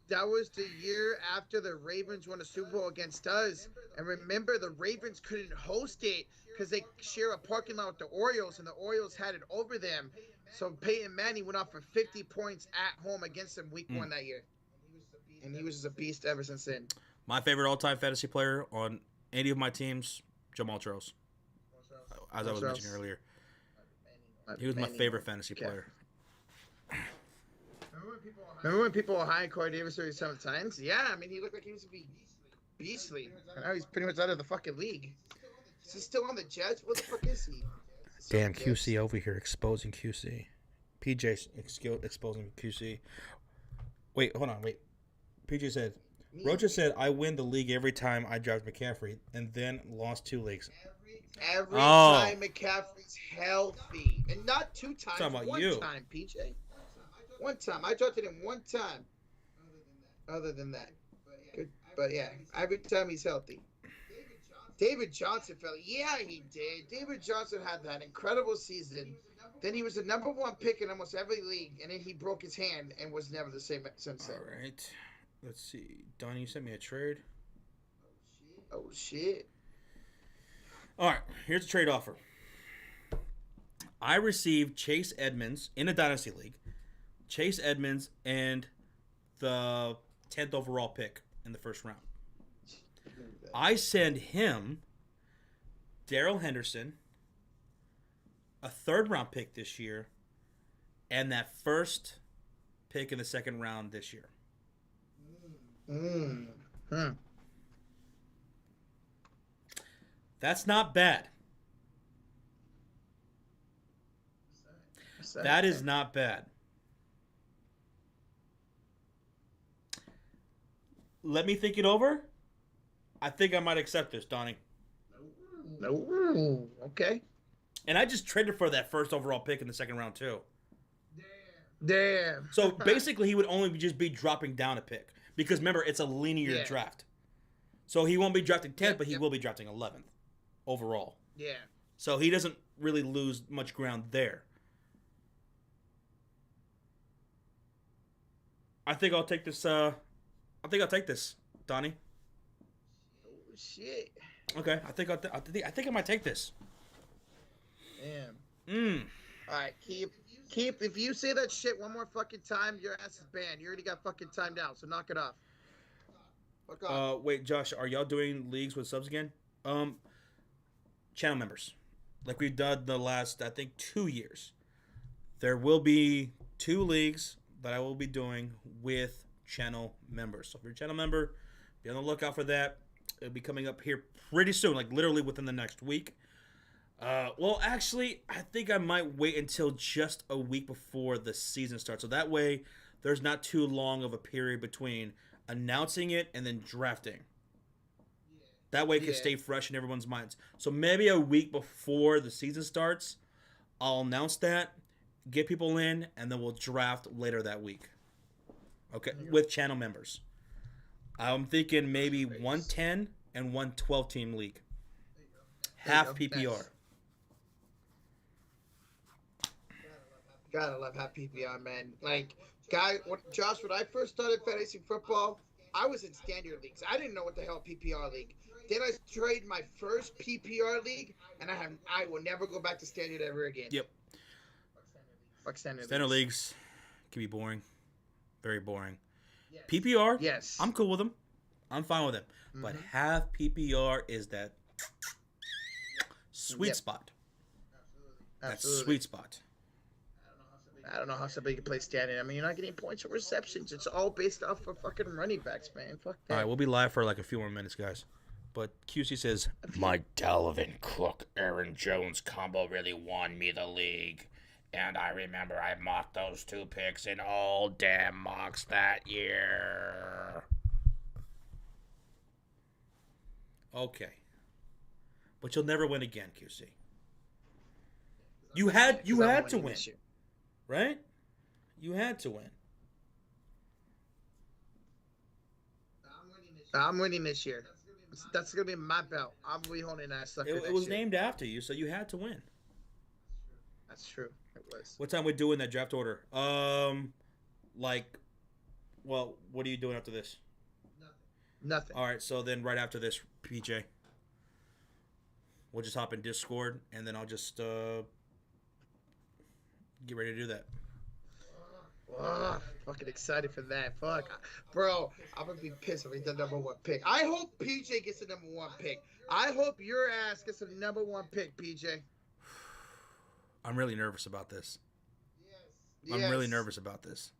that was the year after the Ravens won a Super Bowl against us. And remember, the Ravens couldn't host it because they share a parking lot with the Orioles, and the Orioles had it over them. So Peyton Manning went off for 50 points at home against them week 1 that year. And he was just a beast ever since then. My favorite all-time fantasy player on any of my teams, Jamal Charles. As I was mentioning earlier. He was my favorite fantasy player. Remember when people were high Corey Davis 37 times? Yeah, I mean, he looked like he was to be beastly. And now he's pretty much out of the fucking league. Is he still on the Jets? What the fuck is he? Damn, QC over here exposing QC. PJ exposing QC. Wait, hold on, wait. PJ said, Rocha said, I win the league every time I draft McCaffrey, and then lost 2 leagues. Every time McCaffrey's healthy. And not 2 times, one time, PJ. 1 time. I drafted him 1 time. Other than that. Good. But yeah, every time he's healthy. David Johnson fell. Yeah, he did. David Johnson had that incredible season. Then he was the #1 pick in almost every league, and then he broke his hand and was never the same since then. All right. Let's see. Donnie, you sent me a trade. Oh, shit. All right. Here's a trade offer. I received Chase Edmonds in a Dynasty League. Chase Edmonds and the 10th overall pick in the first round. I send him Darrell Henderson, a 3rd round pick this year, and that first pick in the 2nd round this year. That's not bad. That is not bad. Let me think it over. I think I might accept this, Donnie. No. Okay. And I just traded for that first overall pick in the 2nd round, too. Damn. So basically, he would only just be dropping down a pick. Because remember, it's a linear draft. So he won't be drafting 10th, but he will be drafting 11th overall. Yeah. So he doesn't really lose much ground there. I think I'll take this. Donnie. Oh shit. Okay, I think I might take this. Damn. All right, keep. If you say that shit one more fucking time, your ass is banned. You already got fucking timed out, so knock it off. Fuck off. Wait, Josh, are y'all doing leagues with subs again? Channel members, like we've done the last, I think, 2 years. There will be 2 leagues that I will be doing with channel members. So if you're a channel member, be on the lookout for that. It'll be coming up here pretty soon, like literally within the next week. Well, actually, I think I might wait until just a week before the season starts. So that way, there's not too long of a period between announcing it and then drafting. That way it can stay fresh in everyone's minds. So maybe a week before the season starts, I'll announce that, get people in, and then we'll draft later that week. Okay, with channel members. I'm thinking maybe 110 and 112 team league. Half PPR. Nice. Gotta love half PPR, man. Like, Josh, when I first started fantasy football, I was in standard leagues. I didn't know what the hell PPR league. Then I traded my first PPR league, and I will never go back to standard ever again. Yep. Fuck standard leagues can be boring. Very boring. Yes. PPR, yes. I'm cool with them. I'm fine with them. Mm-hmm. But half PPR is that sweet spot. That sweet spot. I don't know how somebody can play standing. I mean, you're not getting points for receptions. It's all based off of fucking running backs, man. Fuck that. All right, we'll be live for like a few more minutes, guys. But QC says, my Dalvin Cook, Aaron Jones combo really won me the league. And I remember I mocked those 2 picks in all damn mocks that year. Okay. But you'll never win again, QC. You had to win. Right? You had to win. I'm winning this year. That's going to be my belt. I'm going to be holding that sucker It was named after you, so you had to win. That's true. It was. What time we doing that draft order? Like Well, what are you doing after this? Nothing. All right, so then right after this, PJ, we'll just hop in Discord, and then I'll just get ready to do that. Fucking excited for that. Fuck. Bro, I'm going to be pissed if he's the number 1 pick. I hope PJ gets the number 1 pick. I hope your ass gets the number 1 pick, PJ. I'm really nervous about this. Yes. I'm really nervous about this.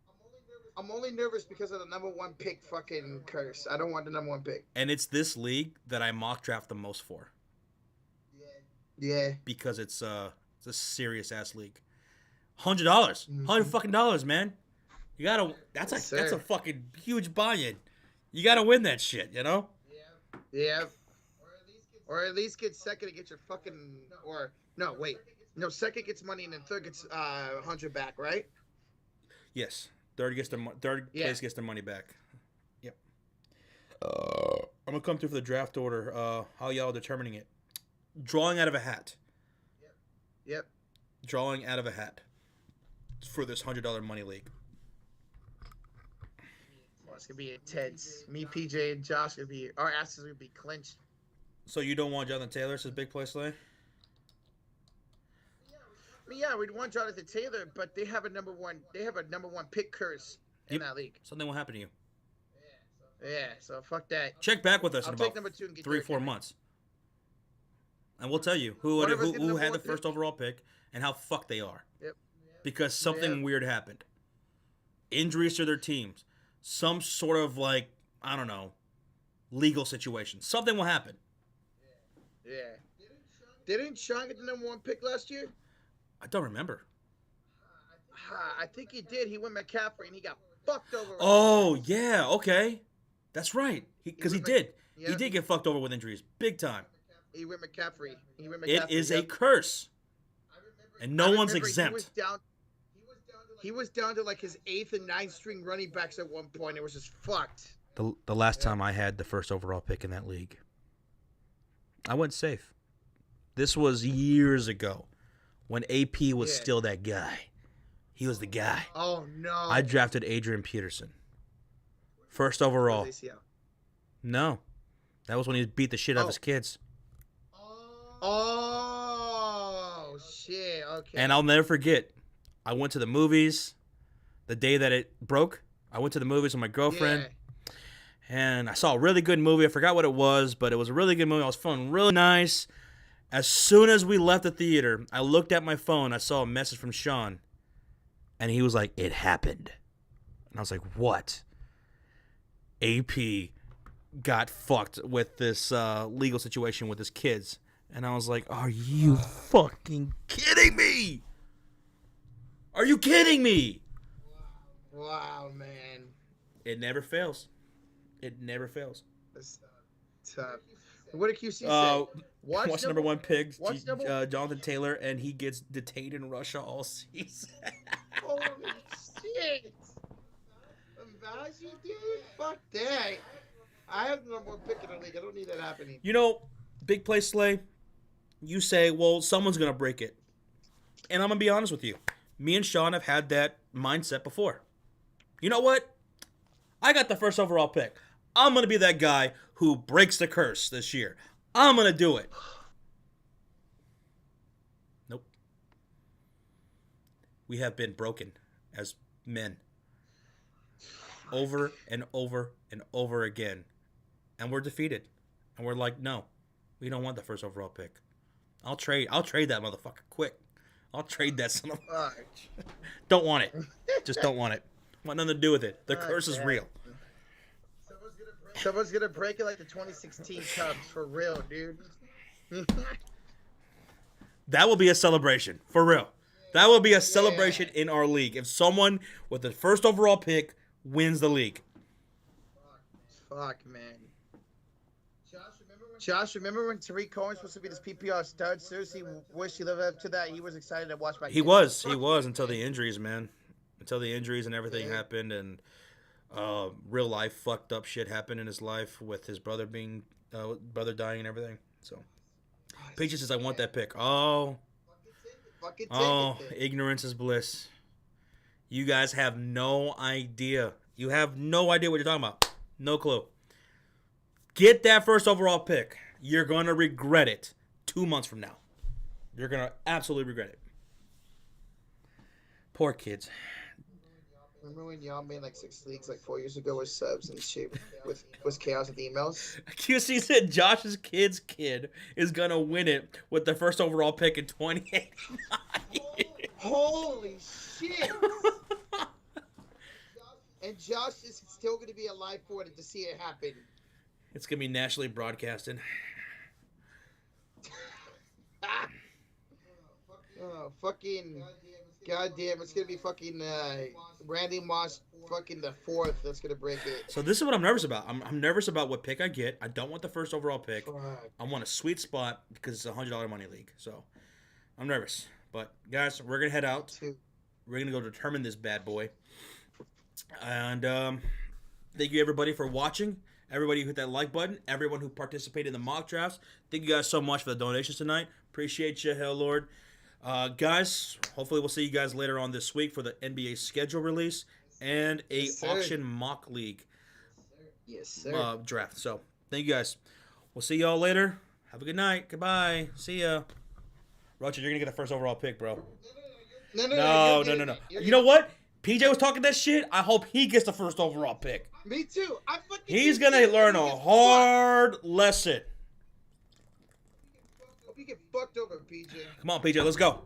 I'm only nervous because of the number 1 pick fucking curse. I don't want the number 1 pick. And it's this league that I mock draft the most for. Yeah. Because it's a serious ass league. $100, $100 man. You gotta. That's a fucking huge buy-in. You gotta win that shit, you know. Yeah. Or at least get second and get your fucking. Or no, wait. No, second gets money and then third gets 100 back, right? Yes. Third place gets their money back. Yep. I'm gonna come through for the draft order. How y'all determining it? Drawing out of a hat. Yep. Drawing out of a hat for this $100 money league. Well, it's gonna be intense. Me, PJ, and Josh our asses gonna be clenched. So you don't want Jonathan Taylor as big play slay? Yeah, we'd want Jonathan Taylor, but they have a number one pick curse in that league. Something will happen to you. Yeah, so fuck that. Check back with us in about number 2 and get 3-4 months. And we'll tell you who had the first overall pick and how fucked they are. Yep. Because something weird happened. Injuries to their teams. Some sort of I don't know, legal situation. Something will happen. Yeah. Didn't Sean get the number 1 pick last year? I don't remember. I think he did. He went McCaffrey and he got fucked over. Oh, yeah. Okay. That's right. Because he did. Yeah. He did get fucked over with injuries. Big time. He went McCaffrey. It is a curse. And no one's exempt. He was down to like his 8th and 9th string running backs at one point. It was just fucked. The last time I had the first overall pick in that league, I went safe. This was years ago when AP was still that guy. He was the guy. Oh, no. I drafted Adrian Peterson. First overall. No. That was when he beat the shit out of his kids. Oh, shit. Okay. And I'll never forget, I went to the movies the day that it broke. I went to the movies with my girlfriend. Yeah. And I saw a really good movie. I forgot what it was, but it was a really good movie. I was feeling really nice. As soon as we left the theater, I looked at my phone. I saw a message from Sean. And he was like, it happened. And I was like, what? AP got fucked with this legal situation with his kids. And I was like, are you fucking kidding me? Are you kidding me? Wow, man. It never fails. It never fails. That's tough. What did QC say? Watch number 1 pick, Jonathan Taylor, and he gets detained in Russia all season. Holy shit. Imagine, dude. Fuck that. I have the number 1 pick in the league. I don't need that happening. You know, big play slay, you say, well, someone's going to break it. And I'm going to be honest with you. Me and Sean have had that mindset before. You know what? I got the first overall pick. I'm going to be that guy who breaks the curse this year. I'm going to do it. Nope. We have been broken as men. Over and over and over again. And we're defeated. And we're like, no. We don't want the first overall pick. I'll trade that motherfucker quick. I'll trade that son of a... Don't want it. Just don't want it. Want nothing to do with it. The curse is real. Someone's gonna break it like the 2016 Cubs for real, dude. That will be a celebration for real. That will be a celebration in our league if someone with the first overall pick wins the league. Fuck, man. Josh, remember when Tariq Cohen was supposed to be this PPR stud? Seriously, wish he lived up to that. He was excited to watch my. He was until the injuries, man. Until the injuries and everything happened, and real life fucked up shit happened in his life with his brother dying and everything. So, Peaches says, "I want that pick." Ignorance is bliss. You guys have no idea You have no idea what you're talking about. No clue. Get that first overall pick. You're going to regret it 2 months from now. You're going to absolutely regret it. Poor kids. Remember when y'all made like 6 leagues like 4 years ago with subs and shit with chaos with emails? QC said Josh's kid's kid is going to win it with the first overall pick in 2089. Holy shit! And Josh is still going to be alive for it to see it happen. It's going to be nationally broadcasted. Oh, fucking... Goddamn, it's going to be fucking Randy Moss fucking the 4th that's going to break it. So this is what I'm nervous about. I'm nervous about what pick I get. I don't want the first overall pick. Fuck. I want a sweet spot because it's a $100 money league. So I'm nervous. But, guys, we're going to head out. We're going to go determine this bad boy. And thank you, everybody, for watching. Everybody who hit that like button. Everyone who participated in the mock drafts. Thank you guys so much for the donations tonight. Appreciate you, hell Lord. Guys, hopefully we'll see you guys later on this week for the NBA schedule release and a auction mock league draft. So, thank you guys. We'll see y'all later. Have a good night. Goodbye. See ya. Rocha, you're going to get the first overall pick, bro. No. You know what? PJ was talking that shit. I hope he gets the first overall pick. Me too. He's going to learn a hard lesson. Hope you get fucked over, PJ. Come on, PJ. Let's go.